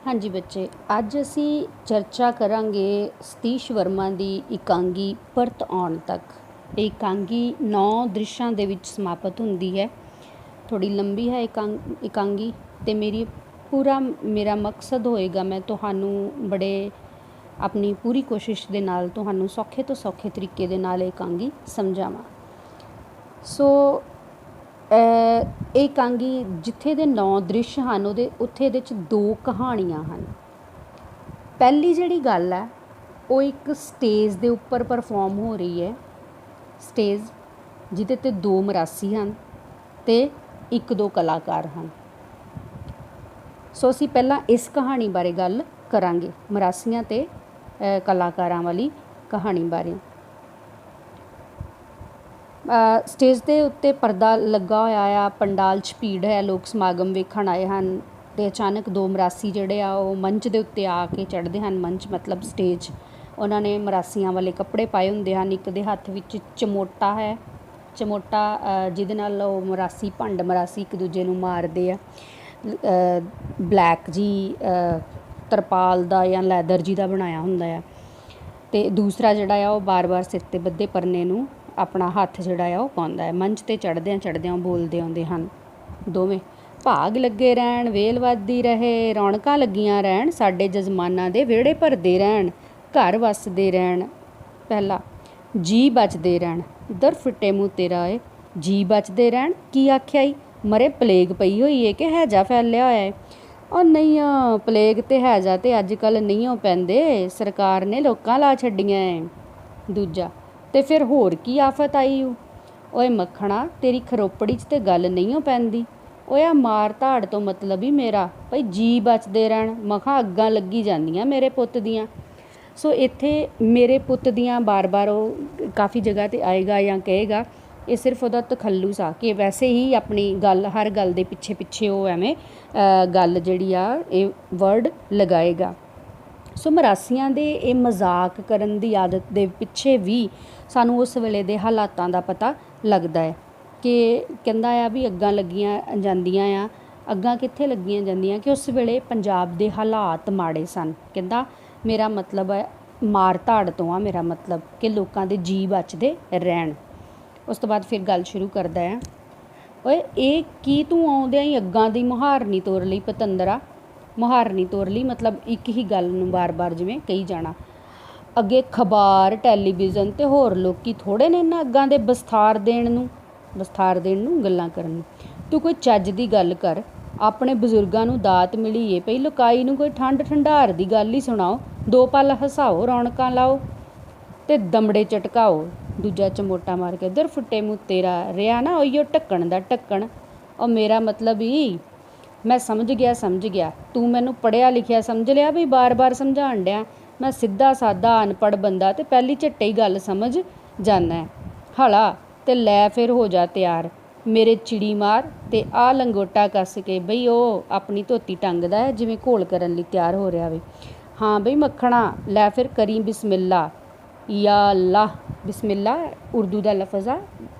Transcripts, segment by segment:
हाँ जी बच्चे, अज असी चर्चा करांगे सतीश वर्मा की एकांगी परत आउण तक। एकांगी 9 दृश्यां दे विच समाप्त हुंदी है। थोड़ी लंबी है एकांगी ते मेरा मकसद होएगा मैं तुहानू बड़े अपनी पूरी कोशिश दे नाल तुहानू सौखे तो सौखे तरीके दे नाल एकांगी समझावां। सो एकांगी जिथे दे 9 दृश्य हैं उत्थे दे च 2 कहानियां हैं। पहली जिहड़ी गल है वो एक स्टेज दे उपर परफॉर्म हो रही है। स्टेज जिहदे ते 2 मरासी हैं ते 1-2 कलाकार हैं। सो असी पहला इस कहानी बारे गल करांगे, मरासियां ते कलाकारां वाली कहानी बारे। स्टेज के उत्ते परदा लगा होया आ, पंडाल च भीड़ है, लोग समागम वेखण आए हैं ते अचानक 2 मरासी जिहड़े आ वो मंच के उत्ते आके चढ़ते हैं। मंच मतलब स्टेज। उन्होंने मरासियां वाले कपड़े पाए हुंदे हैं। एक दे हत्थ विच चमोटा है, चमोटा जिहदे नाल ओह मरासी भंड मरासी एक दूजे नूं मारदे आ। ब्लैक जी तरपाल दा या लैदर जी दा बनाया हुंदा है। ते दूसरा जिहड़ा आ ओह बार बार सिर ते बद्धे परने नूं अपना हत्थ जिहड़ा आ ओह पाउंदा है। मंच ते चढ़दियां बोलदे आउंदे हन दोवें, भाग लगे रहण, वेल वधदी रहे, रौणकां लगियां रहण, साडे जजमानां दे विहड़े भरदे रहण, घर वसदे रहण। पहला, जी बचदे रहण, दर फिट्टे मूँह तेरा है, जी बचदे रहण की आख्या ई, मरे प्लेग पई होई है कि हैजा फैलिया होया है। और नहीं प्लेग ते हैजा ते अजकल नहीं हो पैंदे, सरकार ने लोकां ला छड्डियां है। दूजा, ते फिर होर की आफत आई हो, ओए मक्खणा तेरी खरोपड़ी च ते गल नहीं हो पैंदी, ओए मार धाड़ तो मतलब ही मेरा भाई जी बचदे रहण, मखा अग्गां लगी जांदियां मेरे पुत्त दियां। सो इत्थे मेरे पुत्त दियां बार बार वो काफ़ी जगह ते आएगा या कहेगा, ये सिर्फ वह तखल्लुस आ कि वैसे ही अपनी गल हर गल दे पिछे पिछे वो एवें गल जिहड़ी आ ये वर्ड लगाएगा। सो मरासियां दे ये मजाक करन दी आदत दे पिछे भी सानू उस वेले दे हालातां दा पता लगदा है कि कहंदा आ भी अग्गां लगियां जांदियां आ। अग्गां कित्थे लगियां जांदियां कि उस वेले पंजाब दे हालात माड़े सन। कहंदा मेरा मतलब है मार धाड़ तो आ, मेरा मतलब कि लोकां दे जी बचदे रहण। उस तो बाद फिर गल शुरू करदा है, ओए ये की तूं आउंदियां ही अग्गां दी मुहारनी तोर लई पतंदरा। मुहारनी तोर लई मतलब एक ही गल नूं बार बार जिवें कही जाना। अगे खबार टैलीविज़न ते होर लोकी थोड़े ने इन्हां अग्गां दे बस्तार देण नूं गल्लां करन नूं। तूं कोई चज दी गल कर, अपने बजुर्गां नूं दात मिली है पई लुकाई नूं कोई ठंड ठंडार दी गल ही सुणाओ, 2 पल हसाओ, रौणकां लाओ ते दमड़े झटकाओ। दूजा चमोटा मार के, दर फुट्टे मूँह तेरा रिहा ना उहियो ढक्कण दा ढक्कण। और मेरा मतलब ही मैं समझ गया, तू मैनू पढ़िया लिखिया समझ लिया भी बार बार समझाण डिया। मैं सीधा सादा अनपढ़ बंदा ते पहली झट्टे ही गल समझ जाना है। हला ते लै फिर हो जा तैयार, मेरे चिड़ी मार ते आ लंगोटा कस के। बई ओ अपनी धोती टंगदा है जिवें घोल करन लई तैयार हो रहा वे। हाँ बई मक्खणा लै फिर करी बिस्मिल्ला, या अल्लाह। बिस्मिल्ला उर्दू का लफज आ,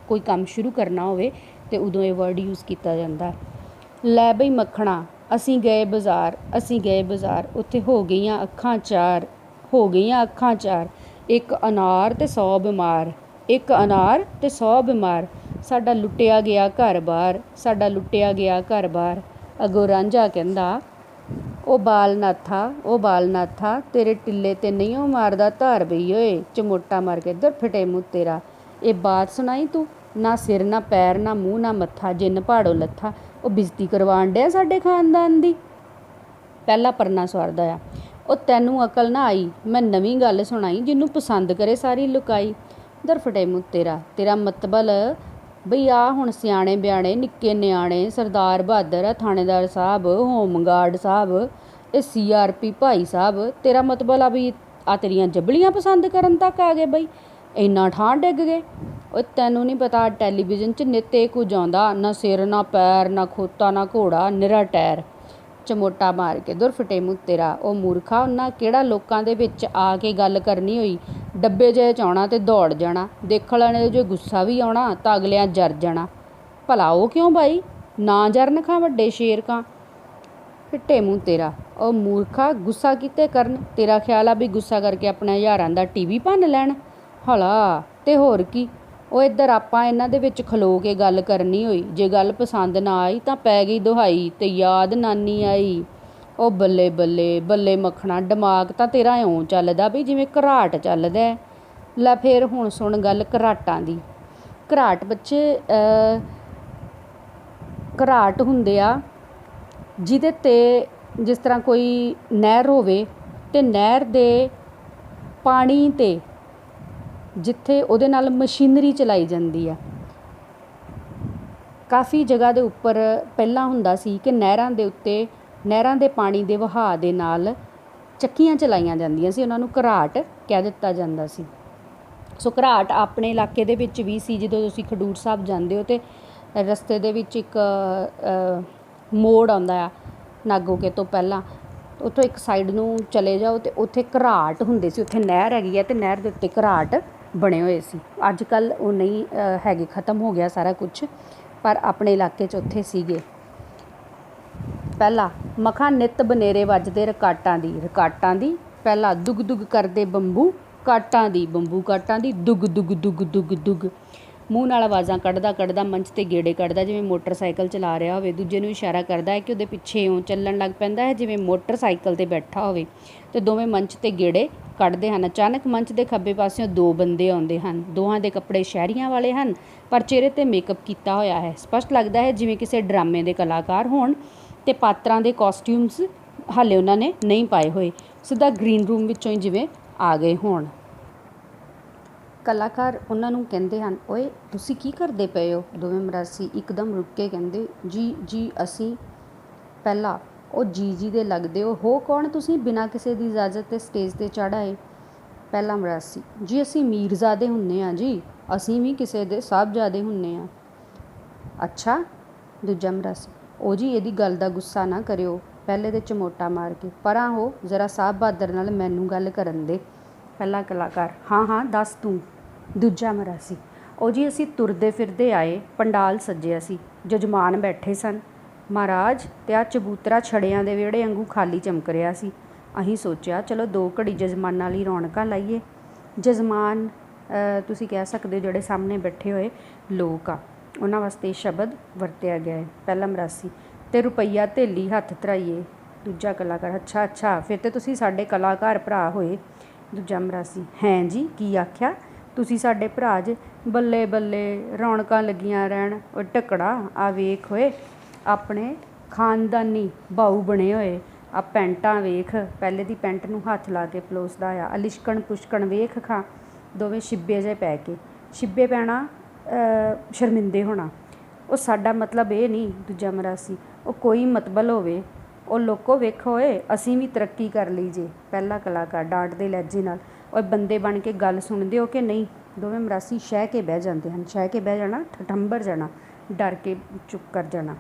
कोई काम शुरू करना होवे ते उदों ये वर्ड यूज़ किया जाता है। लै बई मक्खणा असीं गए बाज़ार, उत्थे हो गईयां अखां चार, एक अनार ते 100 बीमार, एक अनार ते 100 बीमार, साडा लुटिया गया घर बार। अगों रांझा कहंदा, ओ बाल नाथा तेरे टिल्ले ते नहीं हो मारदा धार बई ओए। चमोटा मार के, इधर फिटे मूँह तेरा, ये बात सुनाई तू, ना सिर ना पैर ना मूँह ना मत्था, जिन्न पहाड़ों लत्था। वो बेइज्जती करवाण डिया साडे खानदान दी। पहला परना सुआरदा आ, ओ तैनू अकल ना आई, मैं नवीं गल सुनाई, जिन्नू पसंद करे सारी लुकाई। इधर फटे मूँह तेरा मतबल बई आ हुण सियाणे ब्याणे निक्के न्याणे, सरदार बहादर थाणेदार साहब, होमगार्ड साहब, ये CRP भाई साहब, तेरा मतबल आ भी आ तेरियां जबलियां पसंद करन तक आ गए बई, इन्ना ठां डिग गए। ਉਹ ਤੈਨੂੰ नहीं पता टैलीविज़न च नित्ते कुछ आउंदा, ना सिर ना पैर ना खोता ना घोड़ा, निरा टैर। चमोटा मार के, दुर फटे मूँह तेरा, ਉਹ मूर्खा उन्ना ਕਿਹੜਾ ਲੋਕਾਂ ਦੇ ਵਿੱਚ ਆ ਕੇ ਗੱਲ ਕਰਨੀ ਹੋਈ, ਡੱਬੇ ਜਿਹੇ 'ਚ ਆਉਣਾ ਤੇ ਦੌੜ ਜਾਣਾ, ਦੇਖਣ ਵਾਲੇ ਜੋ ਗੁੱਸਾ ਵੀ ਆਉਣਾ ਤਾਂ ਅਗਲਿਆਂ ਜਰ ਜਾਣਾ। ਭਲਾ ਉਹ ਕਿਉਂ ਬਾਈ, ਨਾ ਜਰਨ ਖਾਂ ਵੱਡੇ ਸ਼ੇਰ ਕਾਂ। ਫਿੱਟੇ ਮੂੰਹ ਤੇਰਾ। ਉਹ ਮੂਰਖਾ, ਗੁੱਸਾ ਕੀਤੇ ਕਰਨ। ਤੇਰਾ ਖਿਆਲ ਆ ਵੀ ਗੁੱਸਾ ਕਰਕੇ ਆਪਣੇ ਹਜ਼ਾਰਾਂ ਦਾ ਟੀਵੀ ਭੰਨ ਲੈਣ? ਹਲਾ ਤੇ ਹੋਰ ਕੀ। ਉਹ ਇੱਧਰ ਆਪਾਂ ਇਹਨਾਂ ਦੇ ਵਿੱਚ ਖਲੋ ਕੇ ਗੱਲ ਕਰਨੀ ਹੋਈ। ਜੇ ਗੱਲ ਪਸੰਦ ਨਾ ਆਈ ਤਾਂ ਪੈ ਗਈ ਦੁਹਾਈ ਤੇ ਯਾਦ ਨਾਨੀ ਆਈ। ਉਹ ਬੱਲੇ ਬੱਲੇ ਬੱਲੇ ਮੱਖਣਾ, ਦਿਮਾਗ ਤਾਂ ਤੇਰਾ ਇਉਂ ਚੱਲਦਾ ਵੀ ਜਿਵੇਂ ਘਰਾਟ ਚੱਲਦਾ। ਲੈ ਫੇਰ ਹੁਣ ਸੁਣ ਗੱਲ ਘਰਾਟਾਂ ਦੀ। ਘਰਾਟ ਬੱਚੇ ਘਰਾਟ ਹੁੰਦੇ ਆ ਜਿਹਦੇ 'ਤੇ ਜਿਸ ਤਰ੍ਹਾਂ ਕੋਈ ਨਹਿਰ ਹੋਵੇ ਅਤੇ ਨਹਿਰ ਦੇ ਪਾਣੀ 'ਤੇ ਜਿੱਥੇ ਉਹਦੇ ਨਾਲ ਮਸ਼ੀਨਰੀ ਚਲਾਈ ਜਾਂਦੀ ਆ। ਕਾਫੀ ਜਗ੍ਹਾ ਦੇ ਉੱਪਰ ਪਹਿਲਾਂ ਹੁੰਦਾ ਸੀ ਕਿ ਨਹਿਰਾਂ ਦੇ ਉੱਤੇ ਨਹਿਰਾਂ ਦੇ ਪਾਣੀ ਦੇ ਵਹਾਅ ਦੇ ਨਾਲ ਚੱਕੀਆਂ ਚਲਾਈਆਂ ਜਾਂਦੀਆਂ ਸੀ, ਉਹਨਾਂ ਨੂੰ ਘਰਾਟ ਕਹਿ ਦਿੱਤਾ ਜਾਂਦਾ ਸੀ। ਸੋ ਘਰਾਟ ਆਪਣੇ ਇਲਾਕੇ ਦੇ ਵਿੱਚ ਵੀ ਸੀ। ਜਦੋਂ ਤੁਸੀਂ ਖਡੂਰ ਸਾਹਿਬ ਜਾਂਦੇ ਹੋ ਅਤੇ ਰਸਤੇ ਦੇ ਵਿੱਚ ਇੱਕ ਮੋੜ ਆਉਂਦਾ ਆ ਨਾਗੋਕੇ ਤੋਂ ਪਹਿਲਾਂ, ਉੱਥੋਂ ਇੱਕ ਸਾਈਡ ਨੂੰ ਚਲੇ ਜਾਓ ਅਤੇ ਉੱਥੇ ਘਰਾਟ ਹੁੰਦੇ ਸੀ। ਉੱਥੇ ਨਹਿਰ ਹੈਗੀ ਹੈ ਅਤੇ ਨਹਿਰ ਦੇ ਉੱਤੇ ਘਰਾਟ ਬਣੇ ਹੋਏ ਸੀ। ਅੱਜ ਕੱਲ੍ਹ ਉਹ ਨਹੀਂ ਹੈਗੇ, ਖ਼ਤਮ ਹੋ ਗਿਆ ਸਾਰਾ ਕੁਛ, ਪਰ ਆਪਣੇ ਇਲਾਕੇ 'ਚ ਉੱਥੇ ਸੀਗੇ। ਪਹਿਲਾ ਮਖਾਂ ਨਿੱਤ ਬਨੇਰੇ ਵੱਜਦੇ ਰਕਾਟਾਂ ਦੀ। ਪਹਿਲਾ ਦੁਗ ਦੁਗ ਕਰਦੇ ਬੰਬੂ ਕਾਟਾਂ ਦੀ, ਬੰਬੂ ਕਾਟਾਂ ਦੀ, ਦੁਗ ਦੁਗ ਦੁਗ ਦੁਗ ਦੁਗ। ਮੂੰਹ ਨਾਲ ਆਵਾਜ਼ਾਂ ਕੱਢਦਾ ਮੰਚ 'ਤੇ ਗੇੜੇ ਕੱਢਦਾ ਜਿਵੇਂ ਮੋਟਰਸਾਈਕਲ ਚਲਾ ਰਿਹਾ ਹੋਵੇ। ਦੂਜੇ ਨੂੰ ਇਸ਼ਾਰਾ ਕਰਦਾ ਹੈ ਕਿ ਉਹਦੇ ਪਿੱਛੇ ਇਉਂ ਚੱਲਣ ਲੱਗ ਪੈਂਦਾ ਹੈ ਜਿਵੇਂ ਮੋਟਰਸਾਈਕਲ 'ਤੇ ਬੈਠਾ ਹੋਵੇ, ਅਤੇ ਦੋਵੇਂ ਮੰਚ 'ਤੇ ਗੇੜੇ ਕੱਢਦੇ ਹਨ। ਅਚਾਨਕ ਮੰਚ ਦੇ ਖੱਬੇ ਪਾਸਿਓਂ ਦੋ ਬੰਦੇ ਆਉਂਦੇ ਹਨ। ਦੋਹਾਂ ਦੇ ਕੱਪੜੇ ਸ਼ਹਿਰੀਆਂ ਵਾਲੇ ਹਨ, ਪਰ ਚਿਹਰੇ 'ਤੇ ਮੇਕਅਪ ਕੀਤਾ ਹੋਇਆ ਹੈ। ਸਪਸ਼ਟ ਲੱਗਦਾ ਹੈ ਜਿਵੇਂ ਕਿਸੇ ਡਰਾਮੇ ਦੇ ਕਲਾਕਾਰ ਹੋਣ, ਅਤੇ ਪਾਤਰਾਂ ਦੇ ਕਾਸਟਿਊਮਸ ਹਾਲੇ ਉਹਨਾਂ ਨੇ ਨਹੀਂ ਪਾਏ ਹੋਏ, ਸਿੱਧਾ ਗ੍ਰੀਨ ਰੂਮ ਵਿੱਚੋਂ ਹੀ ਜਿਵੇਂ ਆ ਗਏ ਹੋਣ। ਕਲਾਕਾਰ ਉਹਨਾਂ ਨੂੰ ਕਹਿੰਦੇ ਹਨ, ਓਏ ਤੁਸੀਂ ਕੀ ਕਰਦੇ ਪਏ ਹੋ? ਦੋਵੇਂ ਮਰਾਸੀ ਇੱਕਦਮ ਰੁਕ ਕੇ ਕਹਿੰਦੇ, ਜੀ ਅਸੀਂ। ਪਹਿਲਾ ਉਹ ਜੀ ਦੇ ਲੱਗਦੇ ਹੋ ਕੌਣ ਤੁਸੀਂ, ਬਿਨਾਂ ਕਿਸੇ ਦੀ ਇਜਾਜ਼ਤ 'ਤੇ ਸਟੇਜ 'ਤੇ ਚੜ੍ਹ ਆਏ? ਪਹਿਲਾ ਮਰਾਸੀ, ਜੀ ਅਸੀਂ ਮੀਰਜ਼ਾਦੇ ਹੁੰਦੇ ਹਾਂ ਜੀ, ਅਸੀਂ ਵੀ ਕਿਸੇ ਦੇ ਸਾਹਿਬਜ਼ਾਦੇ ਹੁੰਦੇ ਹਾਂ। ਅੱਛਾ। ਦੂਜਾ ਮਰਾਸੀ, ਉਹ ਜੀ ਇਹਦੀ ਗੱਲ ਦਾ ਗੁੱਸਾ ਨਾ ਕਰਿਓ। ਪਹਿਲੇ ਦੇ ਚਮੋਟਾ ਮਾਰ ਕੇ, ਪਰਾਂ ਹੋ ਜ਼ਰਾ ਸਾਹਿਬ ਬਹਾਦਰ ਨਾਲ ਮੈਨੂੰ ਗੱਲ ਕਰਨ ਦੇ। ਪਹਿਲਾ ਕਲਾਕਾਰ, ਹਾਂ ਦੱਸ ਤੂੰ। ਦੂਜਾ ਮਰਾਸੀ, ਉਹ ਜੀ ਅਸੀਂ ਤੁਰਦੇ ਫਿਰਦੇ ਆਏ, ਪੰਡਾਲ ਸੱਜਿਆ ਸੀ, ਜਜਮਾਨ ਬੈਠੇ ਸਨ ਮਹਾਰਾਜ, ਅਤੇ ਆਹ ਚਬੂਤਰਾ ਛੜਿਆਂ ਦੇ ਵਿਹੜੇ ਵਾਂਗੂ ਖਾਲੀ ਚਮਕ ਰਿਹਾ ਸੀ। ਅਸੀਂ ਸੋਚਿਆ ਚਲੋ 2 ਘੜੀ ਜਜਮਾਨਾਂ ਲਈ ਰੌਣਕਾਂ ਲਾਈਏ। ਜਜਮਾਨ ਤੁਸੀਂ ਕਹਿ ਸਕਦੇ ਹੋ ਜਿਹੜੇ ਸਾਹਮਣੇ ਬੈਠੇ ਹੋਏ ਲੋਕ ਆ, ਉਹਨਾਂ ਵਾਸਤੇ ਸ਼ਬਦ ਵਰਤਿਆ ਗਿਆ ਹੈ। ਪਹਿਲਾ ਮਰਾਸੀ, ਅਤੇ ਰੁਪਈਆ ਧੇਲੀ ਹੱਥ ਧਰਾਈਏ। ਦੂਜਾ ਕਲਾਕਾਰ, ਅੱਛਾ ਫਿਰ ਤਾਂ ਤੁਸੀਂ ਸਾਡੇ ਕਲਾਕਾਰ ਭਰਾ ਹੋਏ। ਦੂਜਾ ਮਰਾਸੀ, ਹੈਂ ਜੀ, ਕੀ ਆਖਿਆ ਤੁਸੀਂ ਸਾਡੇ ਭਰਾ ਜੇ? ਬੱਲੇ ਬੱਲੇ, ਰੌਣਕਾਂ ਲੱਗੀਆਂ ਰਹਿਣ। ਉਹ ਢਕੜਾ ਆ ਵੇਖ ਹੋਏ, ਆਪਣੇ ਖਾਨਦਾਨੀ ਬਾਊ ਬਣੇ ਹੋਏ। ਆ ਪੈਂਟਾਂ ਵੇਖ, ਪਹਿਲੇ ਦੀ ਪੈਂਟ ਨੂੰ ਹੱਥ ਲਾ ਕੇ ਪਲੋਸਦਾ ਆ। ਲਿਸ਼ਕਣ ਪੁਸ਼ਕਣ ਵੇਖ ਖਾਂ, ਦੋਵੇਂ ਛਿੱਬੇ ਜਿਹੇ ਪੈ ਕੇ। ਛਿੱਬੇ ਪੈਣਾ ਸ਼ਰਮਿੰਦੇ ਹੋਣਾ। ਉਹ ਸਾਡਾ ਮਤਲਬ ਇਹ ਨਹੀਂ। ਦੂਜਾ ਮਰਾਸੀ, ਉਹ ਕੋਈ ਮਤਲਬ ਹੋਵੇ, ਉਹ ਲੋਕੋ ਵੇਖੋ ਓਏ, ਅਸੀਂ ਵੀ ਤਰੱਕੀ ਕਰ ਲਈ ਜੇ। ਪਹਿਲਾ ਕਲਾਕਾਰ ਡਾਂਟ ਦੇ ਲਹਿਜੇ ਨਾਲ, ਉਹ ਬੰਦੇ ਬਣ ਕੇ ਗੱਲ ਸੁਣਦੇ ਹੋ ਕਿ ਨਹੀਂ? ਦੋਵੇਂ ਮਰਾਸੀ ਸ਼ਹਿ ਕੇ ਬਹਿ ਜਾਂਦੇ ਹਨ। ਸ਼ਹਿ ਕੇ ਬਹਿ ਜਾਣਾ, ਠਠੰਬਰ ਜਾਣਾ, ਡਰ ਕੇ ਚੁੱਪ ਕਰ ਜਾਣਾ।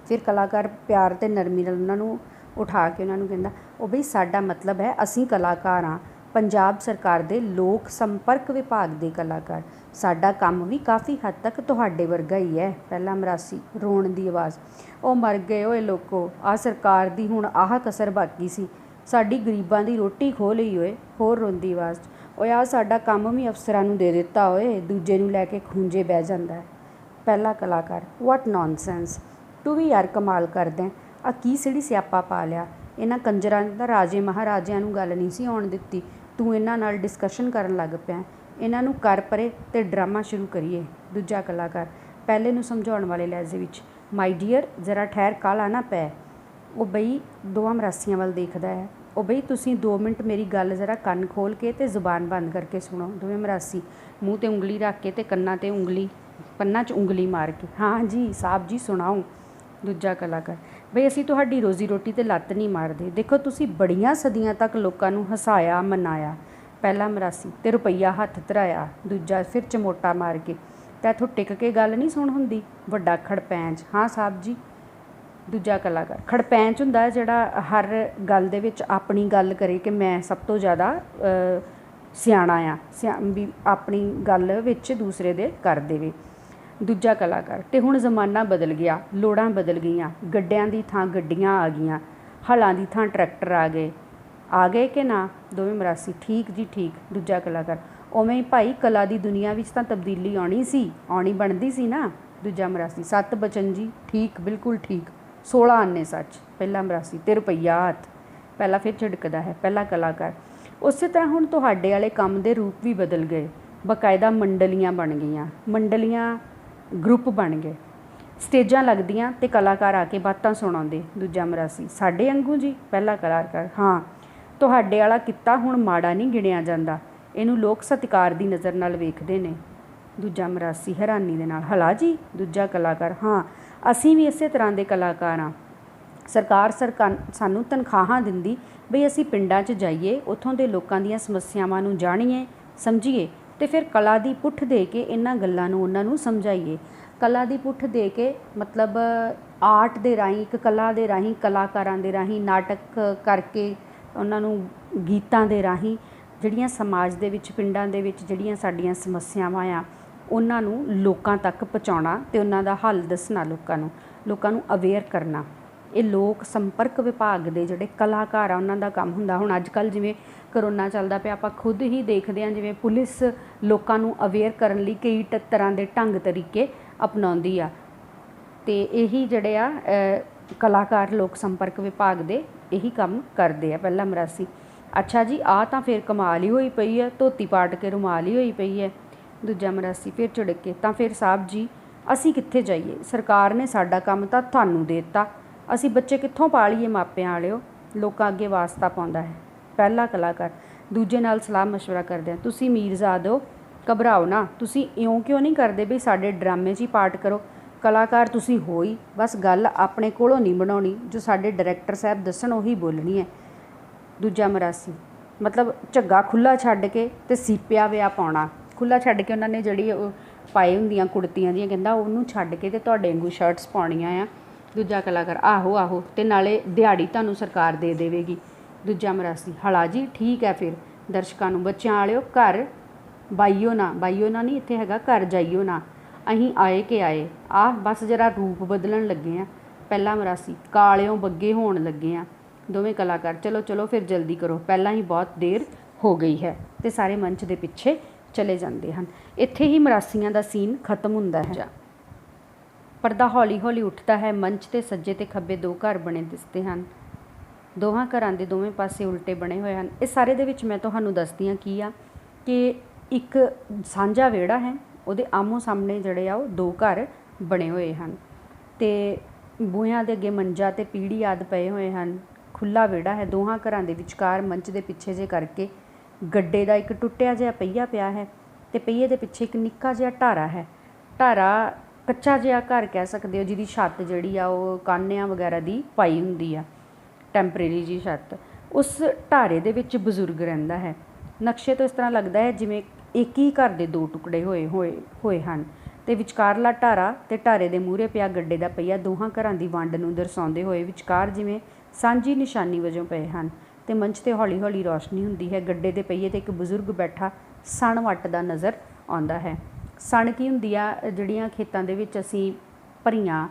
ਫਿਰ ਕਲਾਕਾਰ ਪਿਆਰ ਅਤੇ ਨਰਮੀ ਨਾਲ ਉਹਨਾਂ ਨੂੰ ਉਠਾ ਕੇ ਉਹਨਾਂ ਨੂੰ ਕਹਿੰਦਾ, ਉਹ ਬਈ ਸਾਡਾ ਮਤਲਬ ਹੈ ਅਸੀਂ ਕਲਾਕਾਰ ਹਾਂ, ਪੰਜਾਬ ਸਰਕਾਰ ਦੇ ਲੋਕ ਸੰਪਰਕ ਵਿਭਾਗ ਦੇ ਕਲਾਕਾਰ। ਸਾਡਾ ਕੰਮ ਵੀ ਕਾਫੀ ਹੱਦ ਤੱਕ ਤੁਹਾਡੇ ਵਰਗਾ ਹੀ ਹੈ। ਪਹਿਲਾ ਮਰਾਸੀ ਰੋਣ ਦੀ ਆਵਾਜ਼, ਉਹ ਮਰ ਗਏ ਓਏ ਲੋਕੋ, ਆਹ ਸਰਕਾਰ ਦੀ ਹੁਣ ਆਹ ਕਸਰ ਬਾਕੀ ਸੀ, ਸਾਡੀ ਗਰੀਬਾਂ ਦੀ ਰੋਟੀ ਖੋਹ ਲਈ ਓਏ। ਹੋਰ ਰੋਂਦੀ ਆਵਾਜ਼, ਓਏ ਆਹ ਸਾਡਾ ਕੰਮ ਵੀ ਅਫਸਰਾਂ ਨੂੰ ਦੇ ਦਿੱਤਾ ਓਏ। ਦੂਜੇ ਨੂੰ ਲੈ ਕੇ ਖੂੰਜੇ ਬਹਿ ਜਾਂਦਾ ਹੈ। ਪਹਿਲਾ ਕਲਾਕਾਰ, ਵਾਟ ਨੌਨਸੈਂਸ, ਤੂੰ ਵੀ ਯਾਰ ਕਮਾਲ ਕਰਦਾ। ਆ ਕੀ ਸਿਹੜੀ ਸਿਆਪਾ ਪਾ ਲਿਆ? ਇਹਨਾਂ ਕੰਜਰਾਂ ਦਾ ਰਾਜੇ ਮਹਾਰਾਜਿਆਂ ਨੂੰ ਗੱਲ ਨਹੀਂ ਸੀ ਆਉਣ ਦਿੱਤੀ, ਤੂੰ ਇਹਨਾਂ ਨਾਲ ਡਿਸਕਸ਼ਨ ਕਰਨ ਲੱਗ ਪਿਆ। ਇਹਨਾਂ ਨੂੰ ਕਰ ਪਰੇ ਅਤੇ ਡਰਾਮਾ ਸ਼ੁਰੂ ਕਰੀਏ। ਦੂਜਾ ਕਲਾਕਾਰ ਪਹਿਲੇ ਨੂੰ ਸਮਝਾਉਣ ਵਾਲੇ ਲਹਿਜੇ ਵਿੱਚ, ਮਾਈ ਡੀਅਰ ਜ਼ਰਾ ਠਹਿਰ, ਕਾਹਲਾ ਨਾ ਪੈ। ਉਹ ਬਈ ਦੋਵਾਂ ਮਰਾਸੀਆਂ ਵੱਲ ਦੇਖਦਾ ਹੈ, ਉਹ ਬਈ ਤੁਸੀਂ 2 ਮਿੰਟ ਮੇਰੀ ਗੱਲ ਜ਼ਰਾ ਕੰਨ ਖੋਲ੍ਹ ਕੇ ਅਤੇ ਜ਼ੁਬਾਨ ਬੰਦ ਕਰਕੇ ਸੁਣੋ। ਦੋਵੇਂ ਮਰਾਸੀ ਮੂੰਹ 'ਤੇ ਉਂਗਲੀ ਰੱਖ ਕੇ ਅਤੇ ਕੰਨਾਂ 'ਤੇ ਕੰਨਾਂ 'ਚ ਉਂਗਲੀ ਮਾਰ ਕੇ, ਹਾਂ ਜੀ ਸਾਹਿਬ ਜੀ ਸੁਣਾਓ। ਦੂਜਾ ਕਲਾਕਾਰ, ਬਈ ਅਸੀਂ ਤੁਹਾਡੀ ਰੋਜ਼ੀ ਰੋਟੀ 'ਤੇ ਲੱਤ ਨਹੀਂ ਮਾਰਦੇ, ਦੇਖੋ ਤੁਸੀਂ ਬੜੀਆਂ ਸਦੀਆਂ ਤੱਕ ਲੋਕਾਂ ਨੂੰ ਹਸਾਇਆ ਮਨਾਇਆ। ਪਹਿਲਾ ਮਰਾਸੀ, ਅਤੇ ਰੁਪਈਆ ਹੱਥ ਧਰਾਇਆ। ਦੂਜਾ ਫਿਰ ਚਮੋਟਾ ਮਾਰ ਕੇ, ਤਾਂ ਇੱਥੋਂ ਟਿਕ ਕੇ ਗੱਲ ਨਹੀਂ ਸੁਣ ਹੁੰਦੀ, ਵੱਡਾ ਖੜਪੈਂਚ, ਹਾਂ ਸਾਹਿਬ ਜੀ। ਦੂਜਾ ਕਲਾਕਾਰ, ਖੜਪੈਂਚ ਹੁੰਦਾ ਜਿਹੜਾ ਹਰ ਗੱਲ ਦੇ ਵਿੱਚ ਆਪਣੀ ਗੱਲ ਕਰੇ ਕਿ ਮੈਂ ਸਭ ਤੋਂ ਜ਼ਿਆਦਾ ਸਿਆਣਾ ਆ, ਵੀ ਆਪਣੀ ਗੱਲ ਵਿੱਚ ਦੂਸਰੇ ਦੇ ਕਰ ਦੇਵੇ। ਦੂਜਾ ਕਲਾਕਾਰ ਤੇ ਹੁਣ ਜ਼ਮਾਨਾ ਬਦਲ ਗਿਆ, ਲੋੜਾਂ ਬਦਲ ਗਈਆਂ, ਗੱਡਿਆਂ ਦੀ ਥਾਂ ਗੱਡੀਆਂ ਆ ਗਈਆਂ, ਹਲਾਂ ਦੀ ਥਾਂ ਟਰੈਕਟਰ ਆ ਗਏ ਕਿ ਨਾ। ਦੋਵੇਂ ਮਰਾਸੀ ਠੀਕ ਜੀ ਠੀਕ। ਦੂਜਾ ਕਲਾਕਾਰ ਉਵੇਂ ਹੀ ਭਾਈ ਕਲਾ ਦੀ ਦੁਨੀਆ ਵਿੱਚ ਤਾਂ ਤਬਦੀਲੀ ਆਉਣੀ ਬਣਦੀ ਸੀ ਨਾ। ਦੂਜਾ ਮਰਾਸੀ 7 ਬਚਨ ਜੀ ਠੀਕ, ਬਿਲਕੁਲ ਠੀਕ। 16 ਆਨੇ ਸੱਚ। ਪਹਿਲਾ ਮਰਾਸੀ ਤੇ ਰੁਪਈਆ ਹੱਥ। ਪਹਿਲਾ ਫਿਰ ਝਿੜਕਦਾ ਹੈ। ਪਹਿਲਾ ਕਲਾਕਾਰ ਉਸੇ ਤਰ੍ਹਾਂ ਹੁਣ ਤੁਹਾਡੇ ਵਾਲੇ ਕੰਮ ਦੇ ਰੂਪ ਵੀ ਬਦਲ ਗਏ, ਬਾਕਾਇਦਾ ਮੰਡਲੀਆਂ ਬਣ ਗਈਆਂ, ਮੰਡਲੀਆਂ ਗਰੁੱਪ ਬਣ ਗਏ, ਸਟੇਜਾਂ ਲੱਗਦੀਆਂ ਤੇ ਕਲਾਕਾਰ ਆ ਕੇ ਬਾਤਾਂ ਸੁਣਾਉਂਦੇ। ਦੂਜਾ ਮਰਾਸੀ ਸਾਡੇ ਵਾਂਗੂ ਜੀ। ਪਹਿਲਾ ਕਲਾਕਾਰ ਹਾਂ, ਤੁਹਾਡੇ ਵਾਲਾ ਕਿੱਤਾ ਹੁਣ ਮਾੜਾ ਨਹੀਂ ਗਿਣਿਆ ਜਾਂਦਾ, ਇਹਨੂੰ ਲੋਕ ਸਤਿਕਾਰ ਦੀ ਨਜ਼ਰ ਨਾਲ ਵੇਖਦੇ ਨੇ। ਦੂਜਾ ਮਰਾਸੀ ਹੈਰਾਨੀ ਦੇ ਨਾਲ ਹਲਾ ਜੀ। ਦੂਜਾ ਕਲਾਕਾਰ ਹਾਂ, ਅਸੀਂ ਵੀ ਇਸੇ ਤਰ੍ਹਾਂ ਦੇ ਕਲਾਕਾਰ ਹਾਂ। ਸਰਕਾਰ ਸਾਨੂੰ ਤਨਖਾਹਾਂ ਦਿੰਦੀ ਬਈ ਅਸੀਂ ਪਿੰਡਾਂ 'ਚ ਜਾਈਏ, ਉੱਥੋਂ ਦੇ ਲੋਕਾਂ ਦੀਆਂ ਸਮੱਸਿਆਵਾਂ ਨੂੰ ਜਾਣੀਏ, ਸਮਝੀਏ ਤੇ ਫਿਰ ਕਲਾ ਦੀ ਪੁੱਠ ਦੇ ਕੇ ਇਹਨਾਂ ਗੱਲਾਂ ਨੂੰ ਉਹਨਾਂ ਨੂੰ ਸਮਝਾਈਏ। ਕਲਾ ਦੀ ਪੁੱਠ ਦੇ ਕੇ ਮਤਲਬ ਆਰਟ ਦੇ ਰਾਹੀਂ, ਇੱਕ ਕਲਾ ਦੇ ਰਾਹੀਂ, ਕਲਾਕਾਰਾਂ ਦੇ ਰਾਹੀਂ, ਨਾਟਕ ਕਰਕੇ ਉਹਨਾਂ ਨੂੰ ਗੀਤਾਂ ਦੇ ਰਾਹੀਂ ਜਿਹੜੀਆਂ ਸਮਾਜ ਦੇ ਵਿੱਚ, ਪਿੰਡਾਂ ਦੇ ਵਿੱਚ ਜਿਹੜੀਆਂ ਸਾਡੀਆਂ ਸਮੱਸਿਆਵਾਂ ਆ ਉਹਨਾਂ ਨੂੰ ਲੋਕਾਂ ਤੱਕ ਪਹੁੰਚਾਉਣਾ ਤੇ ਉਹਨਾਂ ਦਾ ਹੱਲ ਦੱਸਣਾ, ਲੋਕਾਂ ਨੂੰ ਅਵੇਅਰ ਕਰਨਾ। ਇਹ ਲੋਕ ਸੰਪਰਕ ਵਿਭਾਗ ਦੇ ਜਿਹੜੇ ਕਲਾਕਾਰ ਆ ਉਹਨਾਂ ਦਾ ਕੰਮ ਹੁੰਦਾ। ਹੁਣ ਅੱਜ ਕੱਲ੍ਹ ਜਿਵੇਂ ਕਰੋਨਾ ਚੱਲਦਾ ਪਿਆ, ਆਪਾਂ ਖੁਦ ਹੀ ਦੇਖਦੇ ਹਾਂ ਜਿਵੇਂ ਪੁਲਿਸ ਲੋਕਾਂ ਨੂੰ ਅਵੇਅਰ ਕਰਨ ਲਈ ਕਈ ਤਰ੍ਹਾਂ ਦੇ ਢੰਗ ਤਰੀਕੇ ਅਪਣਾਉਂਦੀ ਆ, ਅਤੇ ਇਹੀ ਜਿਹੜੇ ਆ ਕਲਾਕਾਰ ਲੋਕ ਸੰਪਰਕ ਵਿਭਾਗ ਦੇ ਇਹੀ ਕੰਮ ਕਰਦੇ ਆ। ਪਹਿਲਾ ਮਰਾਸੀ ਅੱਛਾ ਜੀ, ਆਹ ਤਾਂ ਫਿਰ ਕਮਾਲ ਹੀ ਹੋਈ ਪਈ ਹੈ, ਧੋਤੀ ਪਾਟ ਕੇ ਰੁਮਾਲ ਹੀ ਹੋਈ ਪਈ ਹੈ। ਦੂਜਾ ਮਰਾਸੀ ਫਿਰ ਝਿੜਕ ਕੇ ਤਾਂ ਫਿਰ ਸਾਹਿਬ ਜੀ ਅਸੀਂ ਕਿੱਥੇ ਜਾਈਏ, ਸਰਕਾਰ ਨੇ ਸਾਡਾ ਕੰਮ ਤਾਂ ਤੁਹਾਨੂੰ ਦੇ ਦਿੱਤਾ, ਅਸੀਂ ਬੱਚੇ ਕਿੱਥੋਂ ਪਾਲੀਏ ਮਾਪਿਆਂ ਵਾਲਿਓ। ਲੋਕਾਂ ਅੱਗੇ ਵਾਸਤਾ ਪਾਉਂਦਾ ਹੈ। ਪਹਿਲਾ ਕਲਾਕਾਰ ਦੂਜੇ ਨਾਲ ਸਲਾਹ ਮਸ਼ਵਰਾ ਕਰਦੇ ਆ, ਤੁਸੀਂ ਮੀਰਜ਼ਾਦੋ ਘਬਰਾਓ ਨਾ, ਤੁਸੀਂ ਇਉਂ ਕਿਉਂ ਨਹੀਂ ਕਰਦੇ ਵੀ ਸਾਡੇ ਡਰਾਮੇ 'ਚ ਹੀ ਪਾਰਟ ਕਰੋ। ਕਲਾਕਾਰ ਤੁਸੀਂ ਹੋ ਹੀ, ਬਸ ਗੱਲ ਆਪਣੇ ਕੋਲੋਂ ਨਹੀਂ ਬਣਾਉਣੀ, ਜੋ ਸਾਡੇ ਡਾਇਰੈਕਟਰ ਸਾਹਿਬ ਦੱਸਣ ਉਹੀ ਬੋਲਣੀ ਹੈ। ਦੂਜਾ ਮਰਾਸੀ ਮਤਲਬ ਝੱਗਾ ਖੁੱਲ੍ਹਾ ਛੱਡ ਕੇ ਅਤੇ ਸੀਪਿਆ ਵਿਆ ਪਾਉਣਾ, ਖੁੱਲ੍ਹਾ ਛੱਡ ਕੇ ਉਹਨਾਂ ਨੇ ਜਿਹੜੀ ਉਹ ਪਾਏ ਹੁੰਦੀਆਂ ਕੁੜਤੀਆਂ ਦੀਆਂ, ਕਹਿੰਦਾ ਉਹਨੂੰ ਛੱਡ ਕੇ ਅਤੇ ਤੁਹਾਡੇ ਵਾਂਗੂ ਸ਼ਰਟਸ ਪਾਉਣੀਆਂ ਆ। ਦੂਜਾ ਕਲਾਕਾਰ ਆਹੋ ਆਹੋ, ਅਤੇ ਨਾਲੇ ਦਿਹਾੜੀ ਤੁਹਾਨੂੰ ਸਰਕਾਰ ਦੇ ਦੇਵੇਗੀ। ਦੂਜਾ ਮਰਾਸੀ ਹਲਾ ਜੀ ਠੀਕ ਹੈ। ਫਿਰ ਦਰਸ਼ਕਾਂ ਨੂੰ ਬੱਚਿਆਂ ਵਾਲਿਓ ਘਰ ਬਾਈਓ ਨਾ ਨਹੀਂ ਇੱਥੇ ਹੈਗਾ, ਘਰ ਜਾਈਓ ਨਾ, ਅਸੀਂ ਆਏ ਕਿ ਆਏ, ਆਹ ਬਸ ਜਰਾ ਰੂਪ ਬਦਲਣ ਲੱਗੇ ਆ। ਪਹਿਲਾ ਮਰਾਸੀ ਕਾਲਿਓਂ ਬੱਗੇ ਹੋਣ ਲੱਗੇ ਆ। ਦੋਵੇਂ ਕਲਾਕਾਰ ਚਲੋ ਫਿਰ ਜਲਦੀ ਕਰੋ, ਪਹਿਲਾਂ ਹੀ ਬਹੁਤ ਦੇਰ ਹੋ ਗਈ ਹੈ, ਅਤੇ ਸਾਰੇ ਮੰਚ ਦੇ ਪਿੱਛੇ ਚਲੇ ਜਾਂਦੇ ਹਨ। ਇੱਥੇ ਹੀ ਮਰਾਸੀਆਂ ਦਾ ਸੀਨ ਖਤਮ ਹੁੰਦਾ ਹੈ। ਪਰਦਾ ਹੌਲੀ ਹੌਲੀ ਉੱਠਦਾ ਹੈ। ਮੰਚ 'ਤੇ ਸੱਜੇ ਅਤੇ ਖੱਬੇ 2 ਘਰ ਬਣੇ ਦਿਸਦੇ ਹਨ। ਦੋਹਾਂ ਘਰਾਂ ਦੇ ਦੋਵੇਂ ਪਾਸੇ ਉਲਟੇ ਬਣੇ ਹੋਏ ਹਨ। ਇਹ ਸਾਰੇ ਦੇ ਵਿੱਚ ਮੈਂ ਤੁਹਾਨੂੰ ਦੱਸਦੀ ਹਾਂ ਕੀ ਆ ਕਿ ਇੱਕ ਸਾਂਝਾ ਵਿਹੜਾ ਹੈ, ਉਹਦੇ ਆਮੋ ਸਾਹਮਣੇ ਜਿਹੜੇ ਆ ਉਹ 2 ਘਰ ਬਣੇ ਹੋਏ ਹਨ, ਅਤੇ ਬੂਹਿਆਂ ਦੇ ਅੱਗੇ ਮੰਜਾ ਅਤੇ ਪੀੜ੍ਹੀ ਆਦਿ ਪਏ ਹੋਏ ਹਨ। ਖੁੱਲ੍ਹਾ ਵਿਹੜਾ ਹੈ। ਦੋਹਾਂ ਘਰਾਂ ਦੇ ਵਿਚਕਾਰ ਮੰਚ ਦੇ ਪਿੱਛੇ ਜੇ ਕਰਕੇ ਗੱਡੇ ਦਾ ਇੱਕ ਟੁੱਟਿਆ ਜਿਹਾ ਪਹੀਆ ਪਿਆ ਹੈ, ਅਤੇ ਪਹੀਏ ਦੇ ਪਿੱਛੇ ਇੱਕ ਨਿੱਕਾ ਜਿਹਾ ਢਾਰਾ ਹੈ। ਢਾਰਾ ਕੱਚਾ ਜਿਹਾ ਘਰ ਕਹਿ ਸਕਦੇ ਹੋ, ਜਿਹਦੀ ਛੱਤ ਜਿਹੜੀ ਆ ਉਹ ਕਾਨਿਆਂ ਵਗੈਰਾ ਦੀ ਪਾਈ ਹੁੰਦੀ ਆ, ਟੈਂਪਰੇਰੀ ਜੀ ਛੱਤ। ਉਸ ਢਾਰੇ ਦੇ ਵਿੱਚ ਬਜ਼ੁਰਗ ਰਹਿੰਦਾ ਹੈ। ਨਕਸ਼ੇ ਤੋਂ ਇਸ ਤਰ੍ਹਾਂ ਲੱਗਦਾ ਹੈ ਜਿਵੇਂ ਇੱਕ ਹੀ ਘਰ ਦੇ 2 ਟੁਕੜੇ ਹੋਏ ਹਨ, ਅਤੇ ਵਿਚਕਾਰਲਾ ਢਾਰਾ ਅਤੇ ਢਾਰੇ ਦੇ ਮੂਹਰੇ ਪਿਆ ਗੱਡੇ ਦਾ ਪਹੀਆ ਦੋਹਾਂ ਘਰਾਂ ਦੀ ਵੰਡ ਨੂੰ ਦਰਸਾਉਂਦੇ ਹੋਏ ਵਿਚਕਾਰ ਜਿਵੇਂ ਸਾਂਝੀ ਨਿਸ਼ਾਨੀ ਵਜੋਂ ਪਏ ਹਨ, ਅਤੇ ਮੰਚ 'ਤੇ ਹੌਲੀ ਹੌਲੀ ਰੌਸ਼ਨੀ ਹੁੰਦੀ ਹੈ। ਗੱਡੇ ਦੇ ਪਹੀਏ 'ਤੇ ਇੱਕ ਬਜ਼ੁਰਗ ਬੈਠਾ ਸਣ ਵੱਟਦਾ ਨਜ਼ਰ ਆਉਂਦਾ ਹੈ। ਸਣ ਕੀ ਹੁੰਦੀ ਆ, ਜਿਹੜੀਆਂ ਖੇਤਾਂ ਦੇ ਵਿੱਚ ਅਸੀਂ ਭਰੀਆਂ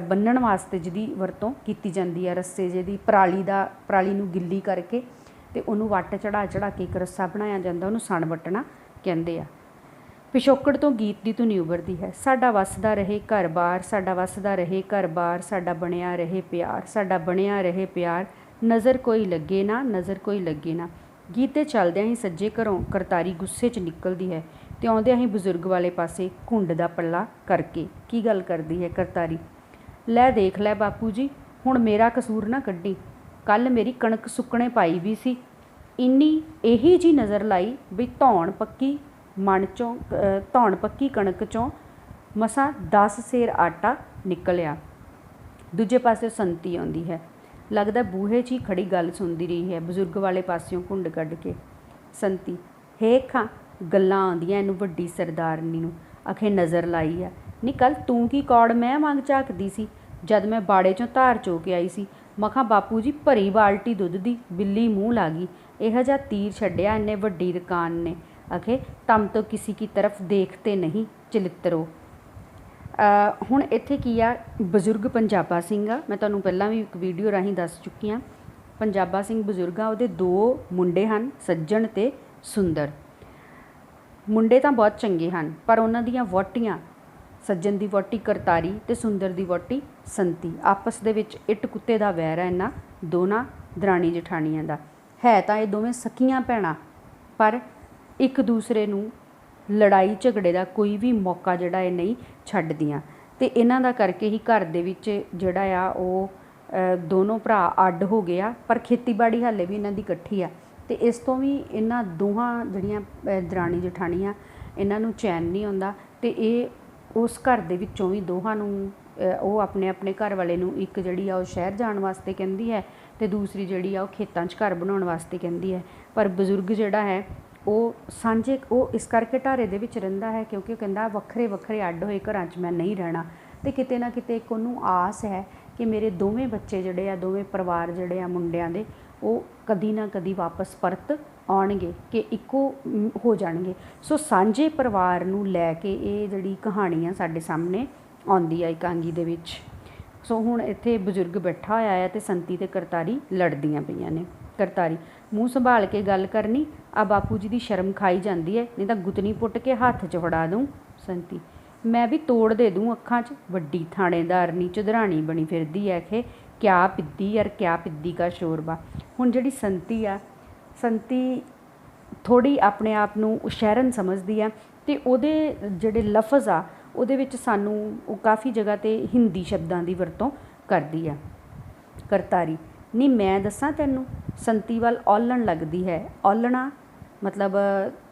ਬੰਨ੍ਹਣ ਵਾਸਤੇ ਜਿਹਦੀ ਵਰਤੋਂ ਕੀਤੀ ਜਾਂਦੀ ਹੈ, ਰੱਸੇ ਜਿਹਦੀ ਪਰਾਲੀ ਨੂੰ ਗਿੱਲੀ ਕਰਕੇ ਅਤੇ ਉਹਨੂੰ ਵੱਟ ਚੜਾ ਕੇ ਇੱਕ ਰੱਸਾ ਬਣਾਇਆ ਜਾਂਦਾ, ਉਹਨੂੰ ਸਣ ਵੱਟਣਾ ਕਹਿੰਦੇ ਆ। ਪਿਛੋਕੜ ਤੋਂ ਗੀਤ ਦੀ ਧੁਨੀ ਉਭਰਦੀ ਹੈ। ਸਾਡਾ ਵਸਦਾ ਰਹੇ ਘਰ-ਬਾਰ, ਸਾਡਾ ਵਸਦਾ ਰਹੇ ਘਰ-ਬਾਰ, ਸਾਡਾ ਬਣਿਆ ਰਹੇ ਪਿਆਰ, ਸਾਡਾ ਬਣਿਆ ਰਹੇ ਪਿਆਰ, ਨਜ਼ਰ ਕੋਈ ਲੱਗੇ ਨਾ, ਨਜ਼ਰ ਕੋਈ ਲੱਗੇ ਨਾ। ਗੀਤ 'ਤੇ ਚੱਲਦਿਆਂ ਹੀ ਸੱਜੇ ਘਰੋਂ ਕਰਤਾਰੀ ਗੁੱਸੇ 'ਚ ਨਿਕਲਦੀ ਹੈ, ਅਤੇ ਆਉਂਦਿਆਂ ਹੀ ਬਜ਼ੁਰਗ ਵਾਲੇ ਪਾਸੇ ਘੁੰਡ ਦਾ ਪੱਲਾ ਕਰਕੇ ਕੀ ਗੱਲ ਕਰਦੀ ਹੈ ਕਰਤਾਰੀ, ਲੈ ਦੇਖ ਲੈ ਬਾਪੂ ਜੀ, ਹੁਣ ਮੇਰਾ ਕਸੂਰ ਨਾ ਕੱਢੀ, ਕੱਲ੍ਹ ਮੇਰੀ ਕਣਕ ਸੁੱਕਣੇ ਪਾਈ ਵੀ ਸੀ, ਇਹੀ ਜੀ ਨਜ਼ਰ ਲਾਈ ਵੀ ਧੌਣ ਪੱਕੀ ਕਣਕ 'ਚੋਂ ਮਸਾਂ 10 ਸੇਰ ਆਟਾ ਨਿਕਲਿਆ। ਦੂਜੇ ਪਾਸੇ ਸੰਤੀ ਆਉਂਦੀ ਹੈ, ਲੱਗਦਾ ਬੂਹੇ 'ਚ ਹੀ ਖੜੀ ਗੱਲ ਸੁਣਦੀ ਰਹੀ ਹੈ ਬਜ਼ੁਰਗ ਵਾਲੇ ਪਾਸਿਓਂ ਘੁੰਡ ਕੱਢ ਕੇ। ਸੰਤੀ ਹੇਖਾਂ ਗੱਲਾਂ ਆਉਂਦੀਆਂ ਇਹਨੂੰ ਵੱਡੀ ਸਰਦਾਰਨੀ ਨੂੰ, ਆਖੇ ਨਜ਼ਰ ਲਾਈ ਆ, ਨਹੀਂ ਕੱਲ੍ਹ ਤੂੰ ਕੀ ਕੌੜ ਮੈਂ ਵਾਂਗ ਝਾਕਦੀ ਸੀ, ਜਦ ਮੈਂ ਬਾੜੇ 'ਚੋਂ ਧਾਰ ਚੋ ਕੇ ਆਈ ਸੀ। ਮਖਾਂ ਬਾਪੂ ਜੀ ਭਰੀ ਬਾਲਟੀ ਦੁੱਧ ਦੀ ਬਿੱਲੀ ਮੂੰਹ ਲਾ ਗਈ, ਇਹੋ ਜਿਹਾ ਤੀਰ ਛੱਡਿਆ ਇਹਨੇ ਵੱਡੀ ਰਕਾਨ ਨੇ, ਆਖੇ ਤਮ ਤੋਂ ਕਿਸੀ ਕੀ ਤਰਫ ਦੇਖਤੇ ਨਹੀਂ ਚਲਿੱਤਰੋ, ਹੁਣ ਇੱਥੇ ਕੀ ਆ, ਬਜ਼ੁਰਗ ਪੰਜਾਬਾ ਸਿੰਘ ਆ। ਮੈਂ ਤੁਹਾਨੂੰ ਪਹਿਲਾਂ ਵੀ ਇੱਕ ਵੀਡੀਓ ਰਾਹੀਂ ਦੱਸ ਚੁੱਕੀ ਹਾਂ। ਪੰਜਾਬਾ ਸਿੰਘ ਬਜ਼ੁਰਗ ਆ, ਉਹਦੇ 2 ਮੁੰਡੇ ਹਨ, ਸੱਜਣ ਅਤੇ ਸੁੰਦਰ। ਮੁੰਡੇ ਤਾਂ ਬਹੁਤ ਚੰਗੇ ਹਨ, ਪਰ ਉਹਨਾਂ ਦੀਆਂ ਵਹੁਟੀਆਂ, ਸੱਜਣ ਦੀ ਵਹੁਟੀ ਕਰਤਾਰੀ ਅਤੇ ਸੁੰਦਰ ਦੀ ਵਹੁਟੀ ਸੰਤੀ, ਆਪਸ ਦੇ ਵਿੱਚ ਇੱਟ ਕੁੱਤੇ ਦਾ ਵੈਰ ਹੈ ਇਹਨਾਂ ਦੋਨਾਂ ਦਰਾਣੀ ਜਠਾਣੀਆਂ ਦਾ। ਹੈ ਤਾਂ ਇਹ ਦੋਵੇਂ ਸਕੀਆਂ ਭੈਣਾਂ, ਪਰ ਇੱਕ ਦੂਸਰੇ ਨੂੰ ਲੜਾਈ ਝਗੜੇ ਦਾ ਕੋਈ ਵੀ ਮੌਕਾ ਜਿਹੜਾ ਇਹ ਨਹੀਂ ਛੱਡਦੀਆਂ। ਅਤੇ ਇਹਨਾਂ ਦਾ ਕਰਕੇ ਹੀ ਘਰ ਦੇ ਵਿੱਚ ਜਿਹੜਾ ਆ ਉਹ ਦੋਨੋਂ ਭਰਾ ਅੱਡ ਹੋ ਗਏ ਆ, ਪਰ ਖੇਤੀਬਾੜੀ ਹਾਲੇ ਵੀ ਇਹਨਾਂ ਦੀ ਇਕੱਠੀ ਆ। ਅਤੇ ਇਸ ਤੋਂ ਵੀ ਇਹਨਾਂ ਦੋਹਾਂ ਜਿਹੜੀਆਂ ਦਰਾਣੀ ਜਠਾਣੀਆਂ, ਇਹਨਾਂ ਨੂੰ ਚੈਨ ਨਹੀਂ ਆਉਂਦਾ। ਅਤੇ ਇਹ ਉਸ ਘਰ ਦੇ ਵਿੱਚੋਂ ਵੀ ਦੋਹਾਂ ਨੂੰ ਉਹ ਆਪਣੇ ਆਪਣੇ ਘਰ ਵਾਲੇ ਨੂੰ, ਇੱਕ ਜਿਹੜੀ ਆ ਉਹ ਸ਼ਹਿਰ ਜਾਣ ਵਾਸਤੇ ਕਹਿੰਦੀ ਹੈ ਅਤੇ ਦੂਸਰੀ ਜਿਹੜੀ ਆ ਉਹ ਖੇਤਾਂ 'ਚ ਘਰ ਬਣਾਉਣ ਵਾਸਤੇ ਕਹਿੰਦੀ ਹੈ। ਪਰ ਬਜ਼ੁਰਗ ਜਿਹੜਾ ਹੈ ਉਹ ਸਾਂਝੇ, ਉਹ ਇਸ ਕਰਕੇ ਢਾਰੇ ਦੇ ਵਿੱਚ ਰਹਿੰਦਾ ਹੈ ਕਿਉਂਕਿ ਉਹ ਕਹਿੰਦਾ ਵੱਖਰੇ ਵੱਖਰੇ ਅੱਡ ਹੋਏ ਘਰਾਂ 'ਚ ਮੈਂ ਨਹੀਂ ਰਹਿਣਾ। ਅਤੇ ਕਿਤੇ ਨਾ ਕਿਤੇ ਇੱਕ ਉਹਨੂੰ ਆਸ ਹੈ ਕਿ ਮੇਰੇ ਦੋਵੇਂ ਬੱਚੇ ਜਿਹੜੇ ਆ, ਦੋਵੇਂ ਪਰਿਵਾਰ ਜਿਹੜੇ ਆ ਮੁੰਡਿਆਂ ਦੇ, ਉਹ ਕਦੀ ਨਾ ਕਦੀ ਵਾਪਸ ਪਰਤ ਆਉਣਗੇ, ਕਿ ਇੱਕੋ ਹੋ ਜਾਣਗੇ। ਸੋ ਸਾਂਝੇ ਪਰਿਵਾਰ ਨੂੰ ਲੈ ਕੇ ਇਹ ਜਿਹੜੀ ਕਹਾਣੀ ਆ ਸਾਡੇ ਸਾਹਮਣੇ ਆਉਂਦੀ ਆ ਇਕਾਂਗੀ ਦੇ ਵਿੱਚ। ਸੋ ਹੁਣ ਇੱਥੇ ਬਜ਼ੁਰਗ ਬੈਠਾ ਹੋਇਆ ਹੈ ਅਤੇ ਸੰਤੀ ਅਤੇ ਕਰਤਾਰੀ ਲੜਦੀਆਂ ਪਈਆਂ ਨੇ। ਕਰਤਾਰੀ, ਮੂੰਹ ਸੰਭਾਲ ਕੇ ਗੱਲ ਕਰਨੀ, ਆ ਬਾਪੂ ਜੀ ਦੀ ਸ਼ਰਮ ਖਾਈ ਜਾਂਦੀ ਹੈ, ਨਹੀਂ ਤਾਂ ਗੁੱਤਨੀ ਪੁੱਟ ਕੇ ਹੱਥ 'ਚ ਫੜਾ ਦੂੰ। ਸੰਤੀ, ਮੈਂ ਵੀ ਤੋੜ ਦੇ ਦੂੰ ਅੱਖਾਂ 'ਚ, ਵੱਡੀ ਥਾਣੇਦਾਰਨੀ ਚੁਧਰਾਣੀ ਬਣੀ ਫਿਰਦੀ ਹੈ ਕਿ ਕਿਆ ਪਿੱਦੀ ਯਾਰ, ਕਿਆ ਪਿੱਦੀ ਕਾ ਸ਼ੋਰਬਾ। ਹੁਣ ਜਿਹੜੀ ਸੰਤੀ ਆ, ਸੰਤੀ ਥੋੜ੍ਹੀ ਆਪਣੇ ਆਪ ਨੂੰ ਸ਼ਹਿਰਨ ਸਮਝਦੀ ਆ, ਅਤੇ ਉਹਦੇ ਜਿਹੜੇ ਲਫ਼ਜ਼ ਆ ਉਹਦੇ ਵਿੱਚ ਸਾਨੂੰ ਉਹ ਕਾਫੀ ਜਗ੍ਹਾ 'ਤੇ ਹਿੰਦੀ ਸ਼ਬਦਾਂ ਦੀ ਵਰਤੋਂ ਕਰਦੀ ਆ। ਕਰਤਾਰੀ, ਨਹੀਂ ਮੈਂ ਦੱਸਾਂ ਤੈਨੂੰ, ਸੰਤੀ ਵੱਲ ਔਲਣ ਲੱਗਦੀ ਹੈ। ਔਲਣਾ ਮਤਲਬ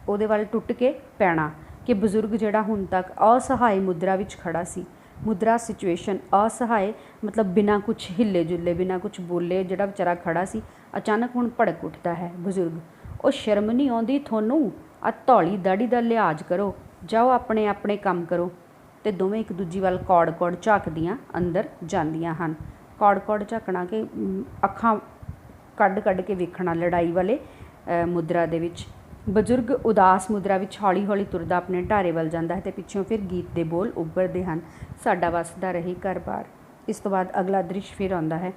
ਉਹਦੇ ਵੱਲ ਟੁੱਟ ਕੇ ਪੈਣਾ, ਕਿ ਬਜ਼ੁਰਗ ਜਿਹੜਾ ਹੁਣ ਤੱਕ ਅਸਹਾਏ ਮੁਦਰਾ ਵਿੱਚ ਖੜਾ ਸੀ, ਮੁਦਰਾ ਸਿਚੁਏਸ਼ਨ ਅਸਹਾਏ ਮਤਲਬ ਬਿਨਾਂ ਕੁਛ ਹਿੱਲੇ ਜੁੱਲੇ, ਬਿਨਾਂ ਕੁਛ ਬੋਲੇ ਜਿਹੜਾ ਵਿਚਾਰਾ ਖੜਾ ਸੀ, ਅਚਾਨਕ ਹੁਣ ਭੜਕ ਉੱਠਦਾ ਹੈ ਬਜ਼ੁਰਗ। ਉਹ ਸ਼ਰਮ ਨਹੀਂ ਆਉਂਦੀ ਤੁਹਾਨੂੰ, ਆ ਧੌਲੀ ਦਾੜੀ ਦਾ ਲਿਹਾਜ਼ ਕਰੋ, ਜਾਓ ਆਪਣੇ ਆਪਣੇ ਕੰਮ ਕਰੋ। ਅਤੇ ਦੋਵੇਂ ਇੱਕ ਦੂਜੀ ਵੱਲ ਕੌੜ ਕੌੜ ਝਾਕਦੀਆਂ ਅੰਦਰ ਜਾਂਦੀਆਂ ਹਨ। ਕੌੜ ਕੌੜ ਝਾਕਣਾ ਕਿ ਅੱਖਾਂ ਕੱਢ ਕੱਢ ਕੇ ਵੇਖਣਾ ਲੜਾਈ ਵਾਲੇ ਮੁਦਰਾ ਦੇ ਵਿੱਚ। ਬਜ਼ੁਰਗ ਉਦਾਸ ਮੁਦਰਾ ਵਿੱਚ ਹੌਲੀ ਹੌਲੀ ਤੁਰਦਾ ਆਪਣੇ ਢਾਰੇ ਵੱਲ ਜਾਂਦਾ ਹੈ ਅਤੇ ਪਿੱਛੋਂ ਫਿਰ ਗੀਤ ਦੇ ਬੋਲ ਉੱਭਰਦੇ ਹਨ, ਸਾਡਾ ਵਸਦਾ ਰਹੇ ਘਰ-ਬਾਰ। ਇਸ ਤੋਂ ਬਾਅਦ ਅਗਲਾ ਦ੍ਰਿਸ਼ ਫਿਰ ਆਉਂਦਾ ਹੈ।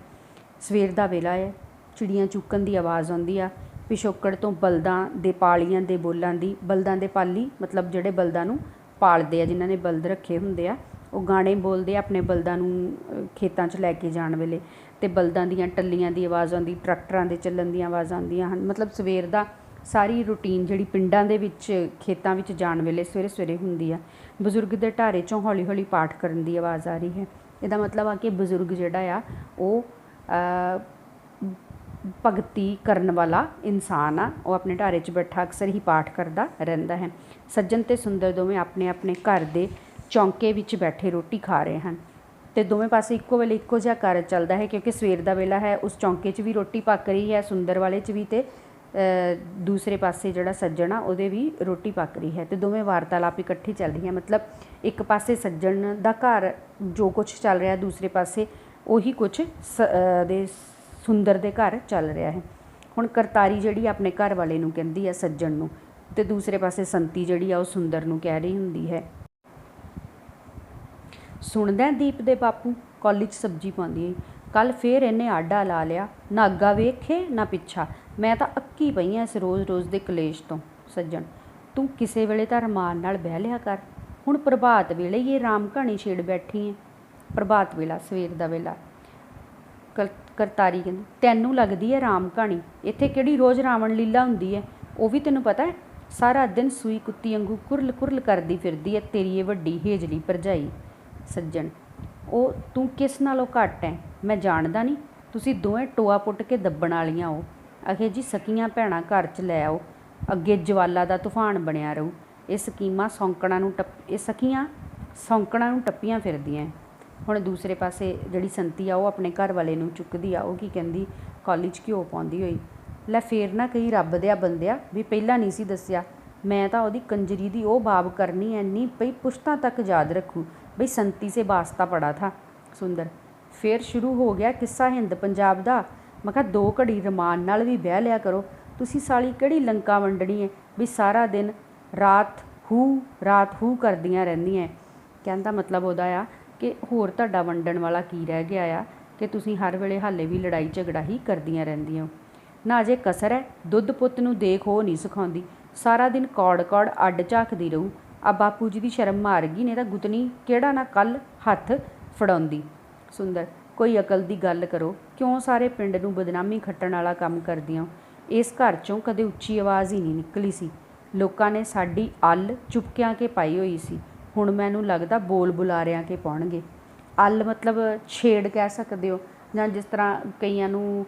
ਸਵੇਰ ਦਾ ਵੇਲਾ ਹੈ, ਚਿੜੀਆਂ ਚੂਕਣ ਦੀ ਆਵਾਜ਼ ਆਉਂਦੀ ਆ, ਪਿਛੋਕੜ ਤੋਂ ਬਲਦਾਂ ਦੇ ਪਾਲੀਆਂ ਦੇ ਬੋਲਾਂ ਦੀ। ਬਲਦਾਂ ਦੇ ਪਾਲੀ ਮਤਲਬ ਜਿਹੜੇ ਬਲਦਾਂ ਨੂੰ ਪਾਲਦੇ ਆ, ਜਿਨ੍ਹਾਂ ਨੇ ਬਲਦ ਰੱਖੇ ਹੁੰਦੇ ਆ, ਉਹ ਗਾਣੇ ਬੋਲਦੇ ਆ ਆਪਣੇ ਬਲਦਾਂ ਨੂੰ ਖੇਤਾਂ 'ਚ ਲੈ ਕੇ ਜਾਣ ਵੇਲੇ। ਅਤੇ ਬਲਦਾਂ ਦੀਆਂ ਟੱਲੀਆਂ ਦੀ ਆਵਾਜ਼ ਆਉਂਦੀ, ਟਰੈਕਟਰਾਂ ਦੇ ਚੱਲਣ ਦੀਆਂ ਆਵਾਜ਼ਾਂ ਆਉਂਦੀਆਂ ਹਨ। ਮਤਲਬ ਸਵੇਰ ਦਾ ਸਾਰੀ ਰੂਟੀਨ ਜਿਹੜੀ ਪਿੰਡਾਂ ਦੇ ਵਿੱਚ ਖੇਤਾਂ ਵਿੱਚ ਜਾਣ ਵੇਲੇ ਸਵੇਰੇ ਸਵੇਰੇ ਹੁੰਦੀ ਆ। ਬਜ਼ੁਰਗ ਦੇ ਢਾਰੇ 'ਚੋਂ ਹੌਲੀ ਹੌਲੀ ਪਾਠ ਕਰਨ ਦੀ ਆਵਾਜ਼ ਆ ਰਹੀ ਹੈ। ਇਹਦਾ ਮਤਲਬ ਆ ਕਿ ਬਜ਼ੁਰਗ ਜਿਹੜਾ ਆ ਉਹ ਭਗਤੀ ਕਰਨ ਵਾਲਾ ਇਨਸਾਨ ਆ, ਉਹ ਆਪਣੇ ਢਾਰੇ 'ਚ ਬੈਠਾ ਅਕਸਰ ਹੀ ਪਾਠ ਕਰਦਾ ਰਹਿੰਦਾ ਹੈ। ਸੱਜਣ ਅਤੇ ਸੁੰਦਰ ਦੋਵੇਂ ਆਪਣੇ ਆਪਣੇ ਘਰ ਦੇ ਚੌਂਕੇ ਵਿੱਚ ਬੈਠੇ ਰੋਟੀ ਖਾ ਰਹੇ ਹਨ, ਅਤੇ ਦੋਵੇਂ ਪਾਸੇ ਇੱਕੋ ਵੇਲੇ ਇੱਕੋ ਜਿਹਾ ਕਾਰਜ ਚੱਲਦਾ ਹੈ, ਕਿਉਂਕਿ ਸਵੇਰ ਦਾ ਵੇਲਾ ਹੈ। ਉਸ ਚੌਂਕੇ 'ਚ ਵੀ ਰੋਟੀ ਪੱਕ ਰਹੀ ਹੈ, ਸੁੰਦਰ ਵਾਲੇ 'ਚ ਵੀ, ਅਤੇ ਦੂਸਰੇ ਪਾਸੇ ਜਿਹੜਾ ਸੱਜਣ ਆ ਉਹਦੇ ਵੀ ਰੋਟੀ ਪੱਕ ਰਹੀ ਹੈ, ਅਤੇ ਦੋਵੇਂ ਵਾਰਤਾਲਾਪ ਇਕੱਠੀ ਚੱਲ ਰਹੀ ਹੈ। ਮਤਲਬ ਇੱਕ ਪਾਸੇ ਸੱਜਣ ਦਾ ਘਰ ਜੋ ਕੁਛ ਚੱਲ ਰਿਹਾ, ਦੂਸਰੇ ਪਾਸੇ ਉਹੀ ਕੁਛ ਦੇ ਸੁੰਦਰ ਦੇ ਘਰ ਚੱਲ ਰਿਹਾ ਹੈ। ਹੁਣ ਕਰਤਾਰੀ ਜਿਹੜੀ ਆਪਣੇ ਘਰ ਵਾਲੇ ਨੂੰ ਕਹਿੰਦੀ ਹੈ ਸੱਜਣ ਨੂੰ, ਅਤੇ ਦੂਸਰੇ ਪਾਸੇ ਸੰਤੀ ਜਿਹੜੀ ਆ ਉਹ ਸੁੰਦਰ ਨੂੰ ਕਹਿ ਰਹੀ ਹੁੰਦੀ ਹੈ, ਸੁਣਦਾ ਦੀਪ ਦੇ ਬਾਪੂ ਕੌਲੀ 'ਚ ਸਬਜ਼ੀ ਪਾਉਂਦੀ ਹੈ, ਕੱਲ ਫੇਰ ਇਹਨੇ ਆਡਾ ਲਾ ਲਿਆ, ਨਾ ਅੱਗਾ ਵੇਖੇ ਨਾ ਪਿੱਛਾ, ਮੈਂ ਤਾਂ ਅੱਕੀ ਪਈ ਹਾਂ ਇਸ ਰੋਜ਼ ਰੋਜ਼ ਦੇ ਕਲੇਸ਼ ਤੋਂ। ਸੱਜਣ, ਤੂੰ ਕਿਸੇ ਵੇਲੇ ਤਾਂ ਰਮਾਨ ਨਾਲ ਬਹਿ ਲਿਆ ਕਰ, ਹੁਣ ਪ੍ਰਭਾਤ ਵੇਲੇ ਹੀ ਇਹ ਰਾਮ ਕਹਾਣੀ ਛੇੜ ਬੈਠੀ ਹੈ। ਪ੍ਰਭਾਤ ਵੇਲਾ, ਸਵੇਰ ਦਾ ਵੇਲਾ। ਕਰਤਾਰੀ ਕਹਿੰਦੀ, ਤੈਨੂੰ ਲੱਗਦੀ ਹੈ ਰਾਮ ਕਹਾਣੀ, ਇੱਥੇ ਕਿਹੜੀ ਰੋਜ਼ ਰਾਵਣ ਲੀਲਾ ਹੁੰਦੀ ਹੈ, ਉਹ ਵੀ ਤੈਨੂੰ ਪਤਾ ਹੈ, ਸਾਰਾ ਦਿਨ ਸੂਈ ਕੁੱਤੀ ਵਾਂਗੂ ਕੁਰਲ ਕੁਰਲ ਕਰਦੀ ਫਿਰਦੀ ਹੈ ਤੇਰੀ ਇਹ ਵੱਡੀ ਹੇਜਲੀ ਭਰਜਾਈ। ਸੱਜਣ, ਉਹ ਤੂੰ ਕਿਸ ਨਾਲੋਂ ਘੱਟ ਹੈ, ਮੈਂ ਜਾਣਦਾ ਨਹੀਂ, ਤੁਸੀਂ ਦੋਵੇਂ ਟੋਆ ਪੁੱਟ ਕੇ ਦੱਬਣ ਵਾਲੀਆਂ ਹੋ। ਅਖੇ ਜੀ ਸਕੀਆਂ ਭੈਣਾਂ ਘਰ 'ਚ ਲੈ ਆਓ, ਅੱਗੇ ਜਵਾਲਾ ਦਾ ਤੂਫਾਨ ਬਣਿਆ ਰਹੂ। ਇਹ ਸਕੀਮਾਂ ਸੌਂਕਣਾ ਨੂੰ ਇਹ ਸਕੀਆਂ ਸੌਂਕਣਾ ਨੂੰ ਟੱਪੀਆਂ ਫਿਰਦੀਆਂ। ਹੁਣ ਦੂਸਰੇ ਪਾਸੇ ਜਿਹੜੀ ਸੰਤੀ ਆ ਉਹ ਆਪਣੇ ਘਰ ਵਾਲੇ ਨੂੰ ਚੁੱਕਦੀ ਆ, ਉਹ ਕੀ ਕਹਿੰਦੀ, ਕੌਲੀ 'ਚ ਘਿਓ ਪਾਉਂਦੀ ਹੋਈ, ਲੈ ਫੇਰ ਨਾ ਕਹੀ ਰੱਬ ਦਿਆ ਬੰਦਿਆ ਵੀ ਪਹਿਲਾਂ ਨਹੀਂ ਸੀ ਦੱਸਿਆ, ਮੈਂ ਤਾਂ ਉਹਦੀ ਕੰਜਰੀ ਦੀ ਉਹ ਬਾਬ ਕਰਨੀ ਐਨੀ ਪਈ ਪੁਸ਼ਤਾਂ ਤੱਕ ਯਾਦ ਰੱਖੂ, ਬਈ ਸੰਤੀ ਸੇ ਵਾਸਤਾ ਪੜਾ ਥਾ। ਸੁੰਦਰ, ਫੇਰ ਸ਼ੁਰੂ ਹੋ ਗਿਆ ਕਿੱਸਾ ਹਿੰਦ ਪੰਜਾਬ ਦਾ। ਮੈਂ ਕਿਹਾ 2 ਘੜੀ ਰਮਾਨ ਨਾਲ ਵੀ ਬਹਿ ਲਿਆ ਕਰੋ, ਤੁਸੀਂ ਸਾਲੀ ਕਿਹੜੀ ਲੰਕਾ ਵੰਡਣੀ ਹੈ ਵੀ ਸਾਰਾ ਦਿਨ ਰਾਤ ਹੂ ਕਰਦੀਆਂ ਰਹਿੰਦੀਆਂ। कहण दा मतलब ਉਹਦਾ ਆ ਕਿ ਹੋਰ ਤੁਹਾਡਾ ਵੰਡਣ ਵਾਲਾ ਕੀ ਰਹਿ ਗਿਆ ਆ ਕਿ ਤੁਸੀਂ ਹਰ ਵੇਲੇ ਹਾਲੇ ਵੀ ਲੜਾਈ ਝਗੜਾ ਹੀ ਕਰਦੀਆਂ ਰਹਿੰਦੀਆਂ ਹੋ। ਨਾ ਅਜੇ ਕਸਰ ਹੈ, ਦੁੱਧ ਪੁੱਤ ਨੂੰ ਦੇਖ ਉਹ ਨਹੀਂ ਸਿਖਾਉਂਦੀ, ਸਾਰਾ ਦਿਨ ਕੌੜ ਕੌੜ ਅੱਡ ਝਾਕਦੀ ਰਹੂ। ਆ ਬਾਪੂ ਜੀ ਦੀ ਸ਼ਰਮ ਮਾਰ ਗਈ, ਨਹੀਂ ਤਾਂ ਗੁੱਤਨੀ ਕਿਹੜਾ ਨਾ ਕੱਲ੍ਹ ਹੱਥ ਫੜਾਉਂਦੀ। ਸੁੰਦਰ ਕੋਈ ਅਕਲ ਦੀ ਗੱਲ ਕਰੋ, ਕਿਉਂ ਸਾਰੇ ਪਿੰਡ ਨੂੰ ਬਦਨਾਮੀ ਖੱਟਣ ਵਾਲਾ ਕੰਮ ਕਰਦੀਆਂ ਹੋ। ਇਸ ਘਰ 'ਚੋਂ ਕਦੇ ਉੱਚੀ ਆਵਾਜ਼ ਹੀ ਨਹੀਂ ਨਿਕਲੀ ਸੀ। ਲੋਕਾਂ ਨੇ ਸਾਡੀ ਅੱਲ ਚੁਪਕਿਆਂ ਕੇ ਪਾਈ ਹੋਈ ਸੀ, ਹੁਣ ਮੈਨੂੰ ਲੱਗਦਾ ਬੋਲ ਬੁਲਾਰਿਆਂ ਕੇ ਪਾਉਣਗੇ। ਅੱਲ ਮਤਲਬ ਛੇੜ ਕਹਿ ਸਕਦੇ ਹੋ, ਜਾਂ ਜਿਸ ਤਰ੍ਹਾਂ ਕਈਆਂ ਨੂੰ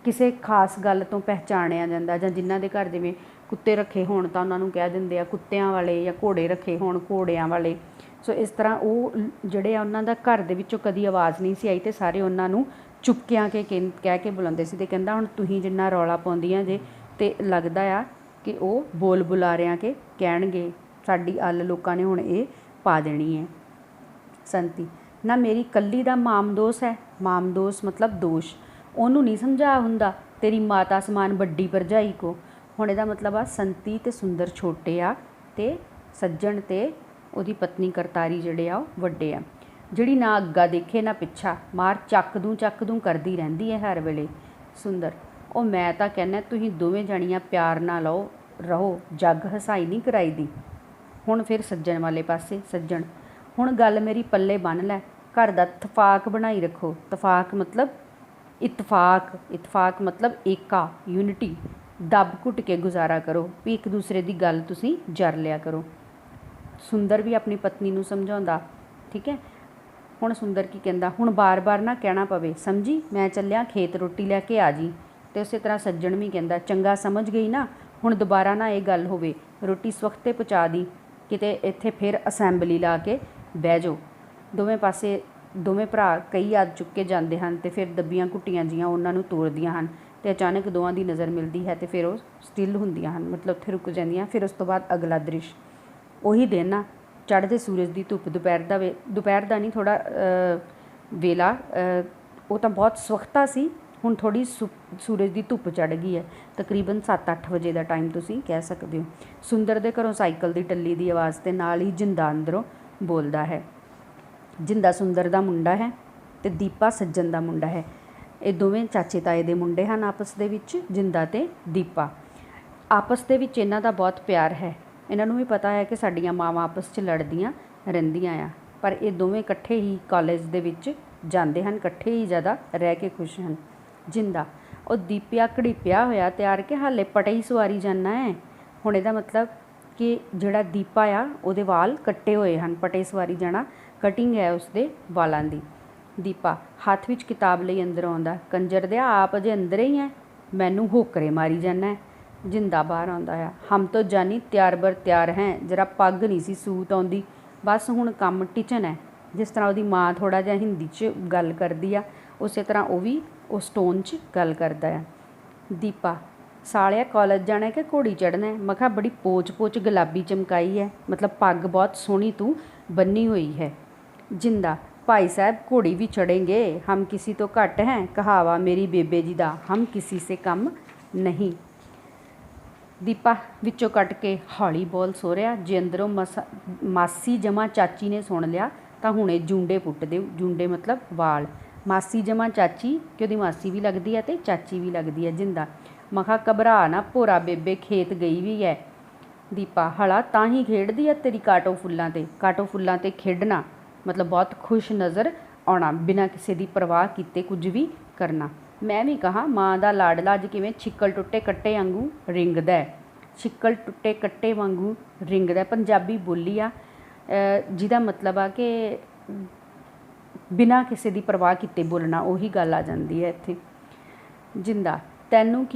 ਕਿਸੇ ਖਾਸ ਗੱਲ ਤੋਂ ਪਹਿਚਾਣਿਆ ਜਾਂਦਾ, ਜਾਂ ਜਿਨ੍ਹਾਂ ਦੇ ਘਰ ਜਿਵੇਂ ਕੁੱਤੇ ਰੱਖੇ ਹੋਣ ਤਾਂ ਉਹਨਾਂ ਨੂੰ ਕਹਿ ਦਿੰਦੇ ਆ ਕੁੱਤਿਆਂ ਵਾਲੇ, ਜਾਂ ਘੋੜੇ ਰੱਖੇ ਹੋਣ ਘੋੜਿਆਂ ਵਾਲੇ। ਸੋ ਇਸ ਤਰ੍ਹਾਂ ਉਹ ਜਿਹੜੇ ਆ ਉਹਨਾਂ ਦਾ ਘਰ ਦੇ ਵਿੱਚੋਂ ਕਦੀ ਆਵਾਜ਼ ਨਹੀਂ ਸੀ ਆਈ ਅਤੇ ਸਾਰੇ ਉਹਨਾਂ ਨੂੰ ਚੁਪਕਿਆਂ ਕੇ ਕਹਿ ਕੇ ਬੁਲਾਉਂਦੇ ਸੀ। ਅਤੇ ਕਹਿੰਦਾ ਹੁਣ ਤੁਸੀਂ ਜਿੰਨਾ ਰੌਲਾ ਪਾਉਂਦੀਆਂ ਜੇ ਅਤੇ ਲੱਗਦਾ ਆ ਕਿ ਉਹ ਬੋਲ ਬੁਲਾਰਿਆਂ ਕੇ ਕਹਿਣਗੇ, ਸਾਡੀ ਅੱਲ ਲੋਕਾਂ ਨੇ ਹੁਣ ਇਹ ਪਾ ਦੇਣੀ ਹੈ। ਸੰਤੀ ਨਾ ਮੇਰੀ ਕੱਲੀ ਦਾ ਮਾਮਦੋਸ ਹੈ, ਮਾਮਦੋਸ ਮਤਲਬ ਦੋਸ਼, ਉਹਨੂੰ ਨਹੀਂ ਸਮਝਾ ਹੁੰਦਾ ਤੇਰੀ ਮਾਤਾ ਸਮਾਨ ਵੱਡੀ ਭਰਜਾਈ ਕੋ। ਹੁਣ ਇਹਦਾ ਮਤਲਬ ਆ ਸੰਤੀ ਅਤੇ ਸੁੰਦਰ ਛੋਟੇ ਆ ਅਤੇ ਸੱਜਣ ਅਤੇ ਉਹਦੀ ਪਤਨੀ ਕਰਤਾਰੀ ਜਿਹੜੇ ਆ ਉਹ ਵੱਡੇ ਆ। ਜਿਹੜੀ ਨਾ ਅੱਗਾ ਦੇਖੇ ਨਾ ਪਿੱਛਾ, ਮਾਰ ਚੱਕ ਦੂੰ ਕਰਦੀ ਰਹਿੰਦੀ ਹੈ ਹਰ ਵੇਲੇ। ਸੁੰਦਰ ਉਹ ਮੈਂ ਤਾਂ ਕਹਿੰਦਾ ਤੁਸੀਂ ਦੋਵੇਂ ਜਣੀਆਂ ਪਿਆਰ ਨਾਲ ਰਹੋ, ਜੱਗ ਹਸਾਈ ਨਹੀਂ ਕਰਾਈ ਦੀ। ਹੁਣ ਫਿਰ ਸੱਜਣ ਵਾਲੇ ਪਾਸੇ, ਸੱਜਣ ਹੁਣ ਗੱਲ ਮੇਰੀ ਪੱਲੇ ਬੰਨ੍ਹ ਲੈ, ਘਰ ਦਾ ਤਫਾਕ ਬਣਾਈ ਰੱਖੋ। ਤਫਾਕ ਮਤਲਬ ਇਤਫਾਕ, ਇਤਫਾਕ ਮਤਲਬ ਏਕਾ, ਯੂਨਿਟੀ। ਦੱਬ ਘੁੱਟ ਕੇ ਗੁਜ਼ਾਰਾ ਕਰੋ ਵੀ ਇੱਕ ਦੂਸਰੇ ਦੀ ਗੱਲ ਤੁਸੀਂ ਜਰ ਲਿਆ ਕਰੋ। ਸੁੰਦਰ ਵੀ ਆਪਣੀ ਪਤਨੀ ਨੂੰ ਸਮਝਾਉਂਦਾ, ਠੀਕ ਹੈ। ਹੁਣ ਸੁੰਦਰ ਕੀ ਕਹਿੰਦਾ, ਹੁਣ ਬਾਰ-ਬਾਰ ਨਾ ਕਹਿਣਾ ਪਵੇ, ਸਮਝੀ, ਮੈਂ ਚੱਲਿਆ ਖੇਤ, ਰੋਟੀ ਲੈ ਕੇ ਆ ਜੀ। ਅਤੇ ਉਸੇ ਤਰ੍ਹਾਂ ਸੱਜਣ ਵੀ ਕਹਿੰਦਾ, ਚੰਗਾ ਸਮਝ ਗਈ ਨਾ, ਹੁਣ ਦੁਬਾਰਾ ਨਾ ਇਹ ਗੱਲ ਹੋਵੇ, ਰੋਟੀ ਸਵਖਤੇ ਪਹੁੰਚਾ ਦੀ, ਕਿਤੇ ਇੱਥੇ ਫਿਰ ਅਸੈਂਬਲੀ ਲਾ ਕੇ ਬਹਿ ਜਾਓ। ਦੋਵੇਂ ਭਰਾ ਕਈ ਆਦ ਚੁੱਕ ਕੇ ਜਾਂਦੇ ਹਨ ਅਤੇ ਫਿਰ ਦੱਬੀਆਂ ਘੁੱਟੀਆਂ ਜੀਆਂ ਉਹਨਾਂ ਨੂੰ ਤੋੜਦੀਆਂ ਹਨ ਅਤੇ ਅਚਾਨਕ ਦੋਵਾਂ ਦੀ ਨਜ਼ਰ ਮਿਲਦੀ ਹੈ ਅਤੇ ਫਿਰ ਉਹ ਸਟਿਲ ਹੁੰਦੀਆਂ ਹਨ, ਮਤਲਬ ਉੱਥੇ ਰੁਕ ਜਾਂਦੀਆਂ। ਫਿਰ ਉਸ ਤੋਂ ਬਾਅਦ ਅਗਲਾ ਦ੍ਰਿਸ਼ ਉਹੀ ਦਿਨ ਆ, ਚੜ੍ਹਦੇ ਸੂਰਜ ਦੀ ਧੁੱਪ, ਦੁਪਹਿਰ ਦਾ ਨਹੀਂ ਥੋੜ੍ਹਾ ਵੇਲਾ, ਉਹ ਤਾਂ ਬਹੁਤ ਸਵਖਤਾ ਸੀ, ਹੁਣ ਥੋੜ੍ਹੀ ਸੂਰਜ ਦੀ ਧੁੱਪ ਚੜ੍ਹ ਗਈ ਹੈ, ਤਕਰੀਬਨ 7-8 ਵਜੇ ਦਾ ਟਾਈਮ ਤੁਸੀਂ ਕਹਿ ਸਕਦੇ ਹੋ। ਸੁੰਦਰ ਦੇ ਘਰੋਂ ਸਾਈਕਲ ਦੀ ਟੱਲੀ ਦੀ ਆਵਾਜ਼ ਅਤੇ ਨਾਲ ਹੀ ਜਿੰਦਾ ਅੰਦਰੋਂ ਬੋਲਦਾ ਹੈ। ਜਿੰਦਾ ਸੁੰਦਰ ਦਾ ਮੁੰਡਾ ਹੈ ਅਤੇ ਦੀਪਾ ਸੱਜਣ ਦਾ ਮੁੰਡਾ ਹੈ। ਇਹ ਦੋਵੇਂ ਚਾਚੇ ਤਾਏ ਦੇ ਮੁੰਡੇ ਹਨ ਆਪਸ ਦੇ ਵਿੱਚ, ਜਿੰਦਾ ਅਤੇ ਦੀਪਾ। ਆਪਸ ਦੇ ਵਿੱਚ ਇਹਨਾਂ ਦਾ ਬਹੁਤ ਪਿਆਰ ਹੈ। ਇਹਨਾਂ ਨੂੰ ਵੀ ਪਤਾ ਹੈ ਕਿ ਸਾਡੀਆਂ ਮਾਵਾਂ ਆਪਸ 'ਚ ਲੜਦੀਆਂ ਰਹਿੰਦੀਆਂ ਆ, ਪਰ ਇਹ ਦੋਵੇਂ ਇਕੱਠੇ ਹੀ ਕਾਲਜ ਦੇ ਵਿੱਚ ਜਾਂਦੇ ਹਨ, ਇਕੱਠੇ ਹੀ ਜ਼ਿਆਦਾ ਰਹਿ ਕੇ ਖੁਸ਼ ਹਨ। ਜਿੰਦਾ ਉਹ ਦੀਪਿਆ ਘੜੀਪਿਆ ਹੋਇਆ ਤਿਆਰ ਕਿ ਹਾਲੇ ਪਟੇ ਹੀ ਸਵਾਰੀ ਜਾਣਾ ਹੈ। ਹੁਣ ਇਹਦਾ ਮਤਲਬ ਕਿ ਜਿਹੜਾ ਦੀਪਾ ਆ ਉਹਦੇ ਵਾਲ ਕੱਟੇ ਹੋਏ ਹਨ, ਪਟੇ ਸਵਾਰੀ ਜਾਣਾ ਕਟਿੰਗ ਹੈ ਉਸਦੇ ਵਾਲਾਂ ਦੀ। ਦੀਪਾ ਹੱਥ ਵਿੱਚ ਕਿਤਾਬ ਲਈ ਅੰਦਰ ਆਉਂਦਾ, ਕੰਜਰ ਦਿਆ ਆਪ ਅਜੇ ਅੰਦਰ ਹੀ ਹੈ, ਮੈਨੂੰ ਹੋਕਰੇ ਮਾਰੀ ਜਾਣਾ ਹੈ। ਜਿੰਦਾ ਬਾਹਰ ਆਉਂਦਾ ਆ, ਹਮ ਤੋਂ ਜਾਨੀ ਤਿਆਰ ਬਰ ਤਿਆਰ ਹੈ, ਜਰਾ ਪੱਗ ਨਹੀਂ ਸੀ ਸੂਤ ਆਉਂਦੀ, ਬਸ ਹੁਣ ਕੰਮ ਟਿਚਨ ਹੈ। ਜਿਸ ਤਰ੍ਹਾਂ ਉਹਦੀ ਮਾਂ ਥੋੜ੍ਹਾ ਜਿਹਾ ਹਿੰਦੀ 'ਚ ਗੱਲ ਕਰਦੀ ਆ, ਉਸੇ ਤਰ੍ਹਾਂ ਉਹ ਵੀ ਉਸ ਟੋਨ 'ਚ ਗੱਲ ਕਰਦਾ ਆ। ਦੀਪਾ ਸਾਲਿਆ ਕਾਲਜ ਜਾਣਾ ਕਿ ਘੋੜੀ ਚੜ੍ਹਨਾ? ਮੈਂ ਕਿਹਾ ਬੜੀ ਪੋਚ ਗੁਲਾਬੀ ਚਮਕਾਈ ਹੈ, ਮਤਲਬ ਪੱਗ ਬਹੁਤ ਸੋਹਣੀ ਤੂੰ ਬੰਨੀ ਹੋਈ ਹੈ। ਜਿੰਦਾ ਭਾਈ ਸਾਹਿਬ ਘੋੜੀ ਵੀ ਚੜ੍ਹੇਂਗੇ, ਹਮ ਕਿਸੀ ਤੋਂ ਘੱਟ ਹੈ, ਕਹਾਵਾ ਮੇਰੀ ਬੇਬੇ ਜੀ ਦਾ, ਹਮ ਕਿਸੀ ਸੇ ਕਮ ਨਹੀਂ। ਦੀਪਾ ਵਿੱਚੋਂ ਕੱਟ ਕੇ ਹੌਲੀ ਬੋਲ ਸੋ ਰਿਹਾ, ਜੇ ਅੰਦਰੋਂ ਮਾਸੀ ਜਮਾ ਚਾਚੀ ਨੇ ਸੁਣ ਲਿਆ ਤਾਂ ਹੁਣੇ ਜੂੰਡੇ ਪੁੱਟ ਦਿਓ। ਜੂੰਡੇ ਮਤਲਬ ਵਾਲ। ਮਾਸੀ ਜਮਾ ਚਾਚੀ ਕਿ ਉਹਦੀ ਮਾਸੀ ਵੀ ਲੱਗਦੀ ਹੈ ਅਤੇ ਚਾਚੀ ਵੀ ਲੱਗਦੀ ਹੈ। ਜਿੰਦਾ ਮੈਂ ਕਿਹਾ ਘਬਰਾ ਨਾ ਭੋਰਾ, ਬੇਬੇ ਖੇਤ ਗਈ ਵੀ ਹੈ। ਦੀਪਾ ਹਲਾ ਤਾਂ ਹੀ ਖੇਡਦੀ ਹੈ ਤੇਰੀ ਕਾਟੋ ਫੁੱਲਾਂ 'ਤੇ। ਕਾਟੋ ਫੁੱਲਾਂ 'ਤੇ ਖੇਡਣਾ ਮਤਲਬ ਬਹੁਤ ਖੁਸ਼ ਨਜ਼ਰ ਆਉਣਾ, ਬਿਨਾਂ ਕਿਸੇ ਦੀ ਪਰਵਾਹ ਕੀਤੇ ਕੁਝ ਵੀ ਕਰਨਾ। ਮੈਂ ਵੀ ਕਹਾ ਮਾਂ ਦਾ ਲਾਡਲਾ ਅੱਜ ਕਿਵੇਂ ਛਿੱਕਲ ਟੁੱਟੇ ਕੱਟੇ ਵਾਂਗੂ ਰਿੰਗਦਾ। ਛਿੱਕਲ ਟੁੱਟੇ ਕੱਟੇ ਵਾਂਗੂ ਰਿੰਗਦਾ ਪੰਜਾਬੀ ਬੋਲੀ ਆ, ਜਿਹਦਾ ਮਤਲਬ ਆ ਕਿ ਬਿਨਾਂ ਕਿਸੇ ਦੀ ਪਰਵਾਹ ਕੀਤੇ ਬੋਲਣਾ, ਉਹੀ ਗੱਲ ਆ ਜਾਂਦੀ ਹੈ ਇੱਥੇ। ਜਿੰਦਾ ਤੈਨੂੰ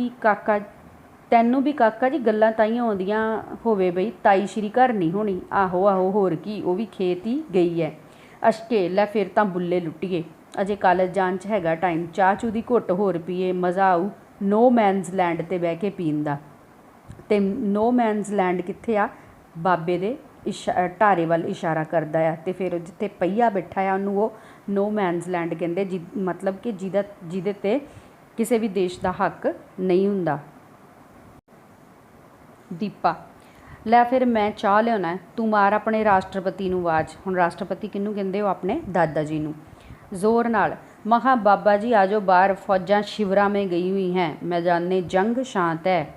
ਵੀ ਕਾਕਾ ਜੀ ਗੱਲਾਂ ਤਾਈਆਂ ਆਉਂਦੀਆਂ ਹੋਵੇ ਬਈ, ਤਾਈ ਸ਼੍ਰੀ ਘਰ ਨਹੀਂ ਹੋਣੀ। ਆਹੋ ਹੋਰ ਕੀ, ਉਹ ਵੀ ਖੇਤ ਹੀ ਗਈ ਹੈ। ਅਸ਼ਕੇ ਲੈ ਫਿਰ ਤਾਂ ਬੁੱਲੇ ਲੁੱਟੀਏ, ਅਜੇ ਕਾਲਜ ਜਾਣ 'ਚ ਹੈਗਾ ਟਾਈਮ, ਚਾਹ ਚੂ ਦੀ ਘੁੱਟ ਹੋਰ ਪੀਏ, ਮਜ਼ਾ ਆਊ ਨੋ ਮੈਨਸ ਲੈਂਡ 'ਤੇ ਬਹਿ ਕੇ ਪੀਣ ਦਾ। ਅਤੇ ਨੋ ਮੈਨਸ ਲੈਂਡ ਕਿੱਥੇ ਆ? ਬਾਬੇ ਦੇ ਢਾਰੇ ਵੱਲ ਇਸ਼ਾਰਾ ਕਰਦਾ ਆ, ਅਤੇ ਫਿਰ ਜਿੱਥੇ ਪਹੀਆ ਬੈਠਾ ਆ ਉਹਨੂੰ ਉਹ ਨੋ ਮੈਨਸ ਲੈਂਡ ਕਹਿੰਦੇ, ਮਤਲਬ ਕਿ ਜਿਹਦੇ 'ਤੇ ਕਿਸੇ ਵੀ ਦੇਸ਼ ਦਾ ਹੱਕ ਨਹੀਂ ਹੁੰਦਾ। ਦੀਪਾ ਲੈ ਫਿਰ ਮੈਂ ਚਾਹ ਲਿਆਉਣਾ, ਤੂੰ ਮਾਰ ਆਪਣੇ ਰਾਸ਼ਟਰਪਤੀ ਨੂੰ ਆਵਾਜ਼। ਹੁਣ ਰਾਸ਼ਟਰਪਤੀ ਕਿਹਨੂੰ ਕਹਿੰਦੇ ਹੋ? ਆਪਣੇ ਦਾਦਾ ਜੀ ਨੂੰ। ਜ਼ੋਰ ਨਾਲ ਮਹਾ ਬਾਬਾ ਜੀ ਆ ਜਾਓ ਬਾਹਰ, ਫੌਜਾਂ ਸ਼ਿਵਰਾਂ ਮੇਂ ਗਈ ਹੋਈ ਹੈ, ਮੈਦਾਨੇ ਜੰਗ ਸ਼ਾਂਤ ਹੈ।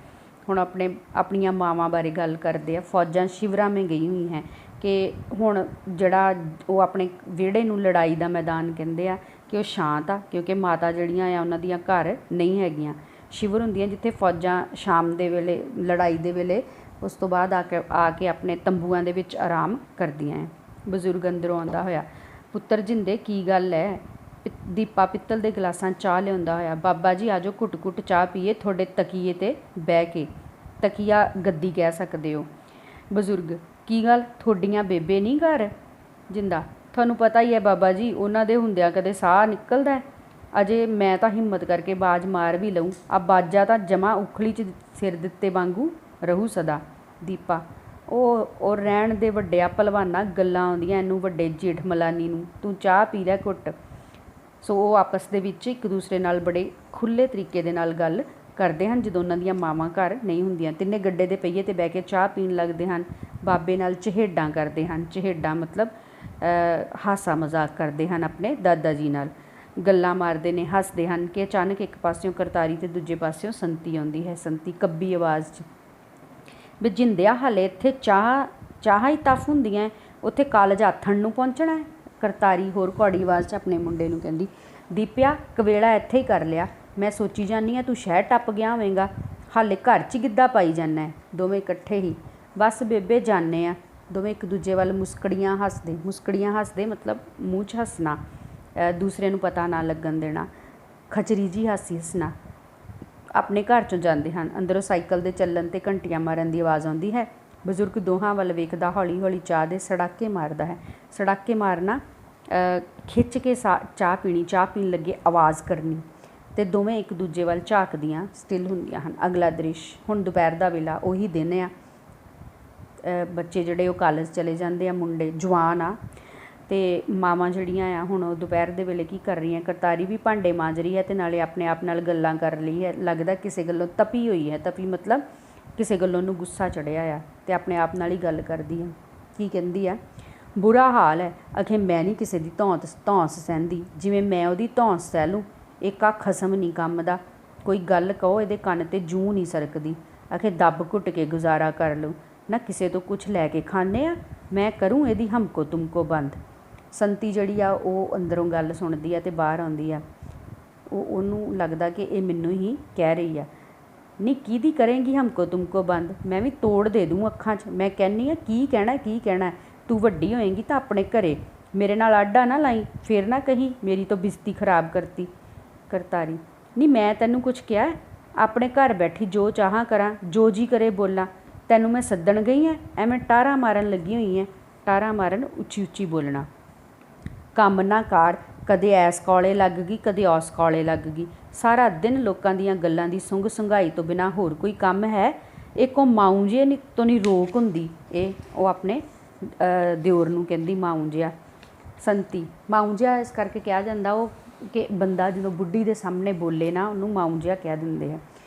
ਹੁਣ ਆਪਣੀਆਂ ਮਾਵਾਂ ਬਾਰੇ ਗੱਲ ਕਰਦੇ ਆ, ਫੌਜਾਂ ਸ਼ਿਵਰਾਂ ਮੇਂ ਗਈ ਹੋਈ ਹੈ ਕਿ ਹੁਣ ਜਿਹੜਾ ਉਹ ਆਪਣੇ ਵਿਹੜੇ ਨੂੰ ਲੜਾਈ ਦਾ ਮੈਦਾਨ ਕਹਿੰਦੇ ਆ ਕਿ ਉਹ ਸ਼ਾਂਤ ਆ, ਕਿਉਂਕਿ ਮਾਤਾ ਜਿਹੜੀਆਂ ਆ ਉਹਨਾਂ ਦੀਆਂ ਘਰ ਨਹੀਂ ਹੈਗੀਆਂ। ਸ਼ਿਵਰ ਹੁੰਦੀਆਂ ਜਿੱਥੇ ਫੌਜਾਂ ਸ਼ਾਮ ਦੇ ਵੇਲੇ ਲੜਾਈ ਦੇ ਵੇਲੇ ਉਸ ਤੋਂ ਬਾਅਦ ਆ ਕੇ ਆਪਣੇ ਤੰਬੂਆਂ ਦੇ ਵਿੱਚ ਆਰਾਮ ਕਰਦੀਆਂ ਹੈ। ਬਜ਼ੁਰਗ ਅੰਦਰੋਂ ਆਉਂਦਾ ਹੋਇਆ, ਪੁੱਤਰ ਜਿੰਦੇ ਕੀ ਗੱਲ ਹੈ? ਦੀਪਾ ਪਿੱਤਲ ਦੇ ਗਲਾਸਾਂ ਚਾਹ ਲਿਆਉਂਦਾ ਹੋਇਆ, ਬਾਬਾ ਜੀ ਆ ਜਾਓ ਘੁੱਟ ਘੁੱਟ ਚਾਹ ਪੀਏ ਤੁਹਾਡੇ ਤਕੀਏ 'ਤੇ ਬਹਿ ਕੇ। ਤਕੀਆ ਗੱਦੀ ਕਹਿ ਸਕਦੇ ਹੋ। ਬਜ਼ੁਰਗ ਕੀ ਗੱਲ ਤੁਹਾਡੀਆਂ ਬੇਬੇ ਨਹੀਂ ਘਰ? ਜਿੰਦਾ ਤੁਹਾਨੂੰ ਪਤਾ ਹੀ ਹੈ ਬਾਬਾ ਜੀ, ਉਹਨਾਂ ਦੇ ਹੁੰਦਿਆਂ ਕਦੇ ਸਾਹ ਨਿਕਲਦਾ? ਅਜੇ ਮੈਂ ਤਾਂ ਹਿੰਮਤ ਕਰਕੇ ਬਾਜ਼ ਮਾਰ ਵੀ ਲਊਂ, ਆ ਬਾਜਾ ਤਾਂ ਜਮਾ ਉਖਲੀ 'ਚ ਸਿਰ ਦਿੱਤੇ ਵਾਂਗੂ ਰਹੂ ਸਦਾ। ਦੀਪਾ ਉਹ ਰਹਿਣ ਦੇ ਵੱਡਿਆ ਭਲਵਾਨਾਂ, ਗੱਲਾਂ ਆਉਂਦੀਆਂ ਇਹਨੂੰ ਵੱਡੇ ਜੇਠ ਮਲਾਨੀ ਨੂੰ, ਤੂੰ ਚਾਹ ਪੀ ਲੈ ਘੁੱਟ। ਸੋ ਉਹ ਆਪਸ ਦੇ ਵਿੱਚ ਇੱਕ ਦੂਸਰੇ ਨਾਲ ਬੜੇ ਖੁੱਲ੍ਹੇ ਤਰੀਕੇ ਦੇ ਨਾਲ ਗੱਲ ਕਰਦੇ ਹਨ ਜਦੋਂ ਉਹਨਾਂ ਦੀਆਂ ਮਾਵਾਂ ਘਰ ਨਹੀਂ ਹੁੰਦੀਆਂ। ਤਿੰਨੇ ਗੱਡੇ ਦੇ ਪਹੀਏ 'ਤੇ ਬਹਿ ਕੇ ਚਾਹ ਪੀਣ ਲੱਗਦੇ ਹਨ, ਬਾਬੇ ਨਾਲ ਚਹੇਡਾਂ ਕਰਦੇ ਹਨ। ਚਹੇਡਾਂ ਮਤਲਬ ਹਾਸਾ ਮਜ਼ਾਕ ਕਰਦੇ ਹਨ ਆਪਣੇ ਦਾਦਾ ਜੀ ਨਾਲ, ਗੱਲਾਂ ਮਾਰਦੇ ਨੇ, ਹੱਸਦੇ ਹਨ ਕਿ ਅਚਾਨਕ ਇੱਕ ਪਾਸਿਓਂ ਕਰਤਾਰੀ ਅਤੇ ਦੂਜੇ ਪਾਸਿਓਂ ਸੰਤੀ ਆਉਂਦੀ ਹੈ। ਸੰਤੀ ਕੱਬੀ ਆਵਾਜ਼ 'ਚ, ਵੀ ਜਿੰਦਿਆ ਹਾਲੇ ਇੱਥੇ ਚਾਹ ਹੀ ਤਫ ਹੁੰਦੀਆਂ, ਉੱਥੇ ਕਾਲਜ ਆਥਣ ਨੂੰ ਪਹੁੰਚਣਾ ਹੈ। ਕਰਤਾਰੀ ਹੋਰ ਕੌੜੀ ਆਵਾਜ਼ 'ਚ ਆਪਣੇ ਮੁੰਡੇ ਨੂੰ ਕਹਿੰਦੀ, ਦੀਪਿਆ ਕਵੇਲਾ ਇੱਥੇ ਹੀ ਕਰ ਲਿਆ, ਮੈਂ ਸੋਚੀ ਜਾਂਦੀ ਹਾਂ ਤੂੰ ਸ਼ਹਿਰ ਟੱਪ ਗਿਆ ਹੋਵੇਂਗਾ, ਹਾਲੇ ਘਰ 'ਚ ਹੀ ਗਿੱਧਾ ਪਾਈ ਜਾਂਦਾ ਹੈ। ਦੋਵੇਂ ਇਕੱਠੇ ਹੀ, ਬਸ ਬੇਬੇ ਜਾਂਦੇ ਆ। ਦੋਵੇਂ ਇੱਕ ਦੂਜੇ ਵੱਲ ਮੁਸਕੜੀਆਂ ਹੱਸਦੇ ਮਤਲਬ ਮੂੰਹ 'ਚ ਹੱਸਣਾ, ਦੂਸਰੇ ਨੂੰ ਪਤਾ ਨਾ ਲੱਗਣ ਦੇਣਾ, ਖਚਰੀ ਜੀ ਹਾਸੀ ਹੱਸਣਾ। ਆਪਣੇ ਘਰ 'ਚੋਂ ਜਾਂਦੇ ਹਨ। ਅੰਦਰੋਂ ਸਾਈਕਲ ਦੇ ਚੱਲਣ 'ਤੇ ਘੰਟੀਆਂ ਮਾਰਨ ਦੀ ਆਵਾਜ਼ ਆਉਂਦੀ ਹੈ। ਬਜ਼ੁਰਗ ਦੋਹਾਂ ਵੱਲ ਵੇਖਦਾ ਹੌਲੀ ਹੌਲੀ ਚਾਹ ਦੇ ਸੜਾਕੇ ਮਾਰਦਾ ਹੈ। ਸੜਾਕੇ ਮਾਰਨਾ ਖਿੱਚ ਕੇ ਚਾਹ ਪੀਣ ਲੱਗੇ ਆਵਾਜ਼ ਕਰਨੀ, ਅਤੇ ਦੋਵੇਂ ਇੱਕ ਦੂਜੇ ਵੱਲ ਝਾਕਦੀਆਂ ਸਟਿਲ ਹੁੰਦੀਆਂ ਹਨ। ਅਗਲਾ ਦ੍ਰਿਸ਼, ਹੁਣ ਦੁਪਹਿਰ ਦਾ ਵੇਲਾ, ਉਹੀ ਦਿਨ ਆ। ਬੱਚੇ ਜਿਹੜੇ ਉਹ ਕਾਲਜ ਚਲੇ ਜਾਂਦੇ ਆ, ਮੁੰਡੇ ਜਵਾਨ ਆ, ਅਤੇ ਮਾਵਾਂ ਜਿਹੜੀਆਂ ਆ ਹੁਣ ਉਹ ਦੁਪਹਿਰ ਦੇ ਵੇਲੇ ਕੀ ਕਰ ਰਹੀਆਂ? ਕਰਤਾਰੀ ਵੀ ਭਾਂਡੇ ਮਾਂਜ ਰਹੀ ਹੈ ਅਤੇ ਨਾਲੇ ਆਪਣੇ ਆਪ ਨਾਲ ਗੱਲਾਂ ਕਰ ਰਹੀ ਹੈ। ਲੱਗਦਾ ਕਿਸੇ ਗੱਲੋਂ ਤਪੀ ਹੋਈ ਹੈ। ਤਪੀ ਮਤਲਬ ਕਿਸੇ ਗੱਲੋਂ ਉਹਨੂੰ ਗੁੱਸਾ ਚੜ੍ਹਿਆ ਆ ਅਤੇ ਆਪਣੇ ਆਪ ਨਾਲ ਹੀ ਗੱਲ ਕਰਦੀ ਹੈ। ਕੀ ਕਹਿੰਦੀ ਆ? ਬੁਰਾ ਹਾਲ ਹੈ, ਅਖੇ ਮੈਂ ਨਹੀਂ ਕਿਸੇ ਦੀ ਧੌਂਸ ਸਹਿੰਦੀ, ਜਿਵੇਂ ਮੈਂ ਉਹਦੀ ਧੌਂਸ ਸਹਿ ਲੂੰ। ਇੱਕ ਆ ਖਸਮ ਨਹੀਂ ਕੰਮ ਦਾ, ਕੋਈ ਗੱਲ ਕਹੋ ਇਹਦੇ ਕੰਨ 'ਤੇ ਜੂੰ ਨਹੀਂ ਸਰਕਦੀ। ਅਖੇ ਦੱਬ ਘੁੱਟ ਕੇ ਗੁਜ਼ਾਰਾ ਕਰ ਲਊ, ਨਾ ਕਿਸੇ ਤੋਂ ਕੁਛ ਲੈ ਕੇ ਖਾਂਦੇ ਆ, ਮੈਂ ਕਰੂੰ ਇਹਦੀ ਹਮਕੋ ਤੁਮਕੋ ਬੰਦ। ਸੰਤੀ ਜਿਹੜੀ ਆ ਉਹ ਅੰਦਰੋਂ ਗੱਲ ਸੁਣਦੀ ਆ ਅਤੇ ਬਾਹਰ ਆਉਂਦੀ ਆ। ਉਹਨੂੰ ਲੱਗਦਾ ਕਿ ਇਹ ਮੈਨੂੰ ਹੀ ਕਹਿ ਰਹੀ ਆ। ਨਹੀਂ ਕਿਹਦੀ ਕਰੇਂਗੀ ਹਮਕੋ ਤੁਮਕੋ ਬੰਦ? ਮੈਂ ਵੀ ਤੋੜ ਦੇ ਦੂੰ ਅੱਖਾਂ 'ਚ। ਮੈਂ ਕਹਿੰਦੀ ਹਾਂ ਕੀ ਕਹਿਣਾ? ਤੂੰ ਵੱਡੀ ਹੋਏਂਗੀ ਤਾਂ ਆਪਣੇ ਘਰੇ ਮੇਰੇ ਨਾਲ ਆਡਾ ਨਾ ਲਾਈ, ਫਿਰ ਨਾ ਕਹੀਂ ਮੇਰੀ ਤੋਂ ਬਿਸਤੀ ਖਰਾਬ ਕਰਤੀ। ਕਰਤਾਰੀ ਨਹੀਂ ਮੈਂ ਤੈਨੂੰ ਕੁਛ ਕਿਹਾ? ਆਪਣੇ ਘਰ ਬੈਠੀ ਜੋ ਚਾਹਾਂ ਕਰਾਂ, ਜੋ ਜੀ ਕਰੇ ਬੋਲਾਂ। ਤੈਨੂੰ ਮੈਂ ਸੱਦਣ ਗਈ ਹਾਂ? ਐਵੇਂ ਟਾਰਾਂ ਮਾਰਨ ਲੱਗੀ ਹੋਈ ਹੈ। ਟਾਰਾਂ ਮਾਰਨ ਉੱਚੀ ਉੱਚੀ ਬੋਲਣਾ। ਕੰਮ ਨਾ ਕਾਰ, ਕਦੇ ਐਸ ਕੌਲੇ ਲੱਗ ਗਈ, ਕਦੇ ਉਸ ਕੌਲੇ ਲੱਗ ਗਈ। ਸਾਰਾ ਦਿਨ ਲੋਕਾਂ ਦੀਆਂ ਗੱਲਾਂ ਦੀ ਸੁੰਘ ਸੁੰਘਾਈ ਤੋਂ ਬਿਨਾਂ ਹੋਰ ਕੋਈ ਕੰਮ ਹੈ? ਇੱਕ ਉਹ ਮਾਊਂ ਜੇ ਤੋਂ ਨਹੀਂ ਰੋਕ ਹੁੰਦੀ। ਉਹ ਆਪਣੇ ਦਿਓਰ ਨੂੰ ਕਹਿੰਦੀ ਮਾਊਂ ਜਿਹਾ। ਸੰਤੀ ਮਾਊਂ ਜਿਹਾ ਇਸ ਕਰਕੇ ਕਿਹਾ ਜਾਂਦਾ ਉਹ ਕਿ ਬੰਦਾ ਜਦੋਂ ਬੁੱਢੀ ਦੇ ਸਾਹਮਣੇ ਬੋਲੇ ਨਾ ਉਹਨੂੰ ਮਾਊਂ ਜਿਹਾ ਕਹਿ ਦਿੰਦੇ ਆ।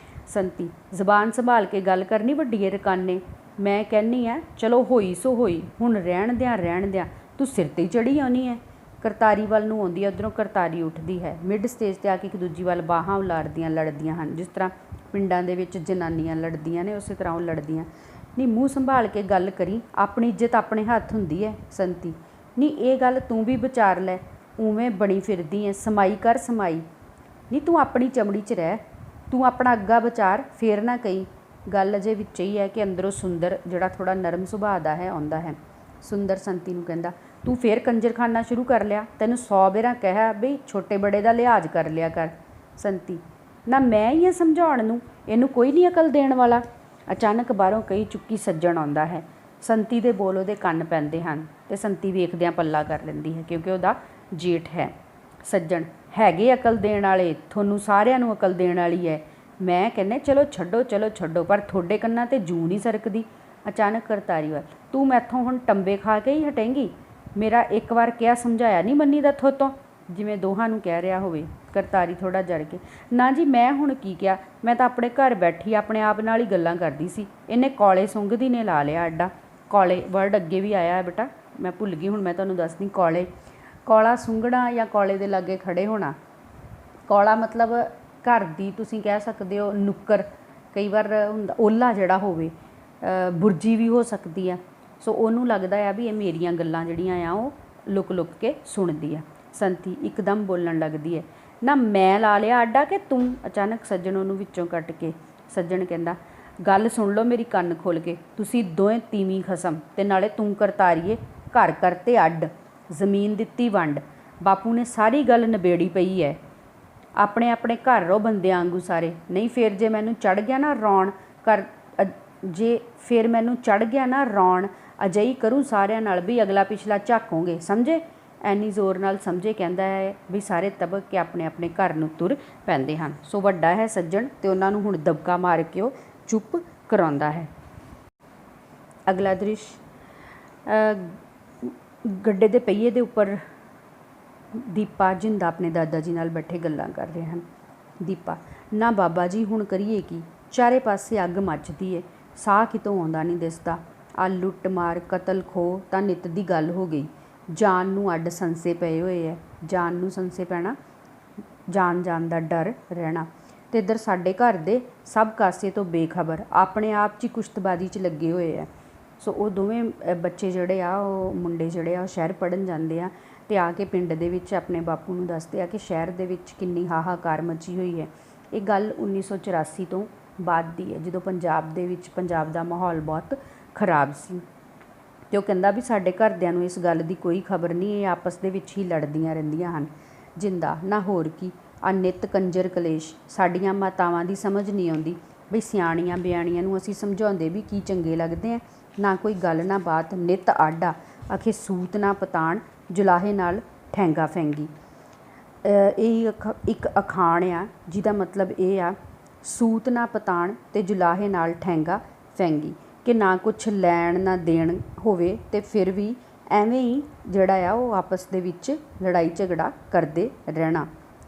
ਸੰਤੀ ਜ਼ਬਾਨ ਸੰਭਾਲ ਕੇ ਗੱਲ ਕਰਨੀ ਵੱਡੀਏ ਰਕਾਨੇ। ਮੈਂ ਕਹਿੰਦੀ ਆ ਚਲੋ ਹੋਈ ਸੋ ਹੋਈ, ਹੁਣ ਰਹਿਣ ਦਿਆਂ ਤੂੰ ਸਿਰ 'ਤੇ ਹੀ ਚੜ੍ਹੀ ਆਉਣੀ ਹੈ। ਕਰਤਾਰੀ ਵੱਲ ਨੂੰ ਆਉਂਦੀ ਹੈ, ਉੱਧਰੋਂ ਕਰਤਾਰੀ ਉੱਠਦੀ ਹੈ। ਮਿਡ ਸਟੇਜ 'ਤੇ ਆ ਕੇ ਇੱਕ ਦੂਜੀ ਵੱਲ ਬਾਹਾਂ ਉਲਾਰਦੀਆਂ ਲੜਦੀਆਂ ਹਨ। ਜਿਸ ਤਰ੍ਹਾਂ ਪਿੰਡਾਂ ਦੇ ਵਿੱਚ ਜਨਾਨੀਆਂ ਲੜਦੀਆਂ ਨੇ ਉਸੇ ਤਰ੍ਹਾਂ ਉਹ ਲੜਦੀਆਂ। ਨਹੀਂ ਮੂੰਹ ਸੰਭਾਲ ਕੇ ਗੱਲ ਕਰੀ, ਆਪਣੀ ਇੱਜ਼ਤ ਆਪਣੇ ਹੱਥ ਹੁੰਦੀ ਹੈ। ਸੰਤੀ ਨਹੀਂ ਇਹ ਗੱਲ ਤੂੰ ਵੀ ਵਿਚਾਰ ਲੈ, ਉਵੇਂ ਬਣੀ ਫਿਰਦੀ ਹੈ, ਸਮਾਈ ਕਰ ਸਮਾਈ। ਨਹੀਂ ਤੂੰ ਆਪਣੀ ਚਮੜੀ 'ਚ ਰਹਿ, ਤੂੰ ਆਪਣਾ ਅੱਗਾ ਵਿਚਾਰ, ਫੇਰ ਨਾ ਕਹੀ। ਗੱਲ ਅਜੇ ਵਿੱਚ ਹੀ ਹੈ ਕਿ ਅੰਦਰੋਂ ਸੁੰਦਰ ਜਿਹੜਾ ਥੋੜ੍ਹਾ ਨਰਮ ਸੁਭਾਅ ਦਾ ਹੈ ਆਉਂਦਾ ਹੈ। ਸੁੰਦਰ ਸੰਤੀ ਨੂੰ ਕਹਿੰਦਾ, ਤੂੰ ਫੇਰ ਕੰਜਰਖਾਨਾ ਸ਼ੁਰੂ ਕਰ ਲਿਆ, ਤੈਨੂੰ 100 ਬੇਰਾਂ ਕਿਹਾ ਬਈ ਛੋਟੇ ਬੜੇ ਦਾ ਲਿਹਾਜ਼ ਕਰ ਲਿਆ ਕਰ। ਸੰਤੀ ਨਾ ਮੈਂ ਹੀ ਹਾਂ ਸਮਝਾਉਣ ਨੂੰ, ਇਹਨੂੰ ਕੋਈ ਨਹੀਂ ਅਕਲ ਦੇਣ ਵਾਲਾ। ਅਚਾਨਕ ਬਾਹਰੋਂ ਕਹੀ ਚੁੱਕੀ ਸੱਜਣ ਆਉਂਦਾ ਹੈ। ਸੰਤੀ ਦੇ ਬੋਲ ਉਹਦੇ ਕੰਨ ਪੈਂਦੇ ਹਨ ਅਤੇ ਸੰਤੀ ਵੇਖਦਿਆਂ ਪੱਲਾ ਕਰ ਲੈਂਦੀ ਹੈ ਕਿਉਂਕਿ ਉਹਦਾ ਜੇਠ ਹੈ। ਸੱਜਣ ਹੈਗੇ ਅਕਲ ਦੇਣ ਵਾਲੇ, ਤੁਹਾਨੂੰ ਸਾਰਿਆਂ ਨੂੰ ਅਕਲ ਦੇਣ ਵਾਲੀ ਹੈ। ਮੈਂ ਕਹਿੰਦਾ ਚਲੋ ਛੱਡੋ, ਪਰ ਤੁਹਾਡੇ ਕੰਨਾਂ 'ਤੇ ਜੂੰ ਨਹੀਂ ਸਰਕਦੀ। ਅਚਾਨਕ ਕਰਤਾਰੀ ਵੱਲ, ਤੂੰ ਮੈਥੋਂ ਹੁਣ ਟੰਬੇ ਖਾ ਕੇ ਹੀ ਹਟੇਂਗੀ? ਮੇਰਾ ਇੱਕ ਵਾਰ ਕਿਹਾ ਸਮਝਾਇਆ ਨਹੀਂ ਮੰਨੀ ਦਾ ਥੋਤੋਂ? ਜਿਵੇਂ ਦੋਹਾਂ ਨੂੰ ਕਹਿ ਰਿਹਾ ਹੋਵੇ। करतारी थोड़ा जड़ के। ना जी मैं हुण की किया, मैं तो अपने घर बैठी अपने आप नाल ही गल्लां करदी सी। इन्हें कौले सुंघदी ने ला लिया अड्डा। कौले वर्ड अगे भी आया है बेटा, मैं भुल गई, हुण मैं तुहानूं दसदी। कौले, कौला सुंघना या कौले दे लागे खड़े होना। कौला मतलब घर दी तुसीं कह सकदे हो नुक्कर, कई बार हुंदा ओला जिहड़ा होवे, बुरजी भी हो सकदी है। सो ਉਹਨੂੰ लगदा है भी ये मेरियां गल्लां ਜਿਹੜੀਆਂ आ ਉਹ लुक लुक के सुनदी है। संती एकदम बोलन लगदी है, ना मैं ला लिया आडा कि तूं। अचानक सज्जन ਉਹਨੂੰ ਵਿੱਚੋਂ ਕੱਟ ਕੇ सज्जन ਕਹਿੰਦਾ गल सुन लो मेरी कन्न खोल के, तुसीं दोवें तीवीं खसम ते नाले तूं करतारीए घर करते अड्ड, जमीन दित्ती वंड। बापू ने सारी गल नबेड़ी पई है, अपने अपने घर रहो बंदियां आंगू सारे। नहीं फिर जे मैनू चढ़ गया ना रौण कर, जे फिर मैनू चढ़ गया ना रौण अजई करूँ सारिਆਂ नाल भी अगला पिछला झाकोगे, समझे। ਐਨੀ ਜ਼ੋਰ ਨਾਲ ਸਮਝੇ ਕਹਿੰਦਾ ਹੈ ਵੀ ਸਾਰੇ ਤਬਕ ਕੇ ਆਪਣੇ ਆਪਣੇ ਘਰ ਨੂੰ ਤੁਰ ਪੈਂਦੇ ਹਨ। ਸੋ ਵੱਡਾ ਹੈ ਸੱਜਣ ਤੇ ਉਹਨਾਂ ਨੂੰ ਹੁਣ ਦਬਕਾ ਮਾਰ ਕੇ ਉਹ ਚੁੱਪ ਕਰਾਉਂਦਾ ਹੈ। ਅਗਲਾ ਦ੍ਰਿਸ਼, ਗੱਡੇ ਦੇ ਪਹੀਏ ਦੇ ਉੱਪਰ ਦੀਪਾ ਜਿੰਦਾ ਆਪਣੇ ਦਾਦਾ ਜੀ ਨਾਲ ਬੈਠੇ ਗੱਲਾਂ ਕਰ ਰਹੇ ਹਨ। ਦੀਪਾ, ਨਾ ਬਾਬਾ ਜੀ ਹੁਣ ਕਰੀਏ ਕੀ, ਚਾਰੇ ਪਾਸੇ ਅੱਗ ਮੱਚਦੀ ਏ, ਸਾਹ ਕਿਤੋਂ ਆਉਂਦਾ ਨਹੀਂ ਦਿਸਦਾ। ਆ ਲੁੱਟ ਮਾਰ ਕਤਲ ਖੋਹ ਤਾਂ ਨਿੱਤ ਦੀ ਗੱਲ ਹੋ ਗਈ। ਜਾਨ ਨੂੰ ਅੱਡ ਸੰਸੇ ਪਏ ਹੋਏ ਹੈ, ਜਾਨ ਨੂੰ ਸੰਸੇ ਪੈਣਾ, ਜਾਨ ਜਾਨ ਦਾ ਡਰ ਰਹਿਣਾ। ਅਤੇ ਇੱਧਰ ਸਾਡੇ ਘਰ ਦੇ ਸਭ ਕਾਸੇ ਤੋਂ ਬੇਖਬਰ ਆਪਣੇ ਆਪ 'ਚ ਹੀ ਕੁਸ਼ਤਬਾਜ਼ੀ 'ਚ ਲੱਗੇ ਹੋਏ ਹੈ। ਸੋ ਉਹ ਦੋਵੇਂ ਬੱਚੇ ਜਿਹੜੇ ਆ, ਉਹ ਮੁੰਡੇ ਜਿਹੜੇ ਆ ਉਹ ਸ਼ਹਿਰ ਪੜ੍ਹਨ ਜਾਂਦੇ ਆ ਅਤੇ ਆ ਕੇ ਪਿੰਡ ਦੇ ਵਿੱਚ ਆਪਣੇ ਬਾਪੂ ਨੂੰ ਦੱਸਦੇ ਆ ਕਿ ਸ਼ਹਿਰ ਦੇ ਵਿੱਚ ਕਿੰਨੀ ਹਾਹਾਕਾਰ ਮਚੀ ਹੋਈ ਹੈ। ਇਹ ਗੱਲ 1984 ਤੋਂ ਬਾਅਦ ਦੀ ਹੈ, ਜਦੋਂ ਪੰਜਾਬ ਦੇ ਵਿੱਚ ਪੰਜਾਬ ਦਾ ਮਾਹੌਲ ਬਹੁਤ ਖਰਾਬ ਸੀ। ਅਤੇ ਉਹ ਕਹਿੰਦਾ ਵੀ ਸਾਡੇ ਘਰਦਿਆਂ ਨੂੰ ਇਸ ਗੱਲ ਦੀ ਕੋਈ ਖਬਰ ਨਹੀਂ, ਇਹ ਆਪਸ ਦੇ ਵਿੱਚ ਹੀ ਲੜਦੀਆਂ ਰਹਿੰਦੀਆਂ ਹਨ। ਜਿੰਦਾ, ਨਾ ਹੋਰ ਕੀ, ਆ ਨਿੱਤ ਕੰਜਰ ਕਲੇਸ਼, ਸਾਡੀਆਂ ਮਾਤਾਵਾਂ ਦੀ ਸਮਝ ਨਹੀਂ ਆਉਂਦੀ ਬਈ ਸਿਆਣੀਆਂ ਬਿਆਣੀਆਂ ਨੂੰ ਅਸੀਂ ਸਮਝਾਉਂਦੇ ਵੀ ਕੀ ਚੰਗੇ ਲੱਗਦੇ ਆ। ਨਾ ਕੋਈ ਗੱਲ ਨਾ ਬਾਤ, ਨਿੱਤ ਆਡਾ, ਆਖੇ ਸੂਤ ਨਾ ਪਤਾਣ, ਜੁਲਾਹੇ ਨਾਲ ਠੈਂਗਾ ਫੈਂਗੀ। ਇਹ ਇੱਕ ਅਖਾਣ ਆ ਜਿਹਦਾ ਮਤਲਬ ਇਹ ਆ, ਸੂਤ ਨਾ ਪਤਾਣ ਅਤੇ ਜੁਲਾਹੇ ਨਾਲ ਠੈਂਗਾ ਫੈਂਗੀ, ਕਿ ਨਾ ਕੁਛ ਲੈਣ ਨਾ ਦੇਣ ਹੋਵੇ ਅਤੇ ਫਿਰ ਵੀ ਐਵੇਂ ਹੀ ਜਿਹੜਾ ਆ ਉਹ ਆਪਸ ਦੇ ਵਿੱਚ ਲੜਾਈ ਝਗੜਾ ਕਰਦੇ ਰਹਿਣਾ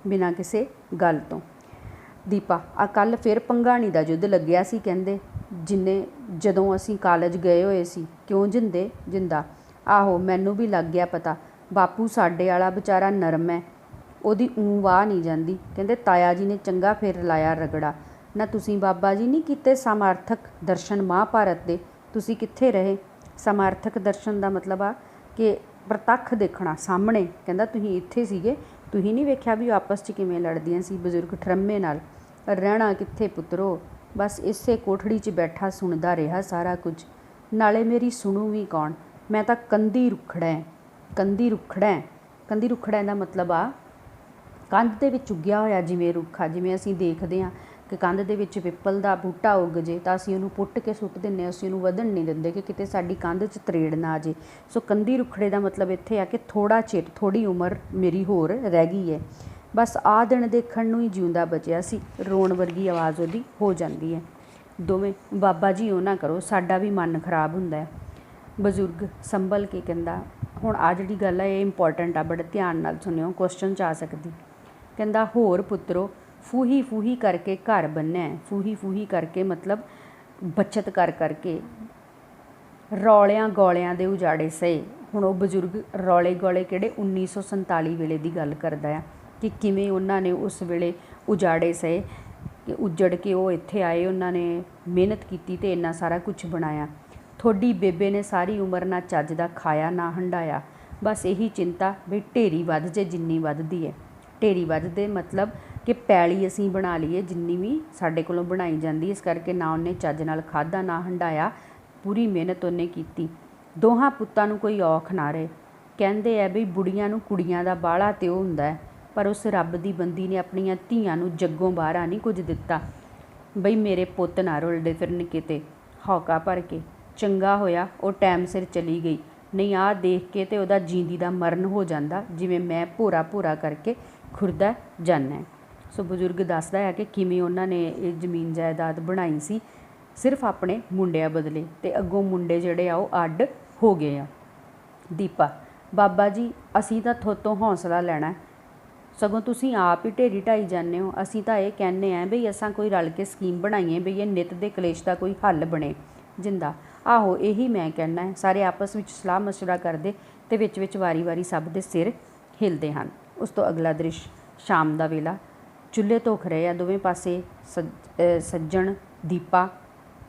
ਬਿਨਾਂ ਕਿਸੇ ਗੱਲ ਤੋਂ। ਦੀਪਾ, ਆ ਕੱਲ੍ਹ ਫਿਰ ਭੰਗਾਣੀ ਦਾ ਯੁੱਧ ਲੱਗਿਆ ਸੀ ਕਹਿੰਦੇ, ਜਦੋਂ ਅਸੀਂ ਕਾਲਜ ਗਏ ਹੋਏ ਸੀ, ਕਿਉਂ ਜਿੰਦੇ। ਜਿੰਦਾ, ਆਹੋ ਮੈਨੂੰ ਵੀ ਲੱਗ ਗਿਆ ਪਤਾ, ਬਾਪੂ ਸਾਡੇ ਵਾਲਾ ਵਿਚਾਰਾ ਨਰਮ ਹੈ, ਉਹਦੀ ਊਂ ਵਾਹ ਨਹੀਂ ਜਾਂਦੀ। ਕਹਿੰਦੇ ਤਾਇਆ ਜੀ ਨੇ ਚੰਗਾ ਫਿਰ ਲਾਇਆ ਰਗੜਾ। ਨਾ ਤੁਸੀਂ ਬਾਬਾ ਜੀ ਨਹੀਂ ਕੀਤੇ ਸਮਾਰਥਕ ਦਰਸ਼ਨ ਮਹਾਂਭਾਰਤ ਦੇ, ਤੁਸੀਂ ਕਿੱਥੇ ਰਹੇ। ਸਮਾਰਥਕ ਦਰਸ਼ਨ ਦਾ ਮਤਲਬ ਆ ਕਿ ਪ੍ਰਤੱਖ ਦੇਖਣਾ ਸਾਹਮਣੇ। ਕਹਿੰਦਾ ਤੁਸੀਂ ਇੱਥੇ ਸੀਗੇ, ਤੁਸੀਂ ਨਹੀਂ ਵੇਖਿਆ ਵੀ ਆਪਸ 'ਚ ਕਿਵੇਂ ਲੜਦੀਆਂ ਸੀ ਬਜ਼ੁਰਗ ਠਰੰਮੇ ਨਾਲ। ਰਹਿਣਾ ਕਿੱਥੇ ਪੁੱਤਰੋ, ਬਸ ਇਸੇ ਕੋਠੜੀ 'ਚ ਬੈਠਾ ਸੁਣਦਾ ਰਿਹਾ ਸਾਰਾ ਕੁਝ, ਨਾਲੇ ਮੇਰੀ ਸੁਣੂ ਵੀ ਕੌਣ, ਮੈਂ ਤਾਂ ਕੰਧੀ ਰੁੱਖੜਾ ਹੈ। ਕੰਧੀ ਰੁੱਖੜਾ ਹੈ, ਕੰਧੀ ਰੁੱਖੜਾ ਦਾ ਮਤਲਬ ਆ ਕੰਧ ਦੇ ਵਿੱਚ ਉੱਗਿਆ ਹੋਇਆ ਜਿਵੇਂ ਰੁੱਖ ਆ। ਜਿਵੇਂ ਅਸੀਂ ਦੇਖਦੇ ਹਾਂ ਕਿ ਕੰਧ ਦੇ ਵਿੱਚ ਪਿੱਪਲ ਦਾ ਬੂਟਾ ਉੱਗ ਜੇ ਤਾਂ ਅਸੀਂ ਉਹਨੂੰ ਪੁੱਟ ਕੇ ਸੁੱਟ ਦਿੰਦੇ ਹਾਂ, ਅਸੀਂ ਉਹਨੂੰ ਵਧਣ ਨਹੀਂ ਦਿੰਦੇ ਕਿ ਕਿਤੇ ਸਾਡੀ ਕੰਧ 'ਚ ਤਰੇੜ ਨਾ ਆ ਜੇ। ਸੋ ਕੰਧੀ ਰੁੱਖੜੇ ਦਾ ਮਤਲਬ ਇੱਥੇ ਆ ਕਿ ਥੋੜ੍ਹਾ ਚਿਰ, ਥੋੜ੍ਹੀ ਉਮਰ ਮੇਰੀ ਹੋਰ ਰਹਿ ਗਈ ਹੈ, ਬਸ ਆਹ ਦਿਨ ਦੇਖਣ ਨੂੰ ਹੀ ਜਿਉਂਦਾ ਬਚਿਆ ਸੀ। ਰੋਣ ਵਰਗੀ ਆਵਾਜ਼ ਉਹਦੀ ਹੋ ਜਾਂਦੀ ਹੈ। ਦੋਵੇਂ, ਬਾਬਾ ਜੀ ਉਹ ਨਾ ਕਰੋ, ਸਾਡਾ ਵੀ ਮਨ ਖਰਾਬ ਹੁੰਦਾ ਹੈ। ਬਜ਼ੁਰਗ ਸੰਭਲ ਕੇ ਕਹਿੰਦਾ, ਹੁਣ ਆਹ ਜਿਹੜੀ ਗੱਲ ਹੈ ਇਹ ਇੰਪੋਰਟੈਂਟ ਆ, ਬੜੇ ਧਿਆਨ ਨਾਲ ਸੁਣਿਓ, ਕੁਐਸਚਨ 'ਚ ਆ ਸਕਦੀ। ਕਹਿੰਦਾ ਹੋਰ ਪੁੱਤਰੋ, ਫੂਹੀ ਫੂਹੀ ਕਰਕੇ ਘਰ ਬੰਨਿਆ। ਫੂਹੀ ਫੂਹੀ ਕਰਕੇ ਮਤਲਬ ਬੱਚਤ ਕਰ ਕਰਕੇ, ਰੌਲਿਆਂ ਗੌਲਿਆਂ ਦੇ ਉਜਾੜੇ ਸਹੇ। ਹੁਣ ਉਹ ਬਜ਼ੁਰਗ ਰੌਲੇ ਗੌਲੇ ਕਿਹੜੇ 1947 ਵੇਲੇ ਦੀ ਗੱਲ ਕਰਦਾ ਆ ਕਿ ਕਿਵੇਂ ਉਹਨਾਂ ਨੇ ਉਸ ਵੇਲੇ ਉਜਾੜੇ ਸਹੇ, ਕਿ ਉੱਜੜ ਕੇ ਉਹ ਇੱਥੇ ਆਏ, ਉਹਨਾਂ ਨੇ ਮਿਹਨਤ ਕੀਤੀ ਅਤੇ ਇੰਨਾ ਸਾਰਾ ਕੁਛ ਬਣਾਇਆ। ਤੁਹਾਡੀ ਬੇਬੇ ਨੇ ਸਾਰੀ ਉਮਰ ਨਾ ਚੱਜ ਦਾ ਖਾਇਆ ਨਾ ਹੰਢਾਇਆ, ਬਸ ਇਹੀ ਚਿੰਤਾ ਵੀ ਢੇਰੀ ਵੱਧ ਜੇ ਜਿੰਨੀ ਵੱਧਦੀ ਹੈ। ਢੇਰੀ ਵੱਧਦੇ ਮਤਲਬ ਕਿ ਪੈਲੀ ਅਸੀਂ ਬਣਾ ਲਈਏ ਜਿੰਨੀ ਵੀ ਸਾਡੇ ਕੋਲੋਂ ਬਣਾਈ ਜਾਂਦੀ, ਇਸ ਕਰਕੇ ਨਾ ਉਹਨੇ ਚੱਜ ਨਾਲ ਖਾਧਾ ਨਾ ਹੰਢਾਇਆ, ਪੂਰੀ ਮਿਹਨਤ ਉਹਨੇ ਕੀਤੀ। ਦੋਹਾਂ ਪੁੱਤਾਂ ਨੂੰ ਕੋਈ ਔਖ ਨਾ ਰਹੇ। ਕਹਿੰਦੇ ਹੈ ਵੀ ਬੁੜੀਆਂ ਨੂੰ ਕੁੜੀਆਂ ਦਾ ਬਾਹਲਾ ਤੇ ਉਹ ਹੁੰਦਾ ਹੈ, ਪਰ ਉਸ ਰੱਬ ਦੀ ਬੰਦੀ ਨੇ ਆਪਣੀਆਂ ਧੀਆਂ ਨੂੰ ਜੱਗੋਂ ਬਾਹਰਾਂ ਨਹੀਂ ਕੁਝ ਦਿੱਤਾ ਬਈ ਮੇਰੇ ਪੁੱਤ ਨਾ ਰੁਲਦੇ ਫਿਰਨ ਕਿਤੇ ਹੌਕਾ ਭਰ ਕੇ। ਚੰਗਾ ਹੋਇਆ ਉਹ ਟਾਈਮ ਸਿਰ ਚਲੀ ਗਈ, ਨਹੀਂ ਆਹ ਦੇਖ ਕੇ ਤੇ ਉਹਦਾ ਜੀਂਦੀ ਦਾ ਮਰਨ ਹੋ ਜਾਂਦਾ, ਜਿਵੇਂ ਮੈਂ ਭੋਰਾ ਭੋਰਾ ਕਰਕੇ ਖੁਰਦਾ ਜਾਂਦਾ। ਸੋ ਬਜ਼ੁਰਗ ਦੱਸਦਾ ਹੈ ਕਿ ਕਿਵੇਂ ਉਹਨਾਂ ਨੇ ਇਹ ਜ਼ਮੀਨ ਜਾਇਦਾਦ ਬਣਾਈ ਸੀ ਸਿਰਫ ਆਪਣੇ ਮੁੰਡਿਆਂ ਬਦਲੇ, ਅਤੇ ਅੱਗੋਂ ਮੁੰਡੇ ਜਿਹੜੇ ਆ ਉਹ ਅੱਡ ਹੋ ਗਏ ਆ। ਦੀਪਾ, ਬਾਬਾ ਜੀ ਅਸੀਂ ਤਾਂ ਥੋਤੋਂ ਹੌਸਲਾ ਲੈਣਾ, सगों तुसीं आप ही ढेरी ढाई जाने हो। असीं तां इह कहने आ बई असां कोई रल के स्कीम बनाईए बई ये नित दे कलेश का कोई हल बने। जिंदा आहो यही मैं कहना है। सारे आपस में सलाह मशवरा करते ते विच वारी वारी सब दे सिर हिलते हैं। उस तो अगला दृश शाम का वेला, चुल्हे धुख रहे आ दोवें पासे। सज्जण दीपा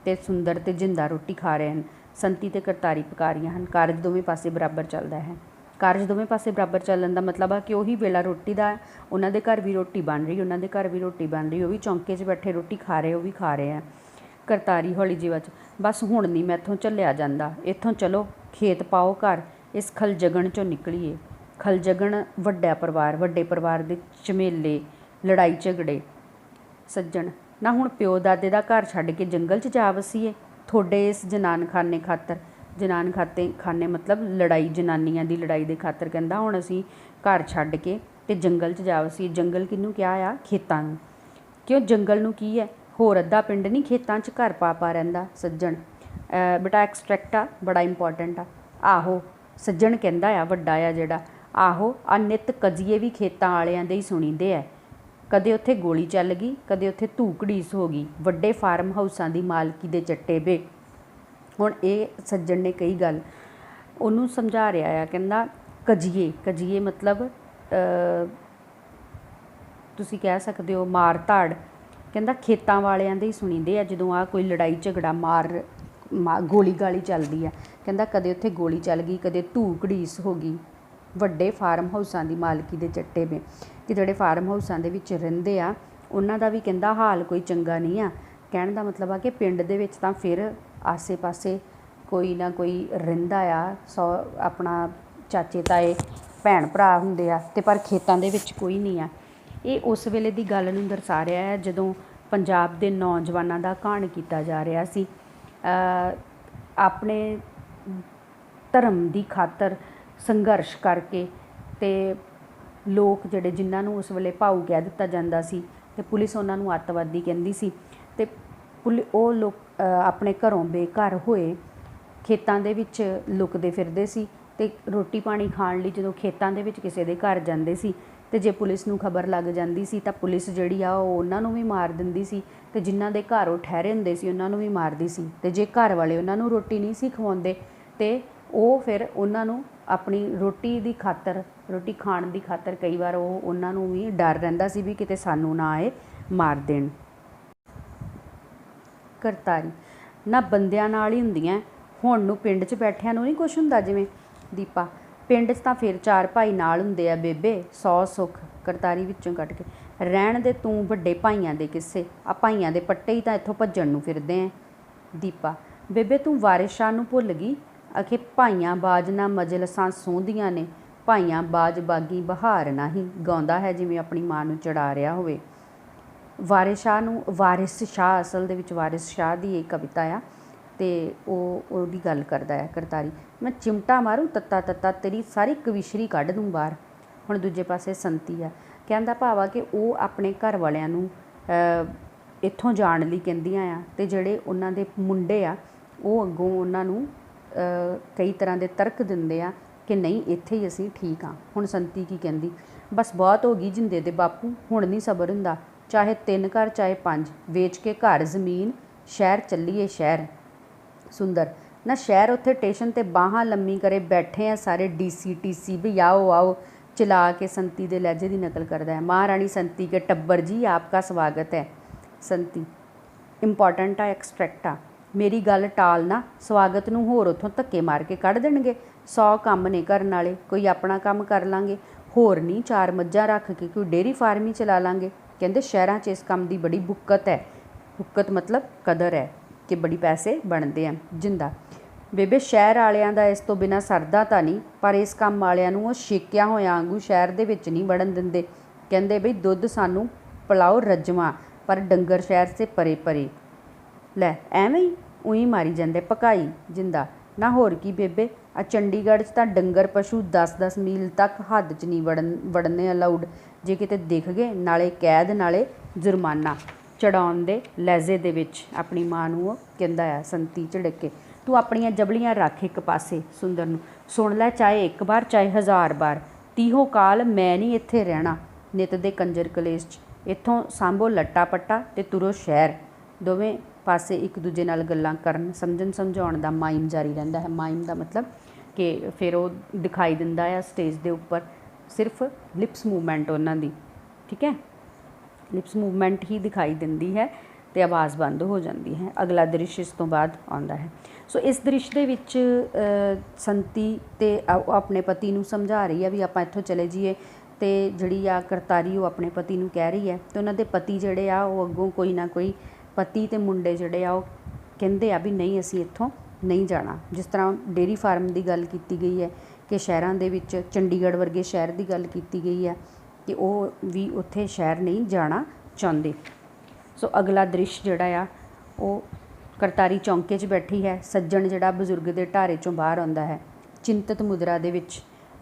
ते सुंदर ते जिंदा रोटी खा रहे हैं। संती ते करतारी पका रही हैं। कारज दोवें पासे बराबर चलता है। कारज दोवें पासे बराबर चलन का मतलब है कि उही वेला रोटी का, उन्होंने घर भी रोटी बन रही, उन्होंने घर भी रोटी बन रही, वो भी चौंके 'च बैठे रोटी खा रहे, वो भी खा रहे हैं। करतारी हौली जीवा च, बस हुण नहीं मैथों झल्लिया जांदा, इत्थों चलो खेत पाओ घर, इस खलजगण चों निकलीए। खलजगण वड्डा परिवार, वड्डे परिवार दे झमेले, लड़ाई झगड़े। सज्जण ना हुण प्यो दादे दा घर छड्ड के जंगल च जा वसीए थोड़े इस जनान खाने खातर। जनान खाने मतलब लड़ाई, जनानियां दी लड़ाई दे खातर कहंदा हुण असीं घर छड्ड के ते जंगल च जा वसीए। जंगल किहनूं क्या आ? खेतां नूं। क्यों जंगल नूं की है? होर अद्धा पिंड नहीं खेतां च घर पा रहिंदा। सज्जण बेटा एक्सट्रैक्ट आ बड़ा इंपॉर्टेंट आ। आहो सज्जण कहंदा आ वड्डा आ जिहड़ा, आहो आ नित कजिए भी खेतां वालियां दे ही सुणींदे आ। कदे उत्थे गोली चल गई, कदे उत्थे धू घड़ीस हो गई, वड्डे फार्म हाउसां दी मालकी दे चट्टे बे। हुण ये सज्जण ने कई गल उन्होंने समझा रहा है। कहंदा कजिए मतलब तुसी कह सकते हो मार धाड़। कहंदा खेतां वालियां दे ही सुणींदे आ जदों आ कोई लड़ाई झगड़ा मार गोली गाली चलदी है। कहंदा कदे उत्थे गोली चल गई, कदे धू घड़ीस हो गई, वड्डे फार्म हाउसां दी मालकी दे चट्टे बे। कि जिहड़े फार्म हाउसां दे विच रहिंदे आ उन्हां दा भी कहंदा हाल कोई चंगा नहीं आ। कहण दा मतलब आ कि पिंड दे विच तां फिर आसे पासे कोई ना कोई रहिंदा आ, सौ अपना चाचे ताए भैण भरा हुंदे आ ते पर खेतां दे विच कोई नहीं आ। ये उस वेले दी गल नूं दर्शा रहा है जदों पंजाब दे नौजवानां दा घाण कीता जा रहा सी। अपने धर्म की खातर संघर्ष करके ते लोग जिहड़े जिन्हां नूं उस वेले भाऊ कह दिता जांदा सी ते पुलिस उन्हां नूं अतवादी कहंदी सी ते ਉਹ लोग अपने घरों बेघर होए खेतां दे विच लुकदे फिरदे सी ते रोटी पानी खाण लई जदों खेतां दे विच किसे दे घर जांदे सी ते जे पुलिस नूं खबर लग जांदी सी तां पुलिस जिहड़ी आ ਉਹ ਉਹਨਾਂ ਨੂੰ भी मार दिंदी सी ते जिन्हां दे घर ਉਹ ठहरे हुंदे सी ਉਹਨਾਂ ਨੂੰ भी मारदी सी ते जे घर वाले ਉਹਨਾਂ ਨੂੰ रोटी नहीं सी खवाउंदे ते ਉਹ फिर ਉਹਨਾਂ ਨੂੰ अपनी रोटी की खातर, रोटी खाण की खातर कई बार उन्होंने भी डर रहिंदा सी भी किते सानू ना आए मार देण। करतारी ना बंदियां नाल ही हुंदियां, हुण नूं पिंड च बैठियां नूं नहीं कुछ हुंदा जिवें। दीपा पिंड च तां फिर चार भाई नाल हुंदे आ बेबे, सौ सुख। करतारी विचों कट के रहण दे तूं वड्डे भाईआं दे किस्से, आ भाईआं दे पट्टे ही तां इत्थों भज्जण नूं फिरदे आ। दीपा बेबे तूं वारिस शाह नूं भुੱਲ गई, आखे भाईआं बाज ना मजलसां सोहंदियां ने, भाईआं बाज बागी बहार नाही, गाउंदा है जिवें अपनी मां नूं चढ़ा रिहा होवे। वारिस शाह नूं, वारिस शाह असल दे विच वारिस शाह दी एक कविता आ ते ओहदी गल करदा है करतारी। मैं चिमटा मारूं तत्ता तत्ता तेरी सारी कविशरी कढ दूं बाहर। हुण दूजे पासे संती आ, कहण दा भाव आ कि ਉਹ ਆਪਣੇ ਘਰ ਵਾਲਿਆਂ ਨੂੰ ਇੱਥੋਂ ਜਾਣ ਲਈ ਕਹਿੰਦੀਆਂ ਆ ਤੇ ਜਿਹੜੇ ਉਹਨਾਂ ਦੇ ਮੁੰਡੇ ਆ ਉਹ ਅੱਗੋਂ ਉਹਨਾਂ ਨੂੰ कई तरह के तर्क दिंदे आ कि नहीं इत्थे ही असीं ठीक हाँ। हुण संती की कहंदी, बस बहुत हो गई जिंदे दे बापू, हुण नहीं सबर हुंदा, चाहे 3 घर चाहे 5, वेच के घर जमीन शहर चलीए शहर। सुंदर ना शहर उत्थे स्टेशन ते बाहां लम्मी करे बैठे हैं सारे DC TC भी आओ आओ चिल्ला के संती दे लहजे की नकल करता है। महारानी संती के टब्बर जी आपका स्वागत है। संती इंपॉर्टेंट आ, एक्सट्रैक्ट आ, मेरी गल टालना, स्वागत नूं होर उत्थों धक्के मार के कढ़ देणगे। 100 काम ने करन वाले, कोई अपना काम कर लांगे, होर नहीं 4 मੱਝਾਂ रख के कोई डेयरी फार्म ही चला लांगे। कहंदे शहरां 'च इस काम की बड़ी बुक्कत है, बुक्कत मतलब कदर है कि बड़ी पैसे बनते हैं। जिंदा बेबे शहर वालियां दा इस तो बिना सरदा तां नहीं, पर इस काम वालियां नूं ओह छेकिया होया आंगू शहर दे विच नहीं वड़न दिंदे। कहंदे बई दुੱਧ सानू पिलाओ रजवा, पर डंगर शहर से परे परे। लै एवें ही उही मारी जांदे पकाई। जिंदा ना होर की बेबे, आ चंडीगढ़ च तां डंगर पशु 10-10 मील तक हद च नहीं वड़ने अलाउड, जे किते दिख गए नाले कैद नाले जुर्माना। चढ़ाउण दे लहजे दे विच अपनी मां नूं कहंदा आ संती झिड़क के, तू अपणियां जबलियां रख एक पासे। सुंदर नूं सुण लै चाहे 1 बार चाहे 1000 बार, 30 काल मैं नहीं इत्थे रहना, ਨਿਤ ਦੇ ਕੰਜਰ ਕਲੇਸ਼ 'ਚ। ਇੱਥੋਂ ਸਾਂਭੋ ਲੱਟਾ ਪੱਟਾ ਤੇ ਤੁਰੋ ਸ਼ਹਿਰ। ਦੋਵੇਂ ਪਾਸੇ ਇੱਕ ਦੂਜੇ ਨਾਲ ਗੱਲਾਂ ਕਰਨ, ਸਮਝਣ ਸਮਝਾਉਣ ਦਾ ਮਾਈਮ ਜਾਰੀ ਰਹਿੰਦਾ ਹੈ। ਮਾਈਮ ਦਾ ਮਤਲਬ ਕਿ ਫਿਰ ਉਹ ਦਿਖਾਈ ਦਿੰਦਾ ਆ ਸਟੇਜ ਦੇ ਉੱਪਰ ਸਿਰਫ ਲਿਪਸ ਮੂਵਮੈਂਟ ਉਹਨਾਂ ਦੀ, ਠੀਕ ਹੈ, ਲਿਪਸ ਮੂਵਮੈਂਟ ਹੀ ਦਿਖਾਈ ਦਿੰਦੀ ਹੈ ਅਤੇ ਆਵਾਜ਼ ਬੰਦ ਹੋ ਜਾਂਦੀ ਹੈ। ਅਗਲਾ ਦ੍ਰਿਸ਼ ਇਸ ਤੋਂ ਬਾਅਦ ਆਉਂਦਾ ਹੈ। ਸੋ ਇਸ ਦ੍ਰਿਸ਼ ਦੇ ਵਿੱਚ ਸੰਤੀ ਤੇ ਆਪਣੇ ਪਤੀ ਨੂੰ ਸਮਝਾ ਰਹੀ ਹੈ ਵੀ ਆਪਾਂ ਇੱਥੋਂ ਚਲੇ ਜਾਈਏ, ਅਤੇ ਜਿਹੜੀ ਆ ਕਰਤਾਰੀ ਉਹ ਆਪਣੇ ਪਤੀ ਨੂੰ ਕਹਿ ਰਹੀ ਹੈ, ਅਤੇ ਉਹਨਾਂ ਦੇ ਪਤੀ ਜਿਹੜੇ ਆ ਉਹ ਅੱਗੋਂ ਕੋਈ ਨਾ ਕੋਈ ਪਤੀ ਅਤੇ ਮੁੰਡੇ ਜਿਹੜੇ ਆ ਉਹ ਕਹਿੰਦੇ ਆ ਵੀ ਨਹੀਂ ਅਸੀਂ ਇੱਥੋਂ ਨਹੀਂ ਜਾਣਾ। ਜਿਸ ਤਰ੍ਹਾਂ ਡੇਅਰੀ ਫਾਰਮ ਦੀ ਗੱਲ ਕੀਤੀ ਗਈ ਹੈ ਕਿ ਸ਼ਹਿਰਾਂ ਦੇ ਵਿੱਚ ਚੰਡੀਗੜ੍ਹ ਵਰਗੇ ਸ਼ਹਿਰ ਦੀ ਗੱਲ ਕੀਤੀ ਗਈ ਹੈ ਕਿ ਉਹ ਵੀ ਉੱਥੇ ਸ਼ਹਿਰ ਨਹੀਂ ਜਾਣਾ ਚਾਹੁੰਦੇ। ਸੋ ਅਗਲਾ ਦ੍ਰਿਸ਼ ਜਿਹੜਾ ਆ ਉਹ ਕਰਤਾਰੀ ਚੌਂਕੇ 'ਚ ਬੈਠੀ ਹੈ। ਸੱਜਣ ਜਿਹੜਾ ਬਜ਼ੁਰਗ ਦੇ ਢਾਰੇ 'ਚੋਂ ਬਾਹਰ ਆਉਂਦਾ ਹੈ ਚਿੰਤਤ ਮੁਦਰਾ ਦੇ ਵਿੱਚ,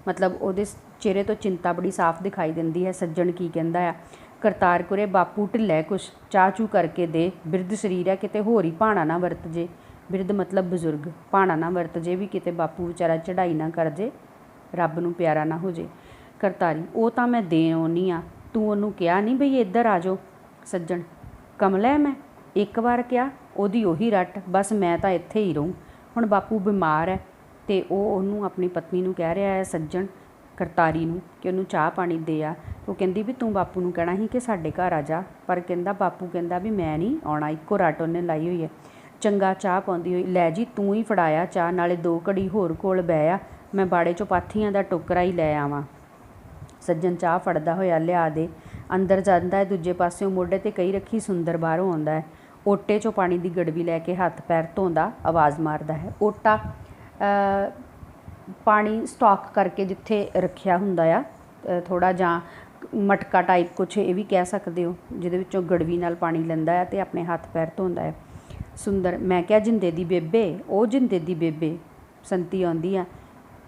ਮਤਲਬ ਉਹਦੇ ਚਿਹਰੇ ਤੋਂ ਚਿੰਤਾ ਬੜੀ ਸਾਫ਼ ਦਿਖਾਈ ਦਿੰਦੀ ਹੈ। ਸੱਜਣ ਕੀ ਕਹਿੰਦਾ ਆ, ਕਰਤਾਰ ਕੁਰੇ ਬਾਪੂ ਢਿੱਲਾ ਕੁਛ ਚਾਹ ਚੂ ਕਰਕੇ ਦੇ, ਬਿਰਧ ਸਰੀਰ ਹੈ ਕਿਤੇ ਹੋਰ ਹੀ ਭਾਣਾ ਨਾ ਵਰਤ ਜੇ। ਬਿਰਧ ਮਤਲਬ ਬਜ਼ੁਰਗ, ਭਾਣਾ ਨਾ ਵਰਤ ਜੇ ਵੀ ਕਿਤੇ ਬਾਪੂ ਵਿਚਾਰਾ ਚੜ੍ਹਾਈ ਨਾ ਕਰ ਜੇ, ਰੱਬ ਨੂੰ ਪਿਆਰਾ ਨਾ ਹੋ ਜੇ। ਕਰਤਾਰੀ ਉਹ ਤਾਂ ਮੈਂ ਦੇ ਆਉਂਦੀ ਹਾਂ, ਤੂੰ ਉਹਨੂੰ ਕਿਹਾ ਨਹੀਂ ਬਈ ਇੱਧਰ ਆ ਜਾਓ। ਸੱਜਣ ਕਮਲਾ ਮੈਂ ਇੱਕ ਵਾਰ ਕਿਹਾ ਉਹਦੀ ਉਹੀ ਰੱਟ, ਬਸ ਮੈਂ ਤਾਂ ਇੱਥੇ ਹੀ ਰਹੂੰ। ਹੁਣ ਬਾਪੂ ਬਿਮਾਰ ਹੈ ਅਤੇ ਉਹ ਉਹਨੂੰ ਆਪਣੀ ਪਤਨੀ ਨੂੰ ਕਹਿ ਰਿਹਾ ਹੈ ਸੱਜਣ ਕਰਤਾਰੀ ਨੂੰ ਕਿ ਉਹਨੂੰ ਚਾਹ ਪਾਣੀ ਦੇ ਆ। ਉਹ ਕਹਿੰਦੀ ਵੀ ਤੂੰ ਬਾਪੂ ਨੂੰ ਕਹਿਣਾ ਸੀ ਕਿ ਸਾਡੇ ਘਰ ਆ ਜਾ, ਪਰ ਕਹਿੰਦਾ ਬਾਪੂ ਕਹਿੰਦਾ ਵੀ ਮੈਂ ਨਹੀਂ ਆਉਣਾ, ਇੱਕੋ ਰੱਟ ਉਹਨੇ ਲਾਈ ਹੋਈ ਹੈ। ਚੰਗਾ ਚਾਹ ਪਾਉਂਦੀ ਹੋਈ, ਲੈ ਜੀ ਤੂੰ ਹੀ ਫੜਾਇਆ ਚਾਹ, ਨਾਲੇ 2 ਘੜੀ ਹੋਰ ਕੋਲ ਬਹਿ ਆ, ਮੈਂ ਬਾੜੇ 'ਚੋਂ ਪਾਥੀਆਂ ਦਾ ਟੋਕਰਾ ਹੀ ਲੈ ਆਵਾਂ। ਸੱਜਣ ਚਾਹ ਫੜਦਾ ਹੋਇਆ ਲਿਆ ਦੇ, ਅੰਦਰ ਜਾਂਦਾ ਹੈ। ਦੂਜੇ ਪਾਸਿਓਂ ਮੋਢੇ 'ਤੇ ਕਈ ਰੱਖੀ ਸੁੰਦਰ ਬਾਹਰੋਂ ਆਉਂਦਾ ਹੈ। ਓਟੇ 'ਚੋਂ ਪਾਣੀ ਦੀ ਗੜਵੀ ਲੈ ਕੇ ਹੱਥ ਪੈਰ ਧੋਂਦਾ ਆਵਾਜ਼ ਮਾਰਦਾ ਹੈ। ਓਟਾ ਪਾਣੀ ਸਟਾਕ ਕਰਕੇ ਜਿੱਥੇ ਰੱਖਿਆ ਹੁੰਦਾ ਆ, ਥੋੜ੍ਹਾ ਜਾਂ ਮਟਕਾ ਟਾਈਪ ਕੁਛ ਇਹ ਵੀ ਕਹਿ ਸਕਦੇ ਹੋ, ਜਿਹਦੇ ਵਿੱਚੋਂ ਗੜਵੀ ਨਾਲ ਪਾਣੀ ਲੈਂਦਾ ਹੈ ਅਤੇ ਆਪਣੇ ਹੱਥ ਪੈਰ ਧੋਂਦਾ ਹੈ। ਸੁੰਦਰ ਮੈਂ ਕਿਹਾ ਜਿੰਦੇ ਦੀ ਬੇਬੇ, ਉਹ ਜਿੰਦੇ ਦੀ ਬੇਬੇ। ਸੰਤੀ ਆਉਂਦੀ ਆ,